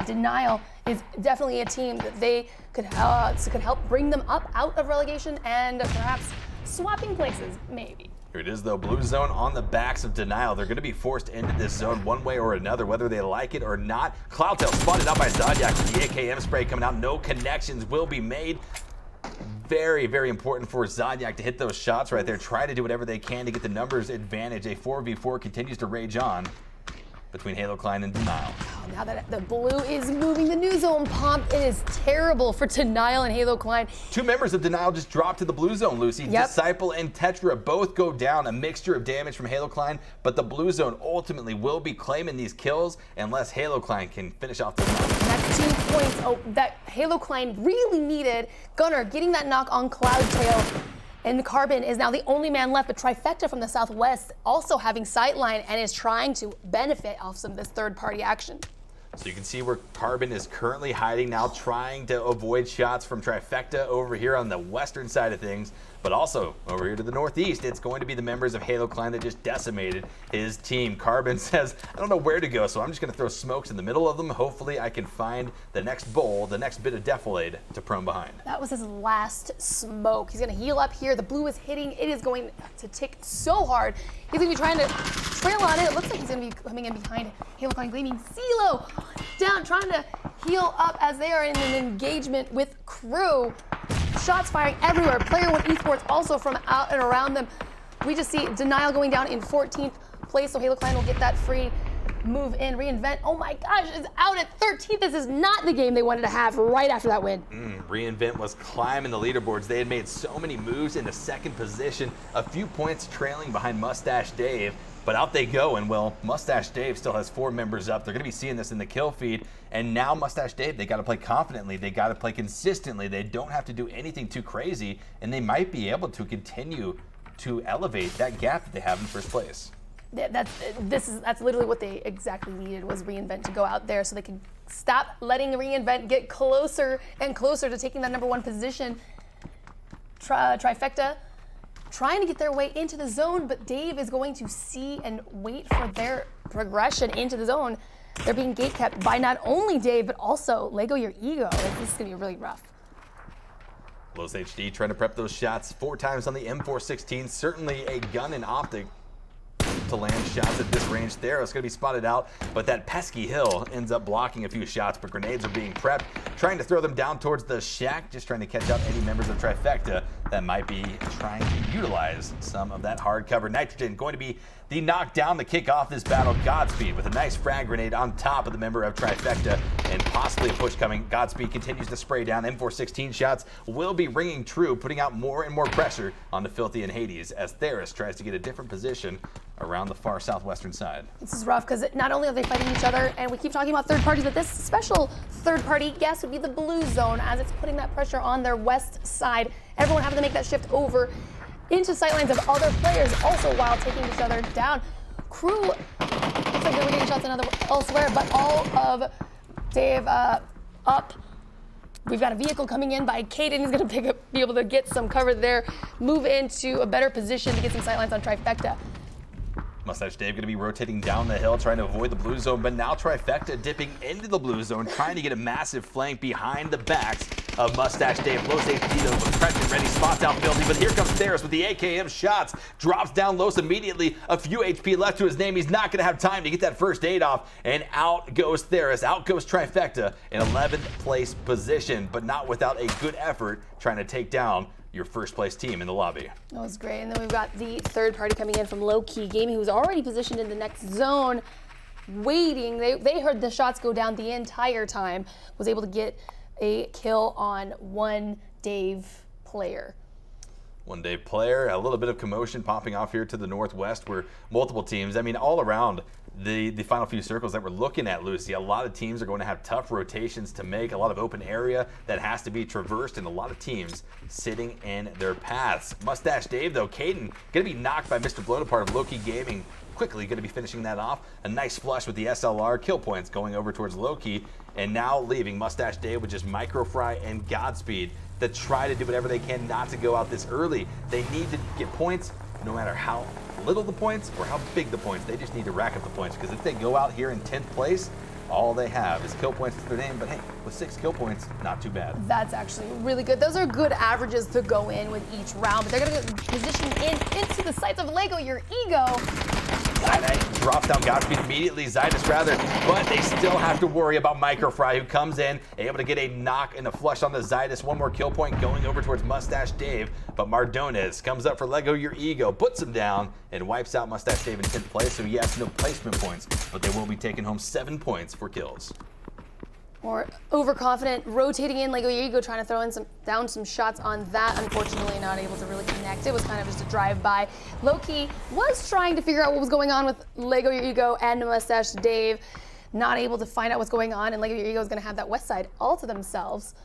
Denial is definitely a team that they could help bring them up out of relegation and perhaps swapping places, maybe. Here it is though, blue zone on the backs of Denial. They're going to be forced into this zone one way or another, whether they like it or not. Cloudtail spotted out by Zodiac with the AKM spray coming out. No connections will be made. Very, very important for Zodiac to hit those shots right there. Try to do whatever they can to get the numbers advantage. A 4v4 continues to rage on between Halo Clan and Denial. Oh, now that the blue is moving, the new zone pump, it is terrible for Denial and Halo Clan. 2 members of Denial just dropped to the blue zone, Lucy. Yep. Disciple and Tetra both go down. A mixture of damage from Halo Clan, but the blue zone ultimately will be claiming these kills unless Halo Clan can finish off the knock. That's 2 points that Halo Clan really needed. Gunner getting that knock on Cloudtail. And Carbon is now the only man left, but Trifecta from the southwest also having sightline and is trying to benefit off some of this third-party action. So you can see where Carbon is currently hiding now, trying to avoid shots from Trifecta over here on the western side of things. But also over here to the northeast, it's going to be the members of Halo Clan that just decimated his team. Carbon says, I don't know where to go, so I'm just going to throw smokes in the middle of them. Hopefully I can find the next bowl, the next bit of defilade to prone behind. That was his last smoke. He's going to heal up here. The blue is hitting. It is going to tick so hard. He's going to be trying to trail on it. It looks like he's going to be coming in behind Halo Clan Gaming. CeeLo down, trying to heal up as they are in an engagement with Crew. Shots firing everywhere. Player One Esports also from out and around them. We just see Denial going down in 14th place, so Halo Clan will get that free move in. Reinvent, oh my gosh, is out at 13th. This is not the game they wanted to have right after that win. Reinvent was climbing the leaderboards. They had made so many moves into second position, a few points trailing behind Mustache Dave. But out they go, and well, Mustache Dave still has 4 members up. They're going to be seeing this in the kill feed. And now Mustache Dave, they got to play confidently. They got to play consistently. They don't have to do anything too crazy, and they might be able to continue to elevate that gap that they have in first place. That's literally what they exactly needed, was Reinvent to go out there so they can stop letting Reinvent get closer and closer to taking that #1 position. Trifecta trying to get their way into the zone, but Dave is going to see and wait for their progression into the zone. They're being gatekept by not only Dave, but also Lego Your Ego. This is going to be really rough. Los HD trying to prep those shots 4 times on the M416. Certainly a gun and optic to land shots at this range. There, it's going to be spotted out, but that pesky hill ends up blocking a few shots, but grenades are being prepped, trying to throw them down towards the shack, just trying to catch out any members of Trifecta that might be trying to utilize some of that hard cover. Nitrogen going to be the knockdown to kick off this battle. Godspeed with a nice frag grenade on top of the member of Trifecta, and possibly a push coming. Godspeed continues to spray down. M416 shots will be ringing true, putting out more and more pressure onto Filthy and Hades as Theris tries to get a different position around the far southwestern side. This is rough because not only are they fighting each other, and we keep talking about third parties, but this special third party guess would be the blue zone, as it's putting that pressure on their west side. Everyone having to make that shift over into sightlines of other players, also while taking each other down. Crew looks like they were getting shots elsewhere, but all of Dave up. We've got a vehicle coming in by Caden. He's going to be able to get some cover there, move into a better position to get some sightlines on Trifecta. Mustache Dave going to be rotating down the hill, trying to avoid the blue zone, but now Trifecta dipping into the blue zone, trying to get a massive flank behind the backs of Mustache Dave. Los HD though, with present ready, spots out Filthy, but here comes Theris with the AKM shots, drops down Los immediately, a few HP left to his name. He's not going to have time to get that first aid off, and out goes Theris, out goes Trifecta in 11th place position, but not without a good effort trying to take down your first place team in the lobby. That was great. And then we've got the third party coming in from Low Key Gaming, who's already positioned in the next zone, waiting. They heard the shots go down the entire time, was able to get a kill on one Dave player. One Dave player, a little bit of commotion popping off here to the northwest where multiple teams, I mean, all around the final few circles that we're looking at, Lucy, a lot of teams are going to have tough rotations to make, a lot of open area that has to be traversed, and a lot of teams sitting in their paths. Mustache Dave, though, Caden, going to be knocked by Mr. Bloatapart of Low-Key Gaming. Quickly going to be finishing that off. A nice flush with the SLR, kill points going over towards Low-Key, and now leaving Mustache Dave with just Microfry and Godspeed to try to do whatever they can not to go out this early. They need to get points, no matter how little the points or how big the points. They just need to rack up the points, because if they go out here in 10th place, all they have is kill points to their name. But hey, with 6 kill points, not too bad. That's actually really good. Those are good averages to go in with each round, but they're going to position into the sights of Lego Your Ego. Zydus drops down Godspeed immediately, Zydus rather, but they still have to worry about Microfry, who comes in, able to get a knock and a flush on the Zydus. One more kill point going over towards Mustache Dave, but Mardones comes up for Lego Your Ego, puts him down, and wipes out Mustache Dave in 10th place, so yes, no placement points, but they will be taking home 7 points for kills. More overconfident, rotating in Lego Your Ego, trying to throw in down some shots on that. Unfortunately, not able to really connect. It was kind of just a drive-by. Low-Key was trying to figure out what was going on with Lego Your Ego and Mustache Dave. Not able to find out what's going on, and Lego Your Ego is going to have that west side all to themselves.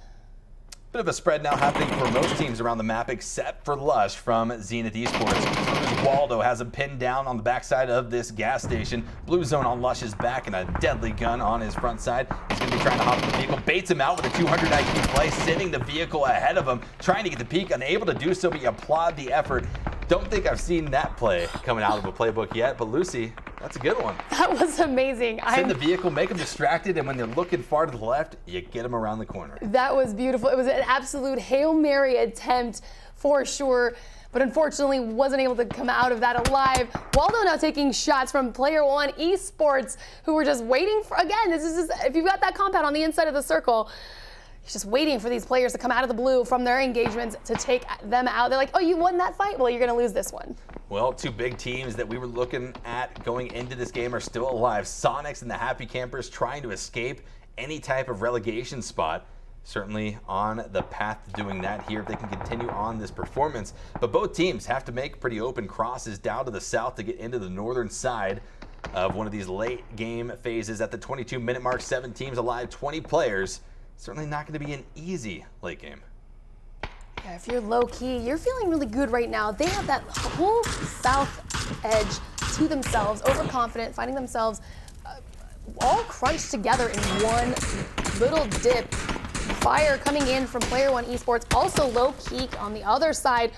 Bit of a spread now happening for most teams around the map, except for Lush from Zenith Esports. Waldo has him pinned down on the backside of this gas station. Blue zone on Lush's back and a deadly gun on his front side. He's going to be trying to hop in the vehicle, baits him out with a 200 IQ play, sending the vehicle ahead of him, trying to get the peak, unable to do so, but you applaud the effort. Don't think I've seen that play coming out of a playbook yet, but Lucy, that's a good one. That was amazing. Send the vehicle, make them distracted, and when they're looking far to the left, you get them around the corner. That was beautiful. It was an absolute Hail Mary attempt for sure, but unfortunately wasn't able to come out of that alive. Waldo now taking shots from Player One Esports, who were just waiting for, again, this is just, if you've got that compound on the inside of the circle, he's just waiting for these players to come out of the blue from their engagements to take them out. They're like, oh, you won that fight? Well, you're going to lose this one. Well, two big teams that we were looking at going into this game are still alive. Sonics and the Happy Campers trying to escape any type of relegation spot. Certainly on the path to doing that here if they can continue on this performance. But both teams have to make pretty open crosses down to the south to get into the northern side of one of these late game phases. At the 22-minute mark, 7 teams alive, 20 players. Certainly not going to be an easy late game. Yeah, if you're low-key, you're feeling really good right now. They have that whole south edge to themselves, overconfident, finding themselves all crunched together in one little dip. Fire coming in from Player One Esports, also low-key on the other side.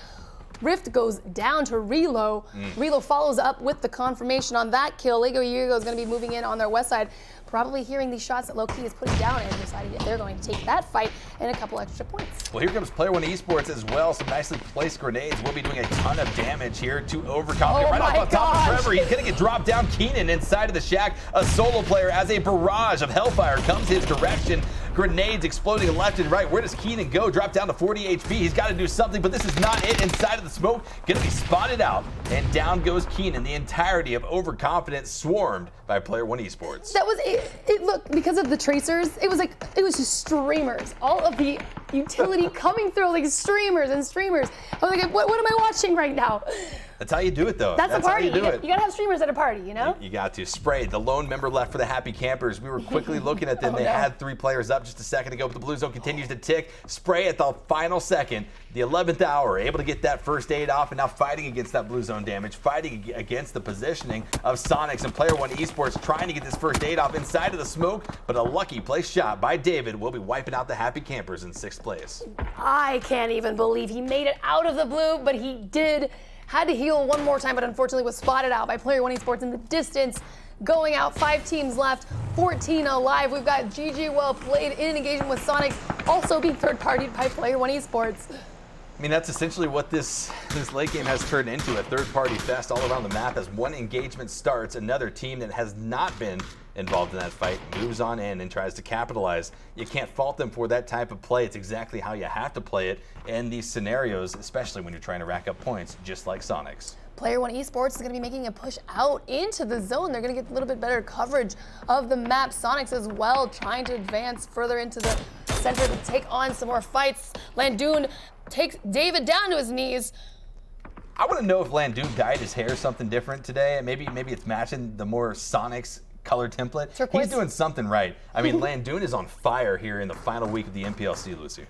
Rift goes down to Relo. Relo follows up with the confirmation on that kill. Lego Yurgo is going to be moving in on their west side, probably hearing these shots that Low-Key is putting down and deciding that they're going to take that fight and a couple extra points. Well, here comes Player One Esports as well. Some nicely placed grenades will be doing a ton of damage here to Overconfident. Right off on top of Trevor, he's going to get dropped down. Keenan inside of the shack, a solo player as a barrage of Hellfire comes his direction. Grenades exploding left and right. Where does Keenan go? Drop down to 40 HP. He's got to do something, but this is not it. Inside of the smoke, going to be spotted out, and down goes Keenan. The entirety of Overconfident swarmed by Player One Esports. That was it. Look, because of the tracers, it was just streamers. All of the utility coming through, like streamers and streamers. I was like, what am I watching right now? That's how you do it, though. That's a party. How you do it. You gotta have streamers at a party, you know? You got to. Spray, the lone member left for the Happy Campers. We were quickly looking at them. They had 3 players up just a second ago, but the blue zone continues to tick. Spray at the final second, the 11th hour, able to get that first aid off, and now fighting against that blue zone damage, fighting against the positioning of Sonics and Player One Esports, trying to get this first aid off inside of the smoke, but a lucky place shot by David will be wiping out the Happy Campers in 6th place. I can't even believe he made it out of the blue, but he did. Had to heal one more time, but unfortunately was spotted out by Player One Esports in the distance. Going out, 5 teams left, 14 alive. We've got GG well played in engagement with Sonics, also being third-partied by Player One Esports. I mean, that's essentially what this late game has turned into, a third-party fest all around the map. As one engagement starts, another team that has not been involved in that fight moves on in and tries to capitalize. You can't fault them for that type of play. It's exactly how you have to play it in these scenarios, especially when you're trying to rack up points, just like Sonics. Player One Esports is going to be making a push out into the zone. They're going to get a little bit better coverage of the map. Sonics as well, trying to advance further into the center to take on some more fights. Landoon takes David down to his knees. I want to know if Landoon dyed his hair something different today. Maybe it's matching the more Sonics color template. Turquoise. He's doing something right. I mean, Landoon is on fire here in the final week of the NPLC, Lucy.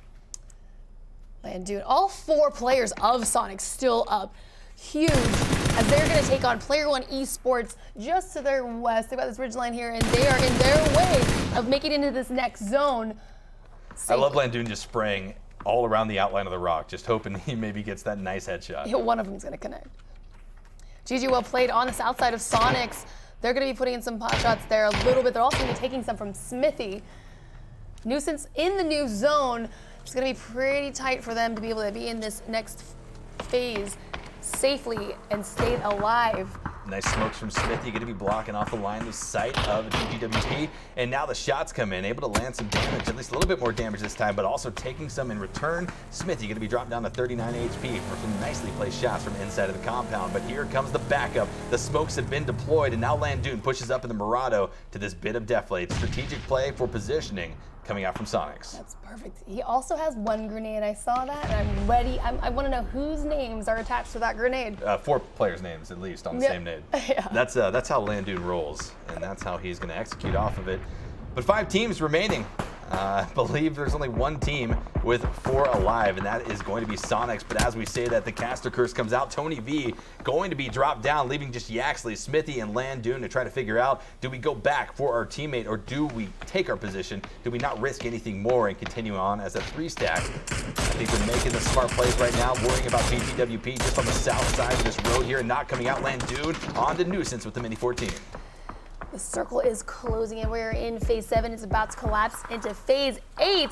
Landoon, all 4 players of Sonics still up. Huge, as they're going to take on Player One Esports just to their west. They've got this ridge line here, and they are in their way of making it into this next zone. I love Landoon just spraying all around the outline of the rock, just hoping he maybe gets that nice headshot. Yeah, one of them's going to connect. GG well played on the south side of Sonics. They're going to be putting in some pot shots there a little bit. They're also going to be taking some from Smithy. Nuisance in the new zone. It's going to be pretty tight for them to be able to be in this next phase safely and stay alive. Nice smokes from Smithy, going to be blocking off the line of sight of GGWP. And now the shots come in, able to land some damage, at least a little bit more damage this time, but also taking some in return. Smithy going to be dropped down to 39 HP for some nicely placed shots from inside of the compound. But here comes the backup. The smokes have been deployed, and now Landoon pushes up in the Murado to this bit of deflate. Strategic play for positioning coming out from Sonics. That's perfect. He also has 1 grenade. I saw that, and I'm ready. I want to know whose names are attached to that grenade. 4 players' names, at least, on the same nade. Yeah. That's how Landoon rolls, and that's how he's going to execute off of it. But 5 teams remaining. I believe there's only 1 team with 4 alive, and that is going to be Sonics. But as we say that, the caster curse comes out. Tony V going to be dropped down, leaving just Yaxley, Smithy, and Landoon to try to figure out, do we go back for our teammate, or do we take our position? Do we not risk anything more and continue on as a 3-stack? I think they're making the smart plays right now, worrying about BGWP just on the south side of this road here, and not coming out. Landoon on to Nuisance with the Mini 14. The circle is closing in. We're in phase 7. It's about to collapse into phase 8.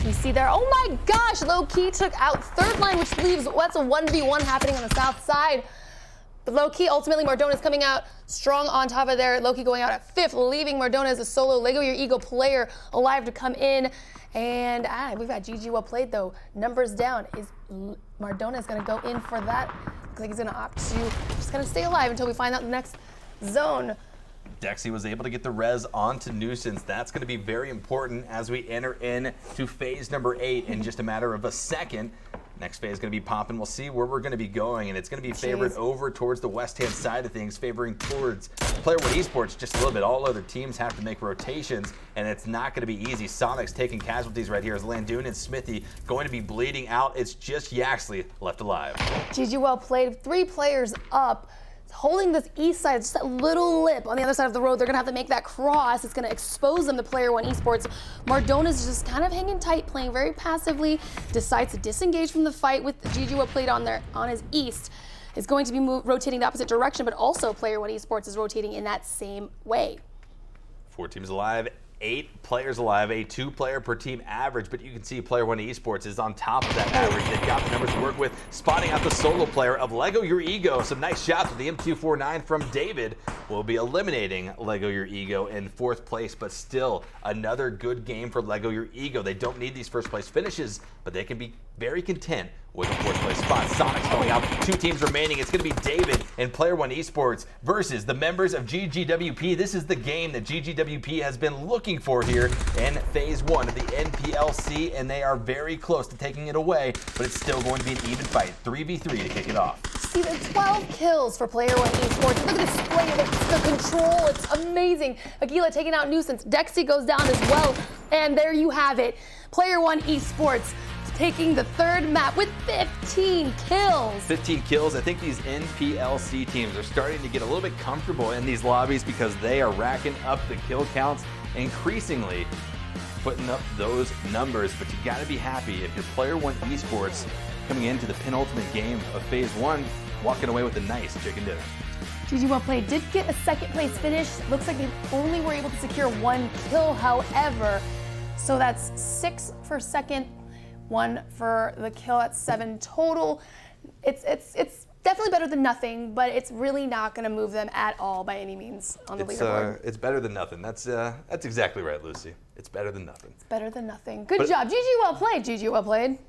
You see there, oh my gosh, Low-Key took out third line, which leaves what's a 1v1 happening on the south side. But Low-Key, ultimately, Mardona's coming out strong on top of there. Low-Key going out at 5th, leaving Mardona as a solo Lego Your Ego player alive to come in. And we've got GG well played, though. Numbers down. Mardona's going to go in for that Looks like he's going to opt to just kind of stay alive until we find out the next zone. Dexy was able to get the res onto Nuisance. That's going to be very important as we enter into phase number 8 in just a matter of a second. Next phase is going to be popping. We'll see where we're going to be going, and it's going to be favored over towards the west-hand side of things, favoring towards Player One Esports just a little bit. All other teams have to make rotations, and it's not going to be easy. Sonic's taking casualties right here as Landoon and Smithy going to be bleeding out. It's just Yaxley left alive. GG well played. 3 players up. Holding this east side, just that little lip on the other side of the road. They're gonna have to make that cross. It's gonna expose them to Player One Esports. Mardona's just kind of hanging tight, playing very passively, decides to disengage from the fight with GG what played on his east. Is going to be rotating the opposite direction, but also Player One Esports is rotating in that same way. 4 teams alive, 8 players alive, a 2-player per team average, but you can see Player One Esports is on top of that average. They've got the numbers to work with, spotting out the solo player of Lego Your Ego. Some nice shots with the M249 from David. Will be eliminating Lego Your Ego in 4th place, but still another good game for Lego Your Ego. They don't need these first place finishes, but they can be very content with a 4th place spot. Sonic's going out, 2 teams remaining. It's going to be David and Player One Esports versus the members of GGWP. This is the game that GGWP has been looking for here in phase 1 of the NPLC, and they are very close to taking it away, but it's still going to be an even fight. 3v3 to kick it off. See the 12 kills for Player One Esports. Look at the spray, the control, it's amazing. Aquila taking out Nuisance. Dexy goes down as well, and there you have it. Player One Esports taking the 3rd map with 15 kills. 15 kills. I think these NPLC teams are starting to get a little bit comfortable in these lobbies because they are racking up the kill counts, increasingly putting up those numbers. But you got to be happy if you're Player One Esports coming into the penultimate game of phase 1, walking away with a nice chicken dinner. GG well played. Did get a 2nd place finish. Looks like they only were able to secure 1 kill, however. So that's 6 for 2nd. 1 for the kill at 7 total. It's definitely better than nothing, but it's really not going to move them at all by any means on the leaderboard. It's better than nothing. That's exactly right, Lucy. It's better than nothing. It's better than nothing. Good job. GG well played. GG well played.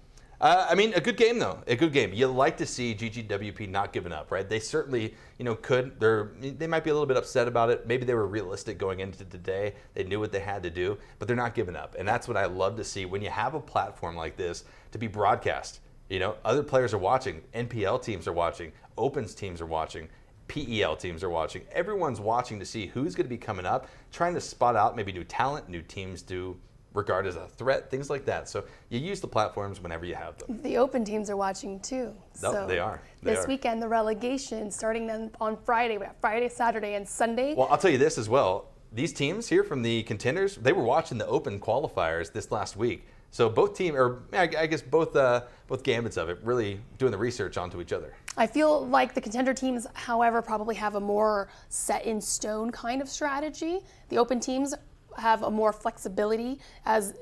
I mean, a good game though. A good game. You like to see GGWP not giving up, right? They certainly, could. They might be a little bit upset about it. Maybe they were realistic going into today. They knew what they had to do, but they're not giving up. And that's what I love to see when you have a platform like this to be broadcast. Other players are watching. NPL teams are watching. Opens teams are watching. PEL teams are watching. Everyone's watching to see who's going to be coming up, trying to spot out maybe new talent, new teams to regard as a threat, things like that. So you use the platforms whenever you have them. The open teams are watching too. No, they are. This weekend, the relegation, starting then on Friday. We have Friday, Saturday, and Sunday. Well, I'll tell you this as well. These teams here from the Contenders, they were watching the open qualifiers this last week. So both teams, or I guess both gambits of it, really doing the research onto each other. I feel like the contender teams, however, probably have a more set in stone kind of strategy. The open teams have a more flexibility as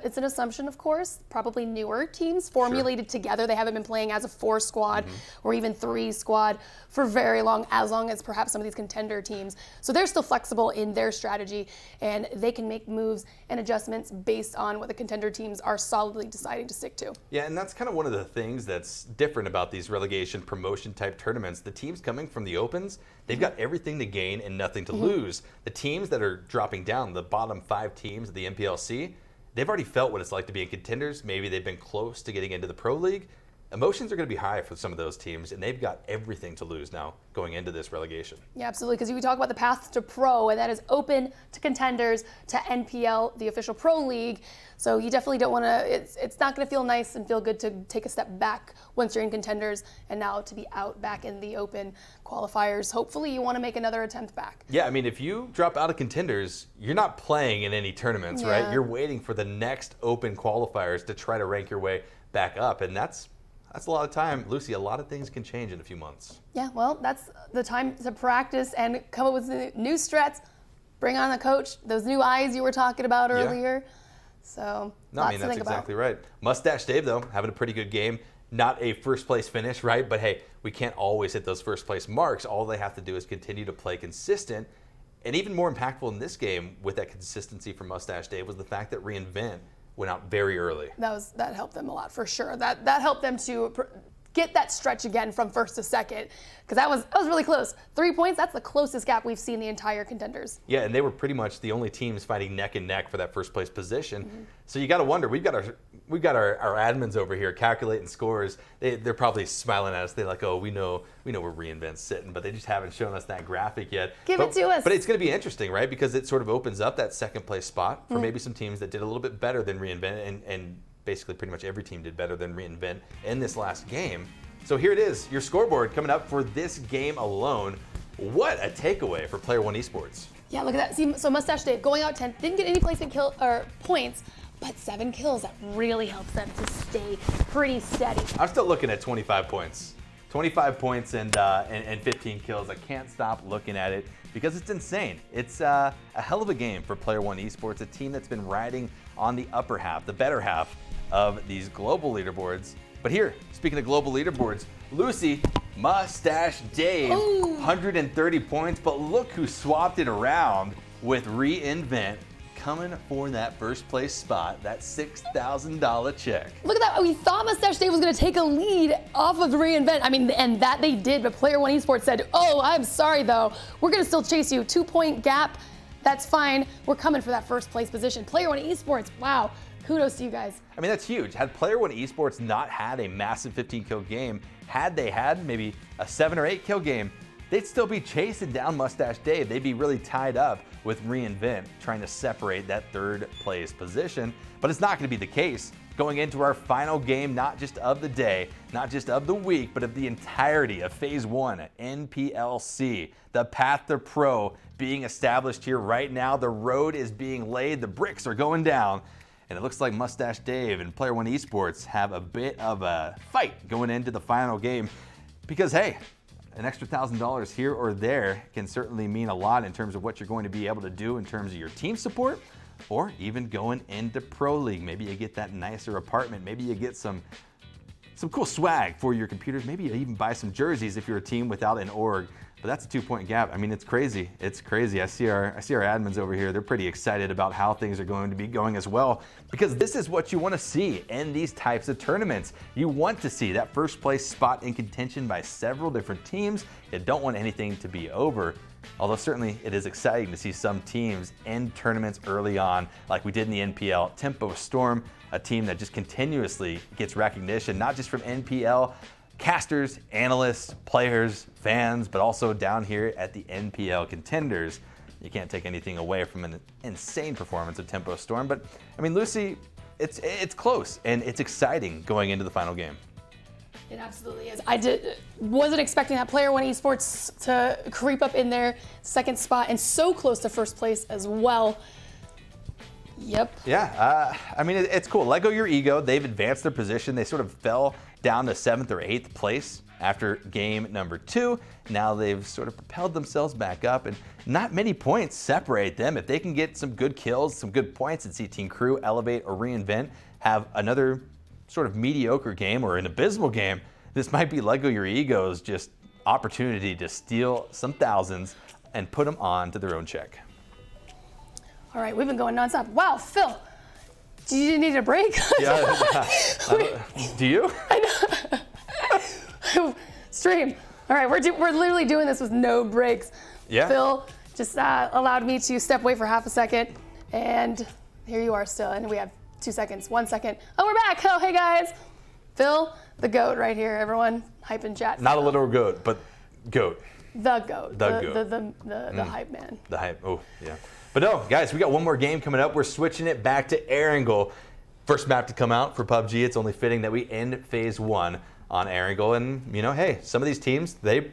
it's an assumption, of course, probably newer teams formulated together. They haven't been playing as a 4 squad or even 3 squad for very long, as long as perhaps some of these contender teams. So they're still flexible in their strategy, and they can make moves and adjustments based on what the contender teams are solidly deciding to stick to. Yeah, and that's kind of one of the things that's different about these relegation promotion type tournaments. The teams coming from the opens, they've got everything to gain and nothing to lose. The teams that are dropping down, the bottom 5 teams of the NPLC, they've already felt what it's like to be in contenders. Maybe they've been close to getting into the Pro League. Emotions are going to be high for some of those teams, and they've got everything to lose now going into this relegation. Yeah, absolutely, because we talk about the path to Pro, and that is open to contenders, to NPL, the official Pro League. So you definitely don't want to, it's not going to feel nice and feel good to take a step back once you're in contenders, and now to be out back in the open qualifiers. Hopefully you want to make another attempt back. Yeah, I mean, if you drop out of contenders, you're not playing in any tournaments, right? You're waiting for the next open qualifiers to try to rank your way back up, and that's a lot of time. Lucy, a lot of things can change in a few months. Yeah, well, that's the time to practice and come up with new strats, bring on the coach, those new eyes you were talking about earlier. So, no, I mean, that's exactly right. Mustache Dave, though, having a pretty good game. Not a first place finish, right? But hey, we can't always hit those first place marks. All they have to do is continue to play consistent. And even more impactful in this game with that consistency from Mustache Dave was the fact that Reinvent went out very early. That helped them a lot for sure. That helped them to get that stretch again from first to second, because that was really close. 3 points, that's the closest gap we've seen the entire Contenders. Yeah, and they were pretty much the only teams fighting neck and neck for that first place position. So you got to wonder, we've got our admins over here calculating scores. They're probably smiling at us. They're like, oh, we know where reInvent's sitting, but they just haven't shown us that graphic yet. Give it to us. But it's going to be interesting, right? Because it sort of opens up that second place spot for maybe some teams that did a little bit better than reInvent, and basically pretty much every team did better than reInvent in this last game. So here it is, your scoreboard coming up for this game alone. What a takeaway for Player One Esports. Yeah, look at that. See, so Mustache Dave going out 10th, didn't get any placement points, but 7 kills. That really helps them to stay pretty steady. I'm still looking at 25 points. 25 points and 15 kills. I can't stop looking at it because it's insane. It's a hell of a game for Player One Esports, a team that's been riding on the upper half, the better half of these global leaderboards. But here, speaking of global leaderboards, Lucy, Mustache Dave, 130 points, but look who swapped it around with reInvent, coming for that first place spot, that $6,000 check. Look at that. We thought Mustache Dave was going to take a lead off of reInvent. I mean, and that they did, but Player One Esports said, oh, I'm sorry though. We're going to still chase you. 2-point gap. That's fine. We're coming for that first place position. Player One Esports, wow. Kudos to you guys. I mean, that's huge. Had Player One Esports not had a massive 15-kill game, had they had maybe a 7 or 8 kill game, they'd still be chasing down Mustache Dave. They'd be really tied up with reInvent, trying to separate that third place position. But it's not going to be the case. Going into our final game, not just of the day, not just of the week, but of the entirety of Phase 1 at NPLC. The path to pro being established here right now. The road is being laid. The bricks are going down. And it looks like Mustache Dave and Player One Esports have a bit of a fight going into the final game. Because, hey, an extra $1,000 here or there can certainly mean a lot in terms of what you're going to be able to do in terms of your team support, or even going into Pro League. Maybe you get that nicer apartment. Maybe you get some cool swag for your computers. Maybe you even buy some jerseys if you're a team without an org. But that's a 2-point gap. I mean, it's crazy. It's crazy. I see our admins over here. They're pretty excited about how things are going to be going as well, because this is what you want to see in these types of tournaments. You want to see that first place spot in contention by several different teams. You don't want anything to be over. Although certainly it is exciting to see some teams end tournaments early on, like we did in the NPL. Tempo Storm, a team that just continuously gets recognition, not just from NPL casters, analysts, players, fans, but also down here at the NPL Contenders. You can't take anything away from an insane performance of Tempo Storm, but I mean, Lucy, it's close and it's exciting going into the final game. It absolutely is. Wasn't expecting that Player One Esports to creep up in their second spot and so close to first place as well. Yep. Yeah, I mean, it's cool. Let go your ego. They've advanced their position. They sort of fell down to 7th or 8th place after game number 2. Now they've sort of propelled themselves back up, and not many points separate them. If they can get some good kills, some good points, and see Team Crew, Elevate, or reInvent have another sort of mediocre game or an abysmal game, this might be Let Go Your Ego's just opportunity to steal some thousands and put them on to their own check. All right, we've been going nonstop. Wow, Phil, do you need a break? Yeah. Do you? I know. Stream. All right, we're literally doing this with no breaks. Yeah. Phil just allowed me to step away for half a second, and here you are still, and we have 2 seconds, 1 second. Oh, we're back. Oh, hey guys. Phil, the GOAT right here, everyone. Hype in chat. Not a literal goat, but GOAT. The GOAT. The GOAT. The hype man. The hype, oh, yeah. But no, guys, we got one more game coming up. We're switching it back to Erangel. First map to come out for PUBG. It's only fitting that we end Phase 1 on Erangel. And, hey, some of these teams, they,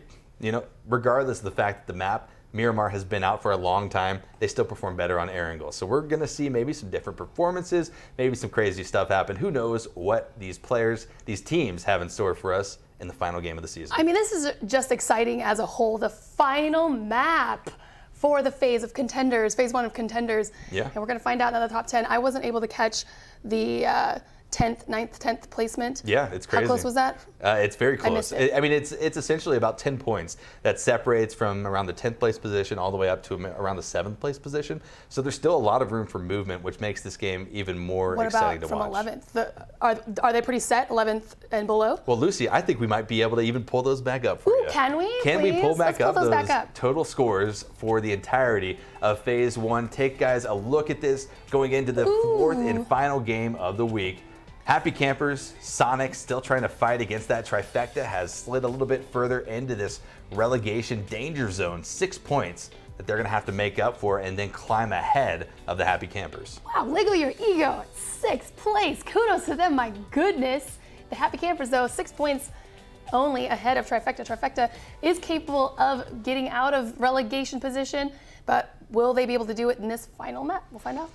regardless of the fact that the map, Miramar, has been out for a long time, they still perform better on Erangel. So we're going to see maybe some different performances, maybe some crazy stuff happen. Who knows what these players, these teams have in store for us in the final game of the season. I mean, this is just exciting as a whole. The final map for the phase of Contenders, Phase 1 of Contenders. Yeah. And we're going to find out in the top 10. I wasn't able to catch the 9th, 10th placement. Yeah, it's crazy. How close was that? It's very close. I missed it. I mean, it's essentially about 10 points that separates from around the 10th place position all the way up to around the 7th place position. So there's still a lot of room for movement, which makes this game even more exciting to watch. What about from 11th? Are they pretty set, 11th and below? Well, Lucy, I think we might be able to even pull those back up for you. Can we? Can please? we pull back Let's up pull those back up. total scores for the entirety of Phase 1? Take, guys, a look at this going into the fourth and final game of the week. Happy Campers, Sonic still trying to fight against that trifecta, has slid a little bit further into this relegation danger zone. 6 points that they're going to have to make up for and then climb ahead of the Happy Campers. Wow, wiggle your ego at 6th place. Kudos to them, my goodness. The Happy Campers, though, 6 points only ahead of Trifecta. Trifecta is capable of getting out of relegation position, but will they be able to do it in this final map? We'll find out.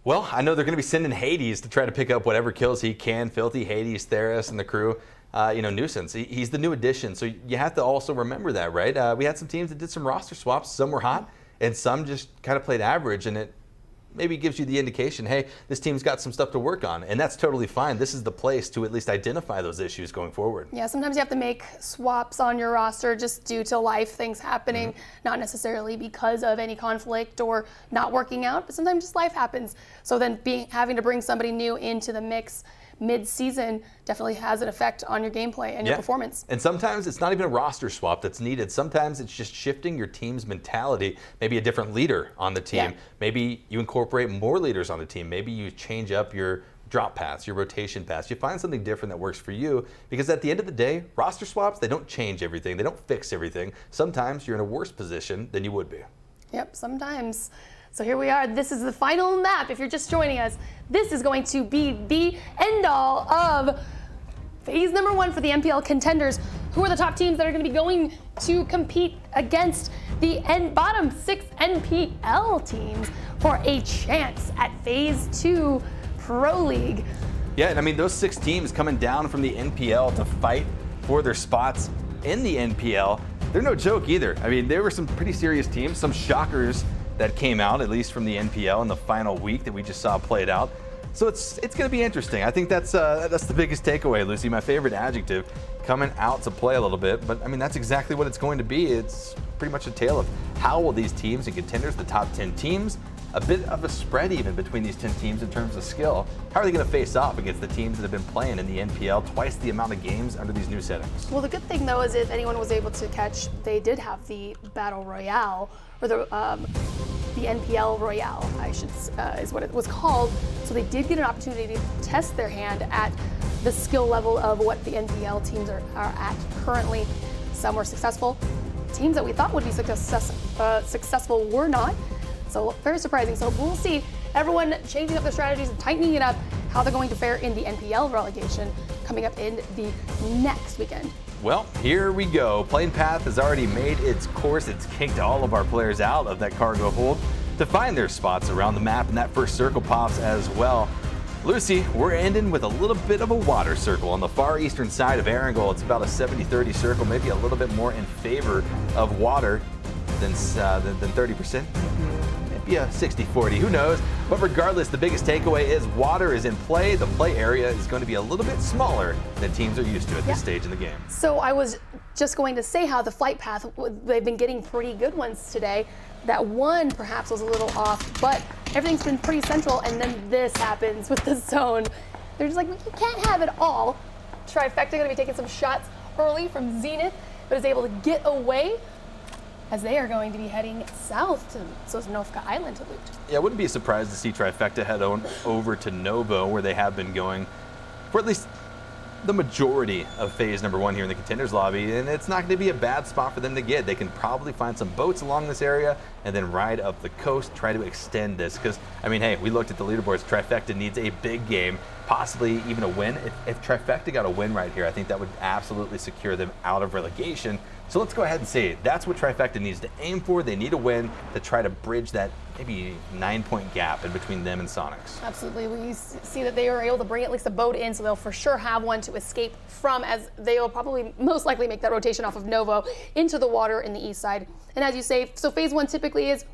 Well, I know they're going to be sending Hades to try to pick up whatever kills he can. Filthy, Hades, Theris, and the crew. Nuisance. He's the new addition, so you have to also remember that, right? We had some teams that did some roster swaps. Some were hot, and some just kind of played average, and it maybe gives you the indication, hey, this team's got some stuff to work on, and that's totally fine. This is the place to at least identify those issues going forward. Yeah, sometimes you have to make swaps on your roster just due to life things happening, not necessarily because of any conflict or not working out, but sometimes just life happens. So then having to bring somebody new into the mix mid-season definitely has an effect on your gameplay and your performance. And sometimes it's not even a roster swap that's needed. Sometimes it's just shifting your team's mentality, maybe a different leader on the team. Yeah. Maybe you incorporate more leaders on the team. Maybe you change up your drop paths, your rotation paths. You find something different that works for you, because at the end of the day, roster swaps, they don't change everything. They don't fix everything. Sometimes you're in a worse position than you would be. Yep, sometimes. So here we are. This is the final map. If you're just joining us, this is going to be the end-all of phase number 1 for the NPL Contenders. Who are the top teams that are going to be going to compete against the bottom 6 NPL teams for a chance at phase 2 Pro League? Yeah, and I mean, those 6 teams coming down from the NPL to fight for their spots in the NPL, they're no joke either. I mean, there were some pretty serious teams, some shockers that came out, at least from the NPL in the final week that we just saw played out. So it's going to be interesting. I think that's the biggest takeaway, Lucy. My favorite adjective, coming out to play a little bit. But I mean, that's exactly what it's going to be. It's pretty much a tale of how will these teams and contenders, the top 10 teams, a bit of a spread even between these 10 teams in terms of skill. How are they going to face off against the teams that have been playing in the NPL twice the amount of games under these new settings? Well, the good thing though is if anyone was able to catch, they did have the Battle Royale, or the NPL Royale, is what it was called. So they did get an opportunity to test their hand at the skill level of what the NPL teams are at currently. Some were successful. Teams that we thought would be successful were not. So very surprising. So we'll see everyone changing up their strategies and tightening it up, how they're going to fare in the NPL relegation coming up in the next weekend. Well, here we go. Plane Path has already made its course. It's kicked all of our players out of that cargo hold to find their spots around the map, and that first circle pops as well. Lucy, we're ending with a little bit of a water circle on the far eastern side of Erangel. It's about a 70-30 circle, maybe a little bit more in favor of water than 30%. Maybe a 60-40, who knows? But regardless, the biggest takeaway is water is in play. The play area is going to be a little bit smaller than teams are used to at this stage in the game. So I was just going to say how the flight path, they've been getting pretty good ones today. That one perhaps was a little off, but everything's been pretty central, and then this happens with the zone. They're just like, you can't have it all. Trifecta going to be taking some shots early from Zenith, but is able to get away as they are going to be heading south to Sosnovka Island to loot. Yeah, I wouldn't be surprised to see Trifecta head on over to Novo, where they have been going for at least the majority of phase number 1 here in the Contenders lobby, and it's not going to be a bad spot for them to get. They can probably find some boats along this area and then ride up the coast, try to extend this, because, I mean, hey, we looked at the leaderboards. Trifecta needs a big game, possibly even a win. If Trifecta got a win right here, I think that would absolutely secure them out of relegation. So let's go ahead and say that's what Trifecta needs to aim for. They need a win to try to bridge that maybe 9-point gap in between them and Sonics. Absolutely. We see that they are able to bring at least a boat in, so they'll for sure have one to escape from, as they will probably most likely make that rotation off of Novo into the water in the east side. And as you say, so phase 1 typically is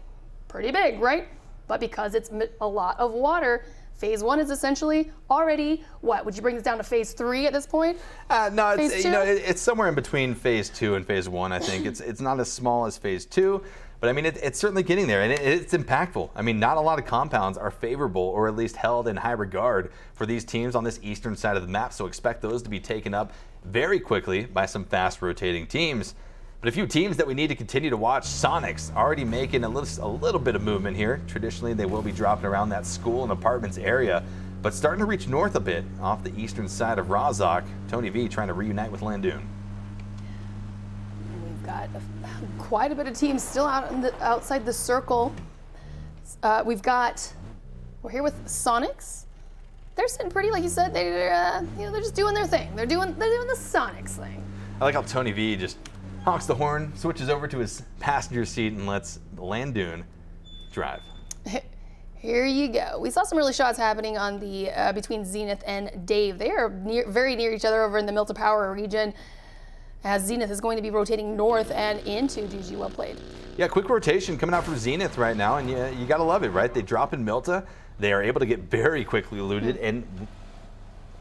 pretty big, right? But because it's a lot of water, Phase 1 is essentially already, what, would you bring this down to Phase 3 at this point? No, Phase it's, 2? it's somewhere in between Phase 2 and Phase 1, I think. It's not as small as Phase 2, but I mean, it's certainly getting there, and it's impactful. I mean, not a lot of compounds are favorable or at least held in high regard for these teams on this eastern side of the map, so expect those to be taken up very quickly by some fast rotating teams. But a few teams that we need to continue to watch, Sonics already making a little bit of movement here. Traditionally, they will be dropping around that school and apartments area, but starting to reach north a bit off the eastern side of Razak. Tony V trying to reunite with Landoon. We've got quite a bit of teams still outside the circle. We're here with Sonics. They're sitting pretty, like you said. They're just doing their thing. They're doing the Sonics thing. I like how Tony V just honks the horn, switches over to his passenger seat, and lets Landoon drive. Here you go. We saw some early shots happening on the between Zenith and Dave. They are very near each other over in the Milta Power region, as Zenith is going to be rotating north and into GG. Well played. Yeah, quick rotation coming out from Zenith right now, and you gotta love it, right? They drop in Milta. They are able to get very quickly looted, and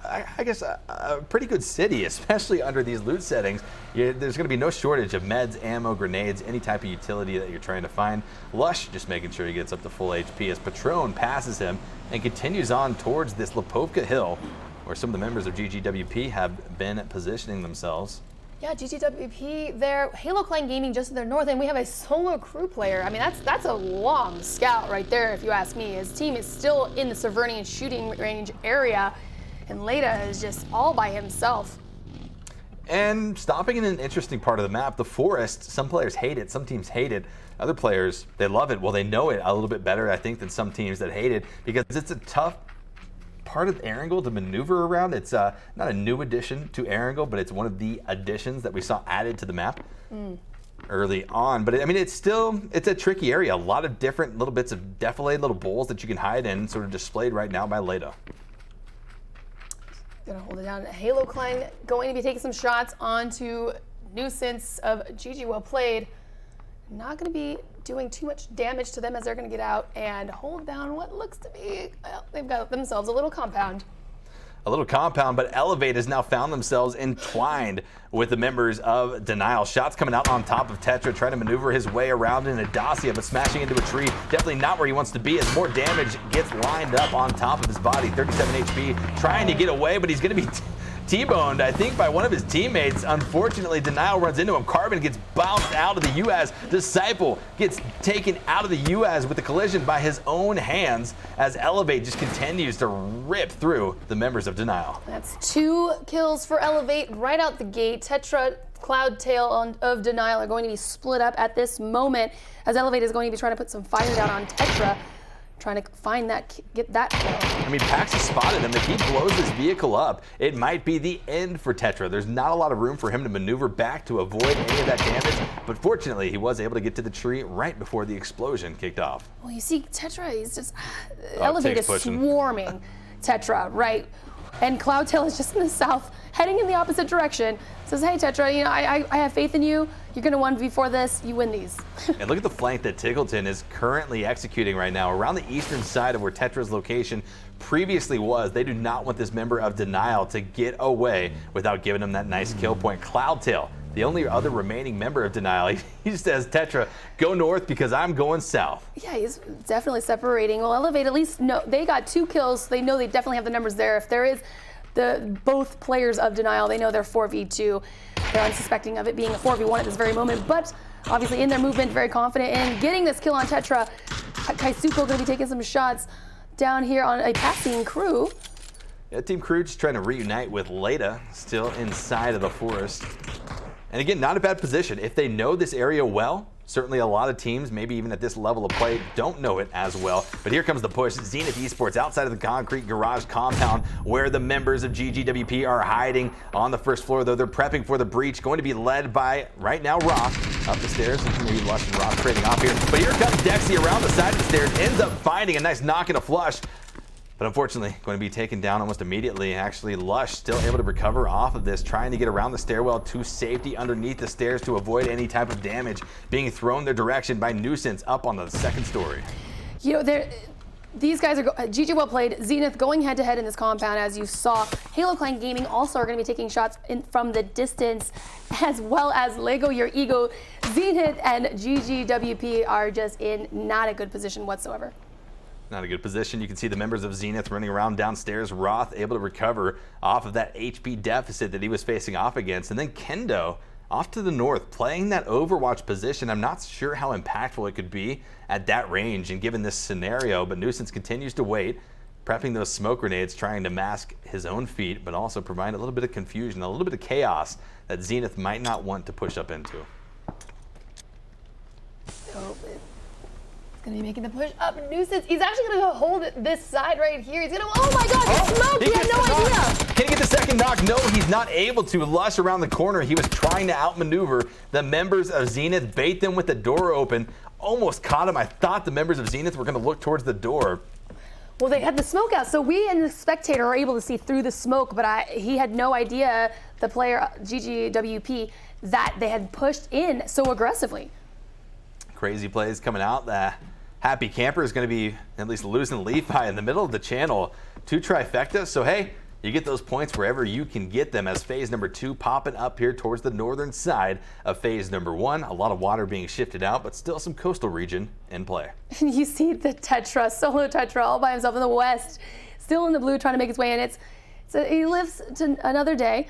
I guess a pretty good city, especially under these loot settings. There's going to be no shortage of meds, ammo, grenades, any type of utility that you're trying to find. Lush just making sure he gets up to full HP as Patron passes him and continues on towards this Lipovka Hill, where some of the members of GGWP have been positioning themselves. Yeah, GGWP there, Halo Clan Gaming just to their north, and we have a solo crew player. I mean, that's a long scout right there, if you ask me. His team is still in the Severnian shooting range area, and Leda is just all by himself. And stopping in an interesting part of the map, the forest, some players hate it, some teams hate it. Other players, they love it. Well, they know it a little bit better, I think, than some teams that hate it, because it's a tough part of Erangel to maneuver around. It's not a new addition to Erangel, but it's one of the additions that we saw added to the map early on. But I mean, it's a tricky area. A lot of different little bits of defilade, little bowls that you can hide in, sort of displayed right now by Leda. Gonna hold it down. Halo Clan going to be taking some shots onto Nuisance of GG. Well played. Not going to be doing too much damage to them as they're going to get out and hold down what looks to be, well, they've got themselves a little compound. A little compound, but Elevate has now found themselves entwined with the members of Denial. Shots coming out on top of Tetra, trying to maneuver his way around in a Dacia, but smashing into a tree. Definitely not where he wants to be as more damage gets lined up on top of his body. 37 HP, trying to get away, but he's going to be T-boned, I think, by one of his teammates. Unfortunately, Denial runs into him. Carbon gets bounced out of the UAS. Disciple gets taken out of the UAS with the collision by his own hands as Elevate just continues to rip through the members of Denial. That's 2 kills for Elevate right out the gate. Tetra, Cloudtail of Denial are going to be split up at this moment as Elevate is going to be trying to put some fire down on Tetra, trying to find get that kill. I mean, Pax has spotted him. If he blows his vehicle up, it might be the end for Tetra. There's not a lot of room for him to maneuver back to avoid any of that damage, but fortunately, he was able to get to the tree right before the explosion kicked off. Well, you see, Tetra is just, Elevate is swarming Tetra, right? And Cloudtail is just in the south, heading in the opposite direction. Says, hey, Tetra, I have faith in you. You're going to 1v4 this. You win these. And look at the flank that Tickleton is currently executing right now around the eastern side of where Tetra's location previously was. They do not want this member of Denial to get away without giving him that nice kill point. Cloudtail, the only other remaining member of Denial, he says, Tetra, go north because I'm going south. Yeah, he's definitely separating. Well, Elevate at least know they got 2 kills. They know they definitely have the numbers there. If there is both players of Denial, they know they're 4v2. They're unsuspecting of it being a 4v1 at this very moment, but obviously in their movement, very confident in getting this kill on Tetra. Kaisuko going to be taking some shots down here on a passing crew. Yeah, Team Crew just trying to reunite with Leda, still inside of the forest. And again, not a bad position. If they know this area well, certainly a lot of teams, maybe even at this level of play, don't know it as well. But here comes the push. Zenith Esports outside of the concrete garage compound where the members of GGWP are hiding on the first floor, though they're prepping for the breach. Going to be led by, right now, Roth up the stairs. Maybe Lush and Roth trading off here. But here comes Dexy around the side of the stairs, ends up finding a nice knock and a flush. But unfortunately, going to be taken down almost immediately. Actually, Lush still able to recover off of this, trying to get around the stairwell to safety underneath the stairs to avoid any type of damage being thrown their direction by Nuisance up on the second story. You know, These guys are GG well played. Zenith going head to head in this compound, as you saw. Halo Clan Gaming also are going to be taking shots from the distance, as well as Lego Your Ego. Zenith and GGWP are just in not a good position whatsoever. Not a good position. You can see the members of Zenith running around downstairs. Roth able to recover off of that HP deficit that he was facing off against. And then Kendo off to the north, playing that Overwatch position. I'm not sure how impactful it could be at that range and given this scenario, but Nuisance continues to wait, prepping those smoke grenades, trying to mask his own feet, but also provide a little bit of confusion, a little bit of chaos that Zenith might not want to push up into. So it's going to be making the push up. Nuisance, he's actually going to hold this side right here. He's going to, oh my God, smoke! He had no idea! Can he get the second knock? No, he's not able to. Lush around the corner. He was trying to outmaneuver the members of Zenith, bait them with the door open. Almost caught him. I thought the members of Zenith were going to look towards the door. Well, they had the smoke out, so we and the spectator are able to see through the smoke, but he had no idea, the player, GGWP, that they had pushed in so aggressively. Crazy plays coming out. The Happy Camper is going to be at least losing Levi in the middle of the channel. 2 trifecta, so hey, you get those points wherever you can get them, as phase number 2 popping up here towards the northern side of phase number 1. A lot of water being shifted out, but still some coastal region in play. And you see the Tetra, solo Tetra, all by himself in the west, still in the blue, trying to make his way in. He lives to another day.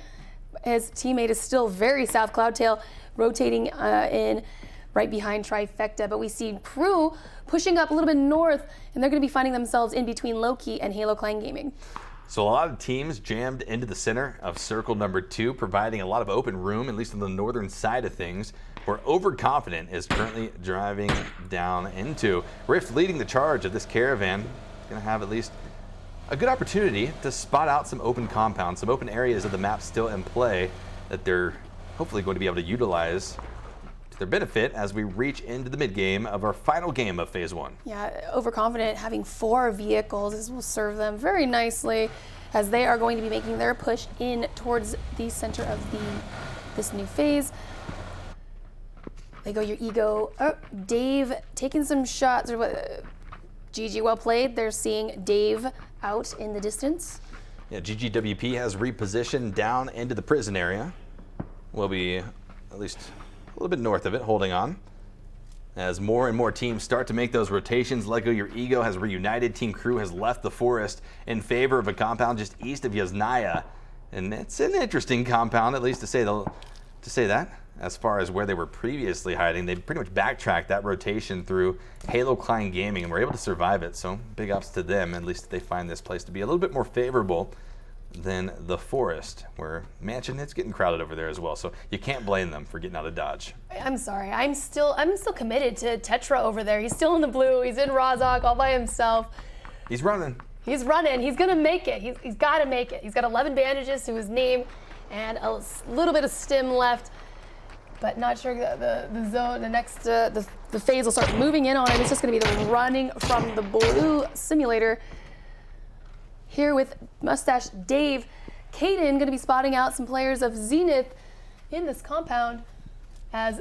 His teammate is still very south. Cloudtail rotating in right behind Trifecta, but we see Crew pushing up a little bit north, and they're going to be finding themselves in between Loki and Halo Clan Gaming. So a lot of teams jammed into the center of circle number 2, providing a lot of open room, at least on the northern side of things, where Overconfident is currently driving down into. Rift leading the charge of this caravan. Going to have at least a good opportunity to spot out some open compounds, some open areas of the map still in play that they're hopefully going to be able to utilize to their benefit as we reach into the mid-game of our final game of phase 1. Yeah, Overconfident having 4 vehicles. This will serve them very nicely as they are going to be making their push in towards the center of this new phase. Lego Your Ego. Oh, Dave taking some shots. GG well played. They're seeing Dave out in the distance. Yeah, GGWP has repositioned down into the prison area. We'll be at least a little bit north of it, holding on. As more and more teams start to make those rotations, Lego Your Ego has reunited. Team Crew has left the forest in favor of a compound just east of Yasnaya. And it's an interesting compound, at least to say that. As far as where they were previously hiding, they pretty much backtracked that rotation through Halo Clan Gaming and were able to survive it. So big ups to them. At least they find this place to be a little bit more favorable than the forest, where Mansion, it's getting crowded over there as well. So you can't blame them for getting out of Dodge. I'm sorry. I'm still committed to Tetra over there. He's still in the blue. He's in Rozhok all by himself. He's running. He's running. He's gonna make it. He's got to make it. He's got 11 bandages to his name and a little bit of stim left. But not sure the zone, the phase will start moving in on him. It's just going to be the running from the blue simulator. Here with Mustache Dave, Caden going to be spotting out some players of Zenith in this compound, as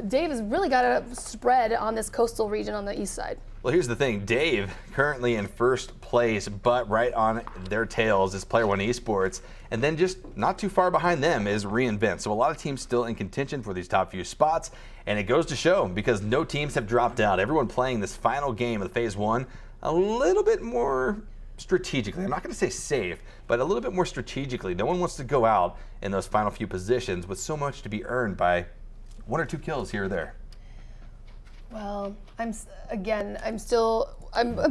Dave has really got a spread on this coastal region on the east side. Well, here's the thing. Dave currently in first place, but right on their tails is Player One Esports. And then just not too far behind them is Reinvent. So a lot of teams still in contention for these top few spots. And it goes to show because no teams have dropped out. Everyone playing this final game of phase 1 a little bit more strategically. I'm not going to say safe, but a little bit more strategically. No one wants to go out in those final few positions with so much to be earned by 1 or 2 kills here or there. Well, I'm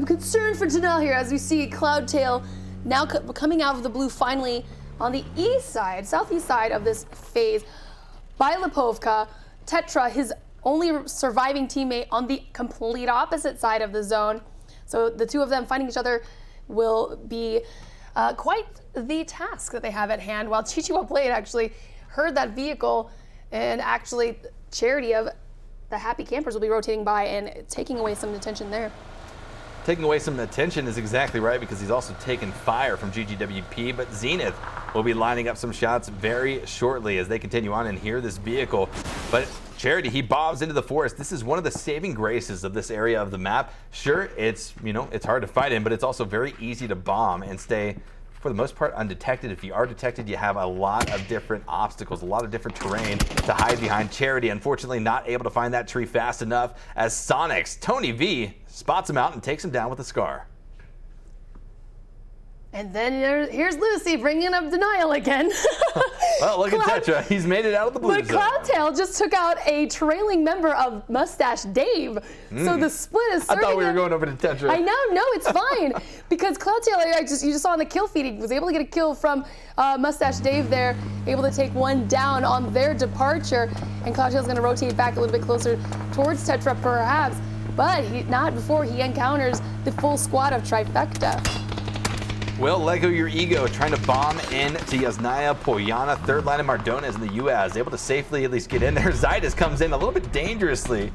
concerned for Tanel here as we see Cloudtail now coming out of the blue finally on the east side, southeast side of this phase by Lipovka. Tetra, his only surviving teammate, on the complete opposite side of the zone. So the two of them finding each other will be quite the task that they have at hand. While Chichiwa Blade actually heard that vehicle, and actually Charity of the Happy Campers will be rotating by and taking away some attention there. Taking away some attention is exactly right, because he's also taken fire from GGWP, but Zenith will be lining up some shots very shortly as they continue on and hear this vehicle. But Charity, he bombs into the forest. This is one of the saving graces of this area of the map. Sure, it's hard to fight in, but it's also very easy to bomb and stay, for the most part, undetected. If you are detected, you have a lot of different obstacles, a lot of different terrain to hide behind. Charity, unfortunately, not able to find that tree fast enough as Sonics, Tony V, spots him out and takes him down with a scar. And then here's Lucy bringing up denial again. Well, look at Tetra. He's made it out of the blue But zone. Cloudtail just took out a trailing member of Mustache Dave. So the split is I serving thought we were him. going over to Tetra. I know, no, it's fine. Because Cloudtail, you just saw on the kill feed, he was able to get a kill from Mustache Dave there, able to take one down on their departure. And Cloudtail's going to rotate back a little bit closer towards Tetra perhaps, but not before he encounters the full squad of Trifecta. Will Lego Your Ego trying to bomb in to Yasnaya, Poyana, third line of Mardones in the U.S. Able to safely at least get in there. Zydus comes in a little bit dangerously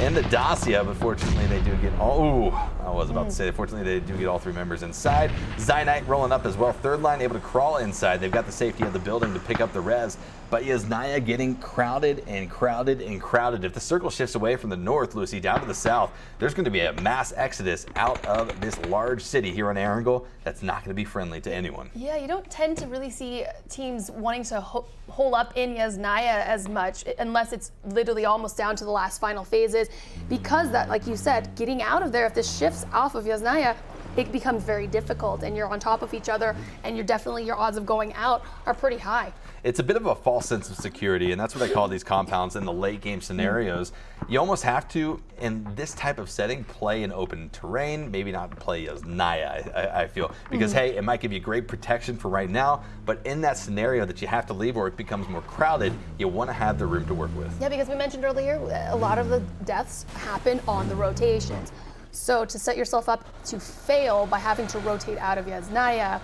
in the Dacia, but fortunately they do get all, I was about to say, fortunately they do get all three members inside. Zynite rolling up as well. Third line able to crawl inside. They've got the safety of the building to pick up the res, but Yasnaya getting crowded and crowded and crowded. If the circle shifts away from the north, Lucy, down to the south, there's going to be a mass exodus out of this large city here on Erangel. That's not going to be friendly to anyone. Yeah, you don't tend to really see teams wanting to hole up in Yasnaya as much unless it's literally almost down to the last final phases, because that, like you said, getting out of there, if this shifts off of Yasnaya, it becomes very difficult and you're on top of each other and your odds of going out are pretty high. It's a bit of a false sense of security, and that's what I call these compounds in the late game scenarios. You almost have to, in this type of setting, play in open terrain, maybe not play as Naya, I feel. Because, hey, it might give you great protection for right now, but in that scenario that you have to leave or it becomes more crowded, you want to have the room to work with. Yeah, because we mentioned earlier, a lot of the deaths happen on the rotations. So to set yourself up to fail by having to rotate out of Yasnaya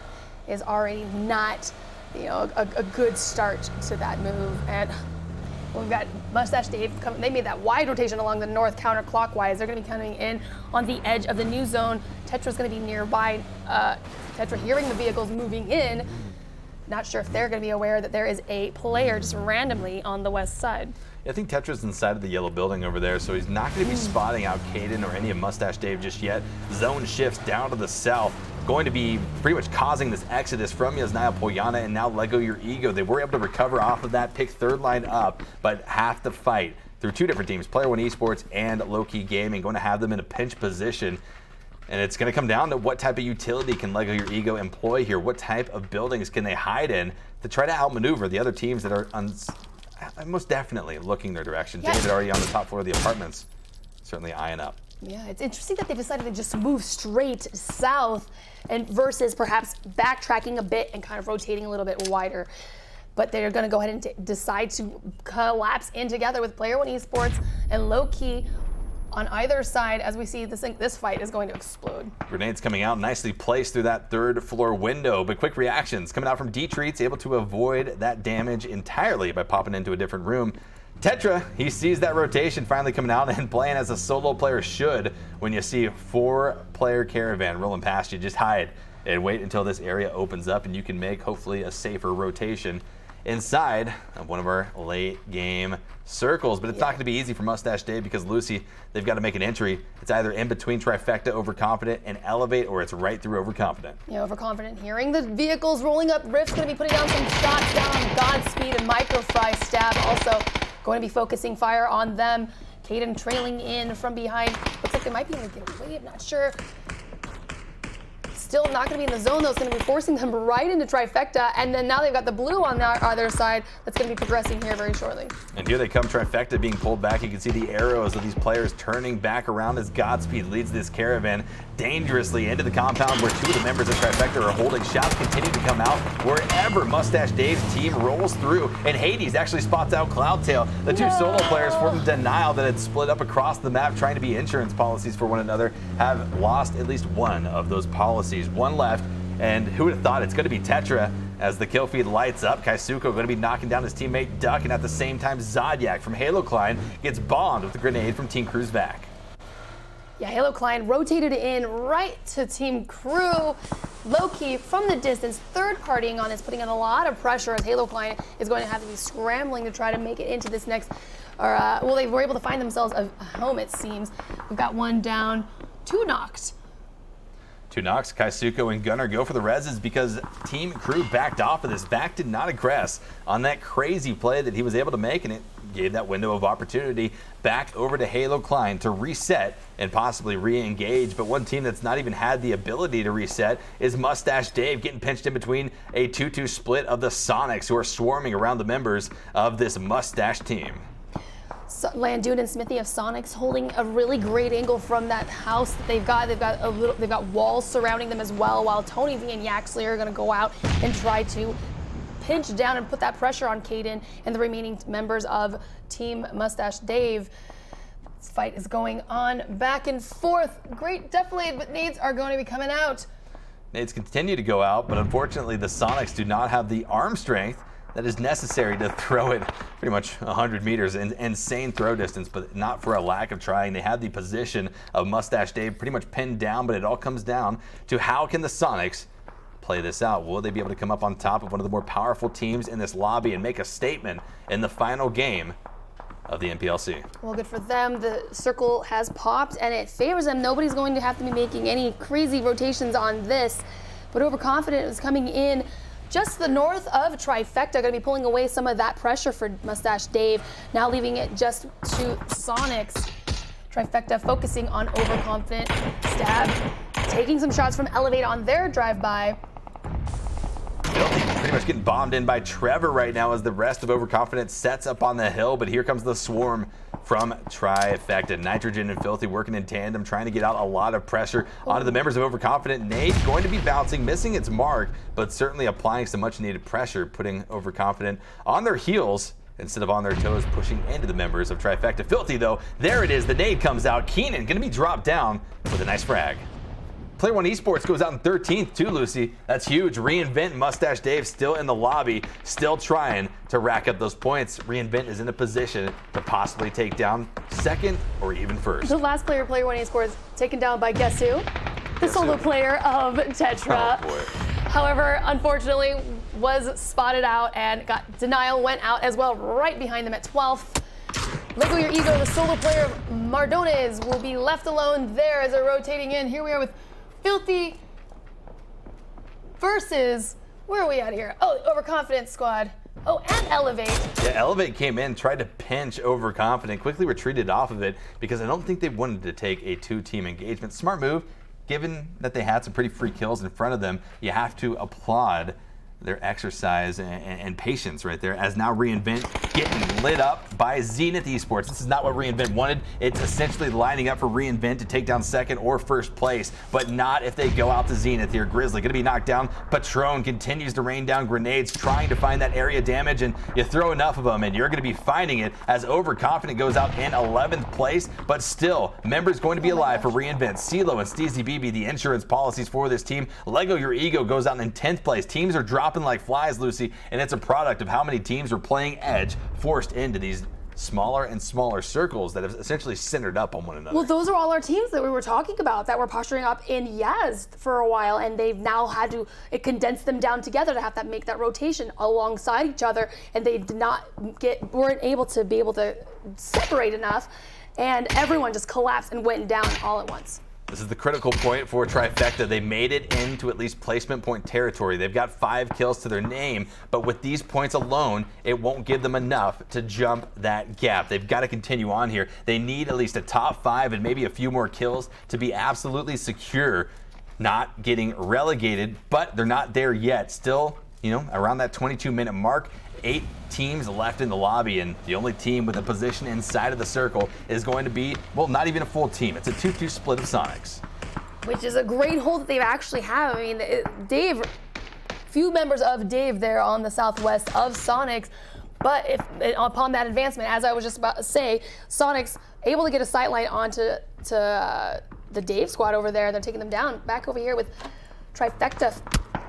is already not, a good start to that move. And we've got Mustache Dave coming. They made that wide rotation along the north counterclockwise. They're going to be coming in on the edge of the new zone. Tetra's going to be nearby. Tetra hearing the vehicles moving in. Not sure if they're going to be aware that there is a player just randomly on the west side. I think Tetra's inside of the yellow building over there, so he's not going to be spotting out Caden or any of Mustache Dave just yet. Zone shifts down to the south, going to be pretty much causing this exodus from Yasnaya, Poyana, and now Lego Your Ego. They were able to recover off of that, pick third line up, but have to fight through two different teams, Player One Esports and Low-Key Gaming, going to have them in a pinch position. And it's going to come down to what type of utility can Lego Your Ego employ here? What type of buildings can they hide in to try to outmaneuver the other teams that are most definitely looking their direction. Yeah. David already on the top floor of the apartments, certainly eyeing up. Yeah, it's interesting that they decided to just move straight south and versus perhaps backtracking a bit and kind of rotating a little bit wider. But they're going to go ahead and decide to collapse in together with Player One Esports and Low-Key on either side. As we see, this fight is going to explode. Grenades coming out, nicely placed through that third floor window, but quick reactions coming out from D-Treats, able to avoid that damage entirely by popping into a different room. Tetra, he sees that rotation finally coming out and playing as a solo player should. When you see a 4-player caravan rolling past you, just hide and wait until this area opens up and you can make hopefully a safer rotation inside of one of our late game circles. But it's not going to be easy for Mustache Dave because Lucy, they've got to make an entry. It's either in between Trifecta, Overconfident, and Elevate, or it's right through Overconfident. Yeah, Overconfident hearing the vehicles rolling up. Rift's going to be putting down some shots down Godspeed and Microfry Stab. Also going to be focusing fire on them. Caden trailing in from behind. Looks like they might be able to get away. I'm not sure. Still not going to be in the zone, though. It's going to be forcing them right into Trifecta. And then now they've got the blue on the other side that's going to be progressing here very shortly. And here they come, Trifecta being pulled back. You can see the arrows of these players turning back around as Godspeed leads this caravan dangerously into the compound where two of the members of Trifecta are holding. Shots continue to come out wherever Mustache Dave's team rolls through. And Hades actually spots out Cloudtail. The two solo players from Denial that had split up across the map trying to be insurance policies for one another have lost at least one of those policies. One left, and who would have thought it's going to be Tetra as the kill feed lights up. Kaisuko going to be knocking down his teammate Duck, and at the same time Zodiac from Halo Klein gets bombed with a grenade from Team Crew's back. Yeah, Halo Klein rotated in right to Team Crew. Low-Key from the distance, third partying on this, putting in a lot of pressure as Halo Klein is going to have to be scrambling to try to make it into this next well, they were able to find themselves a home, it seems. We've got one down, 2 knocked. 2 knocks. Kaisuko and Gunnar go for the reses because Team Crew backed off of this. Vac did not aggress on that crazy play that he was able to make, and it gave that window of opportunity back over to Halo Klein to reset and possibly re-engage. But one team that's not even had the ability to reset is Mustache Dave, getting pinched in between a 2-2 split of the Sonics, who are swarming around the members of this Mustache team. So Landoon and Smithy of Sonics holding a really great angle from that house that they've got. They've got walls surrounding them as well, while Tony V and Yaxley are going to go out and try to pinch down and put that pressure on Caden and the remaining members of Team Mustache Dave. This fight is going on back and forth. Great, definitely, but nades are going to be coming out. Nades continue to go out, but unfortunately the Sonics do not have the arm strength that is necessary to throw it pretty much 100 meters, insane throw distance, but not for a lack of trying. They had the position of Mustache Dave pretty much pinned down, but it all comes down to how can the Sonics play this out? Will they be able to come up on top of one of the more powerful teams in this lobby and make a statement in the final game of the NPLC? Well, good for them. The circle has popped and it favors them. Nobody's going to have to be making any crazy rotations on this, but Overconfident is coming in just the north of Trifecta, going to be pulling away some of that pressure for Mustache Dave, now leaving it just to Sonics. Trifecta focusing on Overconfident. Stab, taking some shots from Elevate on their drive-by. Pretty much getting bombed in by Trevor right now as the rest of Overconfident sets up on the hill, but here comes the swarm from Trifecta. Nitrogen and Filthy working in tandem, trying to get out a lot of pressure onto the members of Overconfident. Nade going to be bouncing, missing its mark, but certainly applying some much needed pressure, putting Overconfident on their heels instead of on their toes, pushing into the members of Trifecta. Filthy though, there it is, the nade comes out. Keenan gonna be dropped down with a nice frag. Player One Esports goes out in 13th too, Lucy. That's huge. Reinvent, Mustache Dave still in the lobby, still trying to rack up those points. Reinvent is in a position to possibly take down second or even first. The last player, Player One Esports, taken down by guess who? The solo player of Tetra. Oh boy. However, unfortunately, was spotted out and got denial, went out as well, right behind them at 12th. Lego Your Ego, the solo player of Mardones, will be left alone there as they're rotating in. Here we are with Filthy versus, where are we at here? Oh, Overconfident squad. Oh, and Elevate. Yeah, Elevate came in, tried to pinch Overconfident, quickly retreated off of it because I don't think they wanted to take a 2-team engagement. Smart move, given that they had some pretty free kills in front of them. You have to applaud their exercise and patience right there, as now Reinvent getting lit up by Zenith Esports. This is not what Reinvent wanted. It's essentially lining up for Reinvent to take down second or first place, but not if they go out to Zenith here. Grizzly gonna be knocked down. Patron continues to rain down grenades, trying to find that area damage, and you throw enough of them and you're gonna be finding it as Overconfident goes out in 11th place, but still, members going to be alive for Reinvent. CeeLo and Steezy BB, the insurance policies for this team. Lego Your Ego goes out in 10th place. Teams are dropping like flies, Lucy, and it's a product of how many teams are playing Edge, forced into these smaller and smaller circles that have essentially centered up on one another. Well, those are all our teams that we were talking about that were posturing up in Yaz for a while, and they've now had to condense them down together to have that make that rotation alongside each other, and they did not weren't able to separate enough, and everyone just collapsed and went down all at once. This is the critical point for Trifecta. They made it into at least placement point territory. They've got 5 kills to their name, but with these points alone, it won't give them enough to jump that gap. They've got to continue on here. They need at least a top 5 and maybe a few more kills to be absolutely secure, not getting relegated, but they're not there yet. Still, around that 22-minute mark, 8 teams left in the lobby, and the only team with a position inside of the circle is going to be, well, not even a full team. It's a 2-2 split of Sonics. Which is a great hold that they actually have. I mean, Dave, few members of Dave there on the southwest of Sonics, but upon that advancement, as I was just about to say, Sonics able to get a sightline onto the Dave squad over there. They're taking them down. Back over here with Trifecta.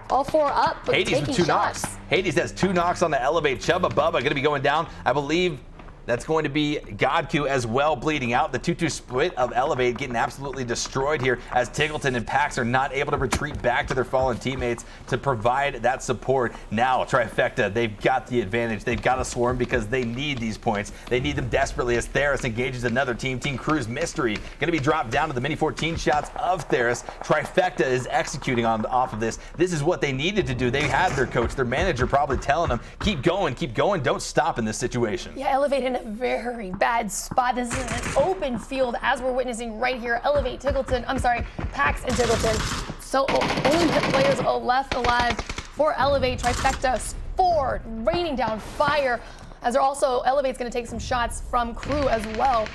All 4 up, but Hades with 2 knocks. Hades has 2 knocks on the Elevate. Chubba Bubba going to be going down. I believe That's going to be Godku as well, bleeding out. The 2-2 split of Elevate getting absolutely destroyed here as Tiggleton and Pax are not able to retreat back to their fallen teammates to provide that support. Now, Trifecta, they've got the advantage. They've got to swarm because they need these points. They need them desperately as Theris engages another team. Team Cruz Mystery going to be dropped down to the mini 14 shots of Theris. Trifecta is executing off of this. This is what they needed to do. They had their coach, their manager probably telling them, keep going, don't stop in this situation. Yeah, Elevate in a very bad spot. This is an open field as we're witnessing right here. Elevate, Pax and Tiggleton. So only players left alive for Elevate. Trifecta, 4 raining down fire as they're also, Elevate's going to take some shots from Crew as well.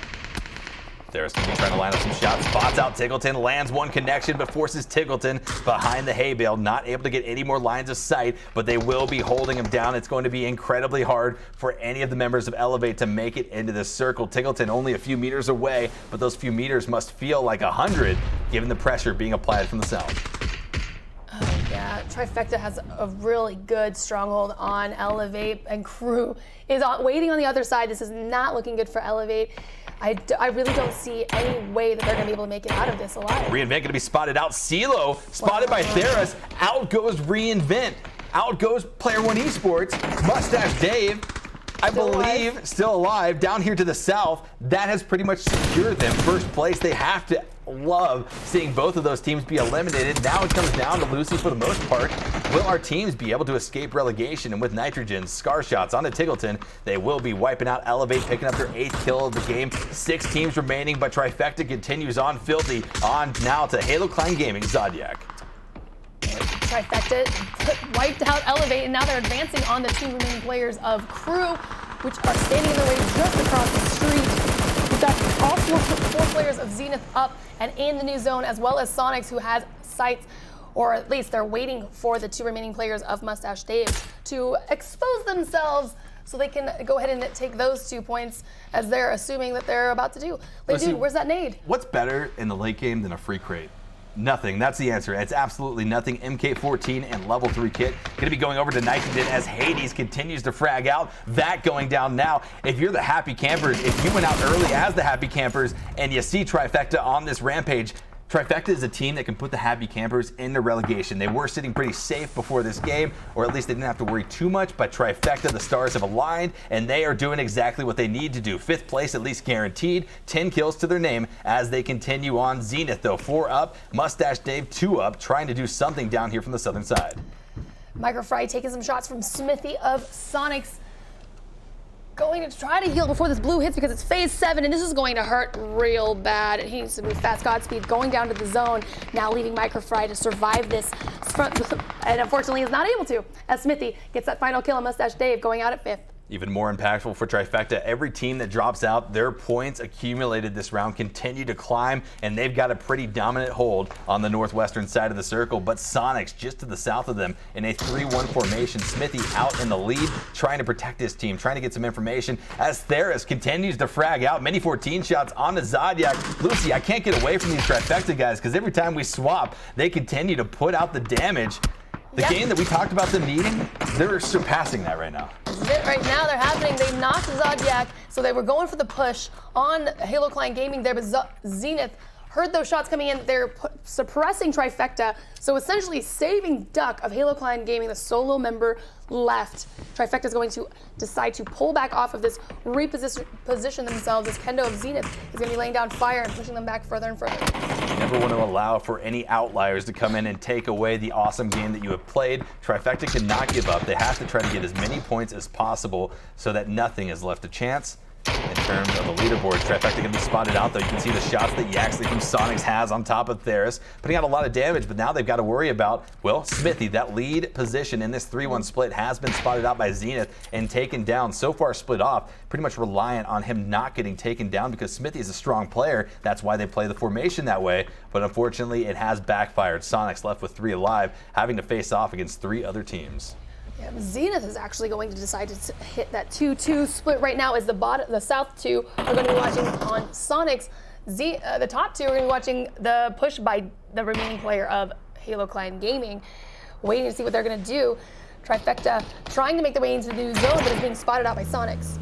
Theris going to be trying to line up some shots. Spots out Tiggleton, lands one connection, but forces Tiggleton behind the hay bale. Not able to get any more lines of sight, but they will be holding him down. It's going to be incredibly hard for any of the members of Elevate to make it into this circle. Tiggleton only a few meters away, but those few meters must feel like 100, given the pressure being applied from the south. Oh, yeah, Trifecta has a really good stronghold on Elevate, and Crew is waiting on the other side. This is not looking good for Elevate. I really don't see any way that they're going to be able to make it out of this alive. Reinvent going to be spotted out. CeeLo spotted by Theris. Out goes Reinvent. Out goes Player One Esports. Mustache Dave, I believe, still alive. Down here to the south, that has pretty much secured them first place. They have to love seeing both of those teams be eliminated. Now it comes down to Lucy for the most part. Will our teams be able to escape relegation? And with Nitrogen, Scar Shots onto Tiggleton, they will be wiping out Elevate, picking up their 8th kill of the game. 6 teams remaining, but Trifecta continues on. Filthy on now to Halo Klein Gaming, Zodiac. Trifecta wiped out Elevate, and now they're advancing on the 2 remaining players of Crew, which are standing in the way just across the street. We've got all 4 players of Zenith up and in the new zone, as well as Sonics, who has sights, or at least they're waiting for the 2 remaining players of Mustache Dave to expose themselves so they can go ahead and take those 2 points, as they're assuming that they're about to do. Dude, where's that nade? What's better in the late game than a free crate? Nothing. That's the answer. It's absolutely nothing. MK14 and level 3 kit. Going to be going over to Nitrogen as Hades continues to frag out. That going down now. If you're the Happy Campers, if you went out early as the Happy Campers and you see Trifecta on this rampage, Trifecta is a team that can put the Happy Campers into relegation. They were sitting pretty safe before this game, or at least they didn't have to worry too much, but Trifecta, the stars have aligned, and they are doing exactly what they need to do. 5th place at least guaranteed, 10 kills to their name as they continue on. Zenith, though, 4 up, Mustache Dave, 2 up, trying to do something down here from the southern side. Microfry taking some shots from Smithy of Sonics. Going to try to heal before this blue hits because it's phase 7, and this is going to hurt real bad. He needs to move fast. Godspeed going down to the zone, now leaving Microfry to survive this front, and unfortunately is not able to, as Smithy gets that final kill on Mustache Dave, going out at 5th. Even more impactful for Trifecta. Every team that drops out, their points accumulated this round continue to climb, and they've got a pretty dominant hold on the northwestern side of the circle. But Sonics just to the south of them in a 3-1 formation. Smithy out in the lead, trying to protect his team, trying to get some information as Theris continues to frag out. Many 14 shots on the Zodiac. Lucy, I can't get away from these Trifecta guys because every time we swap, they continue to put out the damage. The game that we talked about them needing, they're surpassing that right now. This is it right now. They're happening. They knocked Zodiac, so they were going for the push on Halo Klein Gaming there, but Zenith heard those shots coming in. They're suppressing Trifecta, so essentially saving Duck of Halo Klein Gaming, the solo member left. Trifecta is going to decide to pull back off of this, reposition themselves as Kendo of Zenith is going to be laying down fire and pushing them back further and further. You never want to allow for any outliers to come in and take away the awesome game that you have played. Trifecta cannot give up. They have to try to get as many points as possible so that nothing is left to chance. In terms of the leaderboard, Trifecta going to be spotted out, though. You can see the shots that Yaxley from Sonics has on top of Theris, putting out a lot of damage, but now they've got to worry about, well, Smithy. That lead position in this 3-1 split has been spotted out by Zenith and taken down. So far split off, pretty much reliant on him not getting taken down because Smithy is a strong player. That's why they play the formation that way, but unfortunately it has backfired. Sonics left with 3 alive, having to face off against 3 other teams. Yeah, Zenith is actually going to decide to hit that 2-2 split right now as the south 2 are going to be watching on Sonics. The top 2 are going to be watching the push by the remaining player of Halo Klein Gaming, waiting to see what they're going to do. Trifecta trying to make their way into the new zone, but is being spotted out by Sonics.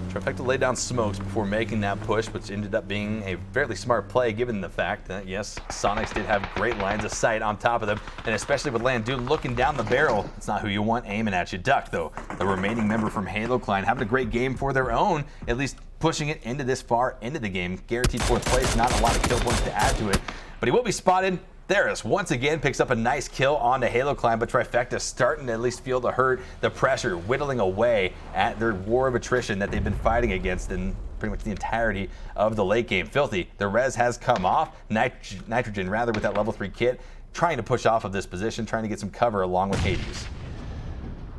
Trifecta laid down smokes before making that push, which ended up being a fairly smart play given the fact that, yes, Sonics did have great lines of sight on top of them, and especially with Landun looking down the barrel. It's not who you want aiming at you. Duck, though, the remaining member from Halo Clan, having a great game for their own, at least pushing it into this far into the game. Guaranteed 4th place, not a lot of kill points to add to it, but he will be spotted. Theris once again picks up a nice kill on the Halo Clan, but Trifecta starting to at least feel the hurt, the pressure, whittling away at their war of attrition that they've been fighting against in pretty much the entirety of the late game. Filthy, the res has come off. Nitrogen, rather, with that level 3 kit, trying to push off of this position, trying to get some cover along with Hades.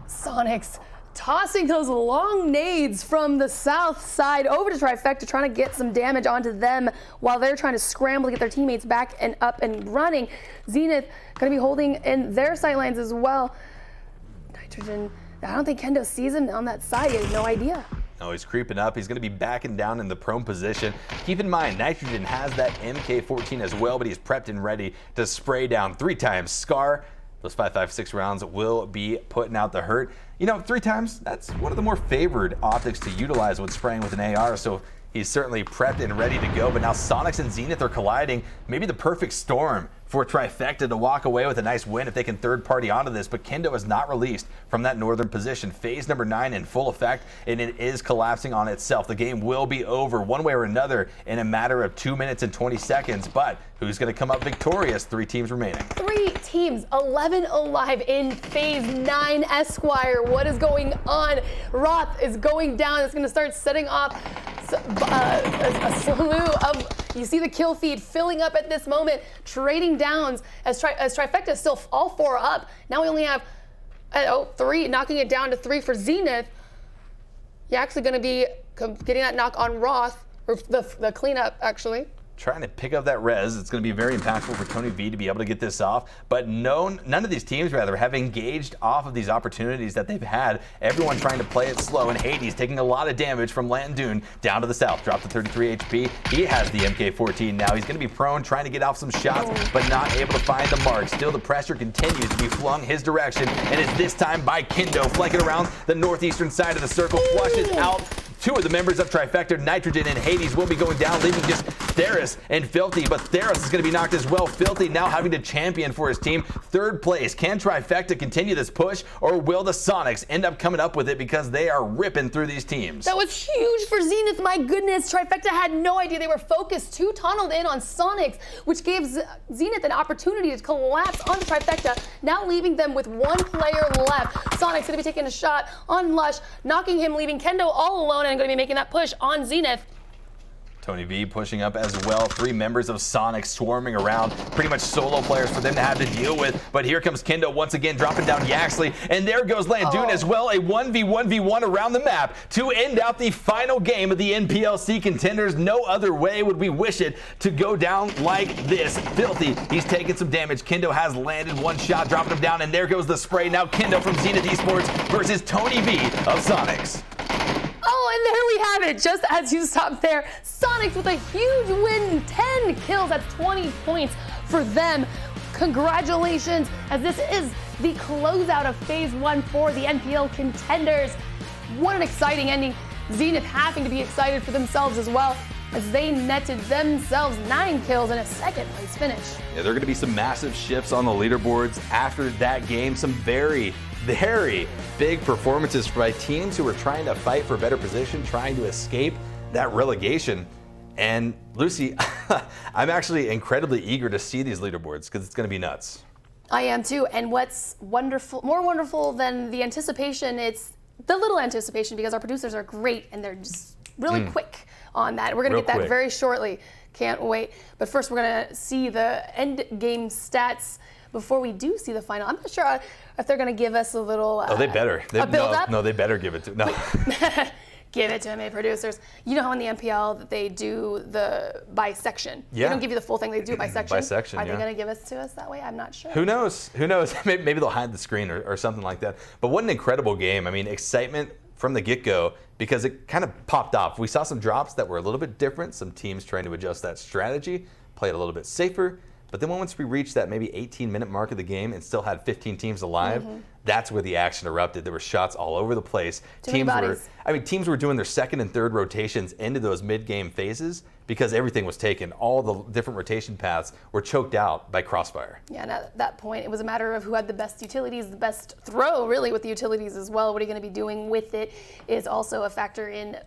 Sonics tossing those long nades from the south side over to Trifecta, trying to get some damage onto them while they're trying to scramble to get their teammates back and up and running. Zenith going to be holding in their sightlines as well. Nitrogen, I don't think Kendo sees him on that side. He has no idea. Oh, he's creeping up. He's going to be backing down in the prone position. Keep in mind, Nitrogen has that MK14 as well, but he's prepped and ready to spray down 3 times. Scar, those 5.56 rounds will be putting out the hurt. You know, 3 times, that's one of the more favored optics to utilize when spraying with an AR, so he's certainly prepped and ready to go. But now Sonics and Zenith are colliding. Maybe the perfect storm for Trifecta to walk away with a nice win if they can third party onto this, but Kendo is not released from that northern position. Phase number 9 in full effect, and it is collapsing on itself. The game will be over one way or another in a matter of 2 minutes and 20 seconds, but who's going to come up victorious? 3 teams remaining. 3 teams, 11 alive in phase 9. Esquire, what is going on? Roth is going down. It's going to start setting off a slew of, you see the kill feed filling up at this moment, trading downs as Trifecta is still all 4 up. Now we only have 3, knocking it down to 3 for Zenith. You're actually going to be getting that knock on Roth, or the cleanup actually. Trying to pick up that res. It's going to be very impactful for Tony V to be able to get this off, but none of these teams have engaged off of these opportunities that they've had. Everyone trying to play it slow, and Hades taking a lot of damage from Landun down to the south. Dropped to 33 HP. He has the MK14 now. He's going to be prone, trying to get off some shots, but not able to find the mark. Still, the pressure continues to be flung his direction, and it's this time by Kendo, flanking around the northeastern side of the circle, flushes out 2 of the members of Trifecta. Nitrogen and Hades will be going down, leaving just Theris and Filthy, but Theris is going to be knocked as well. Filthy now having to champion for his team. 3rd place. Can Trifecta continue this push, or will the Sonics end up coming up with it because they are ripping through these teams? That was huge for Zenith. My goodness, Trifecta had no idea. They were focused, too tunneled in on Sonics, which gave Zenith an opportunity to collapse onto Trifecta, now leaving them with 1 player left. Sonic's going to be taking a shot on Lush, knocking him, leaving Kendo all alone, and going to be making that push on Zenith. Tony V pushing up as well. 3 members of Sonic swarming around. Pretty much solo players for them to have to deal with. But here comes Kendo once again, dropping down Yaxley. And there goes Landun as well. A 1v1v1 around the map to end out the final game of the NPLC Contenders. No other way would we wish it to go down like this. Filthy, he's taking some damage. Kendo has landed 1 shot, dropping him down. And there goes the spray. Now Kendo from Zenith Esports versus Tony V of Sonics. Oh, and there we have it. Just as you stopped there, Sonics with a huge win, 10 kills. That's 20 points for them. Congratulations, as this is the closeout of phase 1 for the NPL Contenders. What an exciting ending. Zenith having to be excited for themselves as well, as they netted themselves 9 kills and a 2nd place finish. Yeah, there are going to be some massive shifts on the leaderboards after that game. Some very big performances by teams who are trying to fight for a better position, trying to escape that relegation. And Lucy, I'm actually incredibly eager to see these leaderboards because it's going to be nuts. I am too. And what's wonderful, more wonderful than the anticipation, it's the little anticipation, because our producers are great and they're just really quick on that. We're going to get that very shortly. Can't wait. But first, we're going to see the end game stats before we do see the final. I'm not sure if they're going to give us a little they better. A build-up? No, they better give it to no. Give it to me, producers. You know how in the NPL that they do the by section? Yeah. They don't give you the full thing. They do it by section. By section, Are they going to give it to us that way? I'm not sure. Who knows? Who knows? Maybe they'll hide the screen or something like that. But what an incredible game. I mean, excitement from the get-go, because it kind of popped off. We saw some drops that were a little bit different. Some teams trying to adjust that strategy, play it a little bit safer. But then once we reached that maybe 18-minute mark of the game and still had 15 teams alive, that's where the action erupted. There were shots all over the place. Teams were doing their second and third rotations into those mid-game phases because everything was taken. All the different rotation paths were choked out by Crossfire. Yeah, and at that point, it was a matter of who had the best utilities, the best throw, really, with the utilities as well. What are you going to be doing with it is also a factor in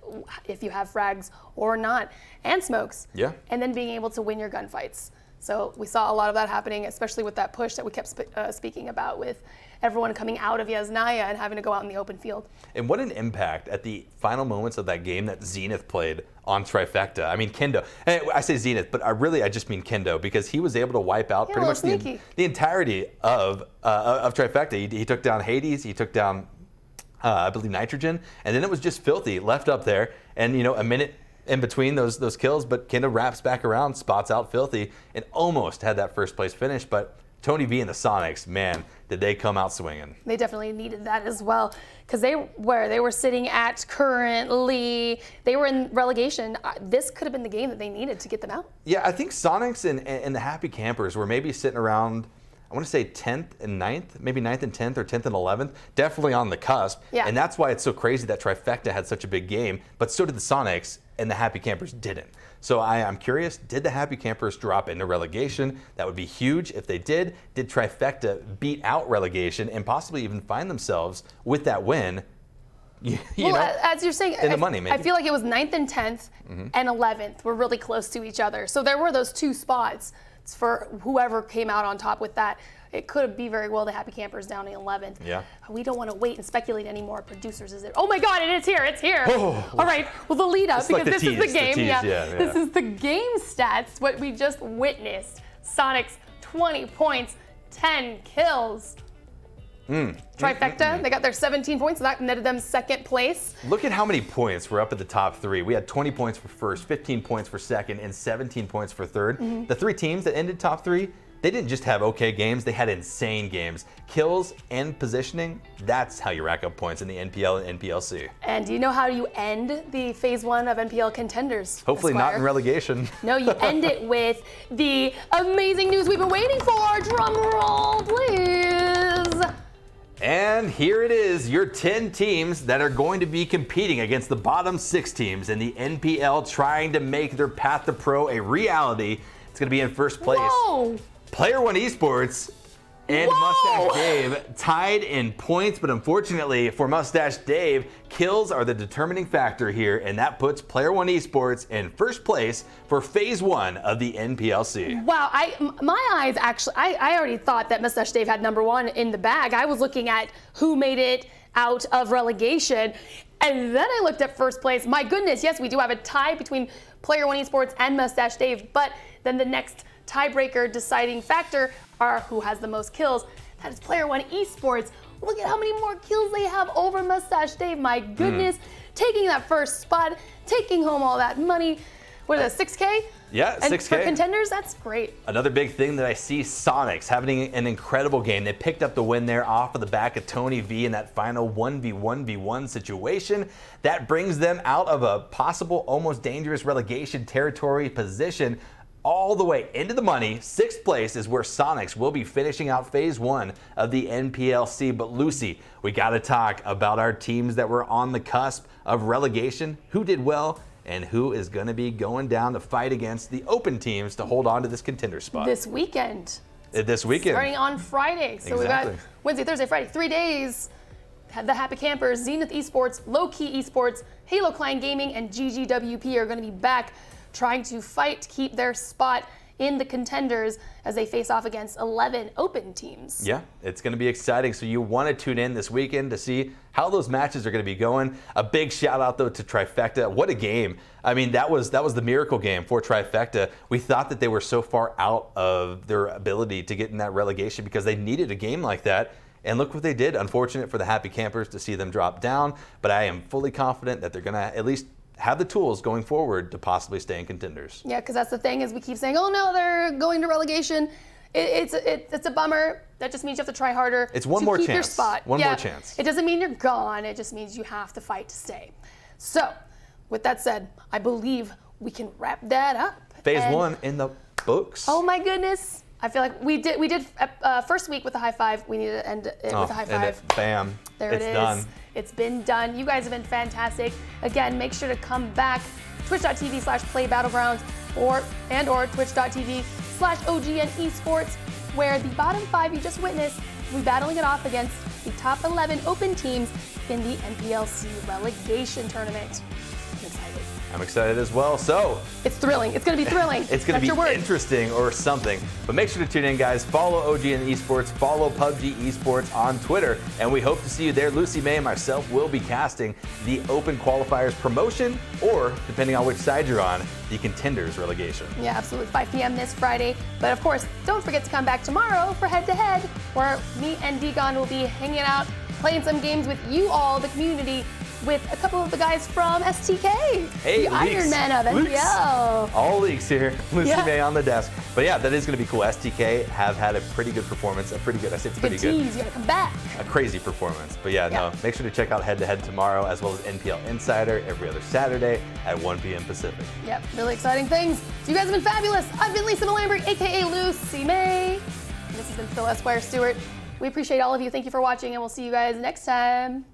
if you have frags or not, and smokes. Yeah. And then being able to win your gunfights. So we saw a lot of that happening, especially with that push that we kept speaking about with everyone coming out of Yasnaya and having to go out in the open field. And what an impact at the final moments of that game that Zenith played on Trifecta. I mean, Kendo. And I say Zenith, but I just mean Kendo, because he was able to wipe out pretty much the entirety of Trifecta. He took down Hades, he took down, I believe, Nitrogen, and then it was just Filthy left up there, and a minute in between those kills, but Kendo wraps back around, spots out Filthy, and almost had that first place finish. But Tony V and the Sonics, man, did they come out swinging. They definitely needed that as well, because they were sitting at currently, they were in relegation. This could have been the game that they needed to get them out. Yeah, I think Sonics and the Happy Campers were maybe sitting around, I want to say 10th and 9th, maybe 9th and 10th or 10th and 11th, definitely on the cusp. Yeah. And that's why it's so crazy that Trifecta had such a big game, but so did the Sonics, and the Happy Campers didn't. So I'm curious, did the Happy Campers drop into relegation? That would be huge if they did. Did Trifecta beat out relegation and possibly even find themselves with that win? As you're saying, in the money, maybe. I feel like it was 9th and 10th and 11th were really close to each other. So there were those two spots for whoever came out on top with that. It could be very well the Happy Campers down in 11th. Yeah. We don't want to wait and speculate anymore. Producers, is it? Oh my God, it's here, it's here. Oh. All right, well, the lead up, It's because like this is the game. Yeah. This is the game stats, what we just witnessed. Sonics, 20 points, 10 kills. Trifecta, they got their 17 points, so that netted them second place. Look at how many points were up at the top three. We had 20 points for first, 15 points for second, and 17 points for third. The three teams that ended top three, they didn't just have okay games, they had insane games. Kills and positioning, that's how you rack up points in the NPL and NPLC. And do you know how you end the phase 1 of NPL Contenders? Hopefully Esquire? not in relegation. No, you end it with the amazing news we've been waiting for. Drum roll, please. And here it is, your 10 teams that are going to be competing against the bottom 6 teams in the NPL, trying to make their path to pro a reality. It's going to be in first place. Whoa. Player One Esports and Mustache Dave tied in points, but unfortunately for Mustache Dave, kills are the determining factor here, and that puts Player One Esports in first place for phase 1 of the NPLC. Wow, my eyes actually, I already thought that Mustache Dave had number 1 in the bag. I was looking at who made it out of relegation, and then I looked at first place. My goodness, yes, we do have a tie between Player One Esports and Mustache Dave, but then the next tiebreaker deciding factor are who has the most kills. That is Player One Esports. Look at how many more kills they have over Mustache Dave. My goodness, taking that first spot, taking home all that money. What is that, 6K? Yeah, and 6K. for contenders, that's great. Another big thing that I see, Sonics having an incredible game. They picked up the win there off of the back of Tony V in that final 1v1v1 situation. That brings them out of a possible, almost dangerous relegation territory position all the way into the money. 6th place is where Sonics will be finishing out phase 1 of the NPLC. But Lucy, we got to talk about our teams that were on the cusp of relegation, who did well, and who is going to be going down to fight against the open teams to hold on to this contender spot. This weekend. Starting on Friday. So we got Wednesday, Thursday, Friday, 3 days. Had the Happy Campers, Zenith Esports, Low Key Esports, Halo Klein Gaming, and GGWP are going to be back trying to fight to keep their spot in the contenders as they face off against 11 open teams. Yeah, it's going to be exciting. So you want to tune in this weekend to see how those matches are going to be going. A big shout out though to Trifecta. What a game. I mean, that was the miracle game for Trifecta. We thought that they were so far out of their ability to get in that relegation because they needed a game like that. And look what they did. Unfortunate for the Happy Campers to see them drop down, but I am fully confident that they're going to at least have the tools going forward to possibly stay in contenders. Yeah, because that's the thing is we keep saying, oh no, they're going to relegation. It's a bummer. That just means you have to try harder. It's one to more keep chance. Your spot. One more chance. It doesn't mean you're gone. It just means you have to fight to stay. So, with that said, I believe we can wrap that up. Phase 1 in the books. Oh my goodness. I feel like we did first week with a high five. We need to end it with a high five. Bam. There it is. Done. It's been done. You guys have been fantastic. Again, make sure to come back. Twitch.tv/playbattlegrounds or twitch.tv/OGN Esports, where the bottom 5 you just witnessed will be battling it off against the top 11 open teams in the NPLC relegation tournament. I'm excited. I'm excited as well. So it's thrilling. It's going to be thrilling. It's going to be interesting or something. But make sure to tune in, guys. Follow OGN Esports. Follow PUBG Esports on Twitter. And we hope to see you there. Lucy May and myself will be casting the Open Qualifiers promotion, or, depending on which side you're on, the Contenders relegation. Yeah, absolutely. 5 p.m. this Friday. But of course, don't forget to come back tomorrow for head-to-head, where me and Degon will be hanging out, playing some games with you all, the community, with a couple of the guys from STK, hey, the Iron Man of NPL. All leaks here. Lucy May on the desk. But yeah, that is going to be cool. STK have had a pretty good performance. I said pretty good. Tease, you got to come back. A crazy performance. But yeah, no, make sure to check out Head to Head tomorrow, as well as NPL Insider every other Saturday at 1 p.m. Pacific. Yep, really exciting things. So you guys have been fabulous. I've been Lisa Malambry, aka Lucy May. And this has been Phil Esquire Stewart. We appreciate all of you. Thank you for watching, and we'll see you guys next time.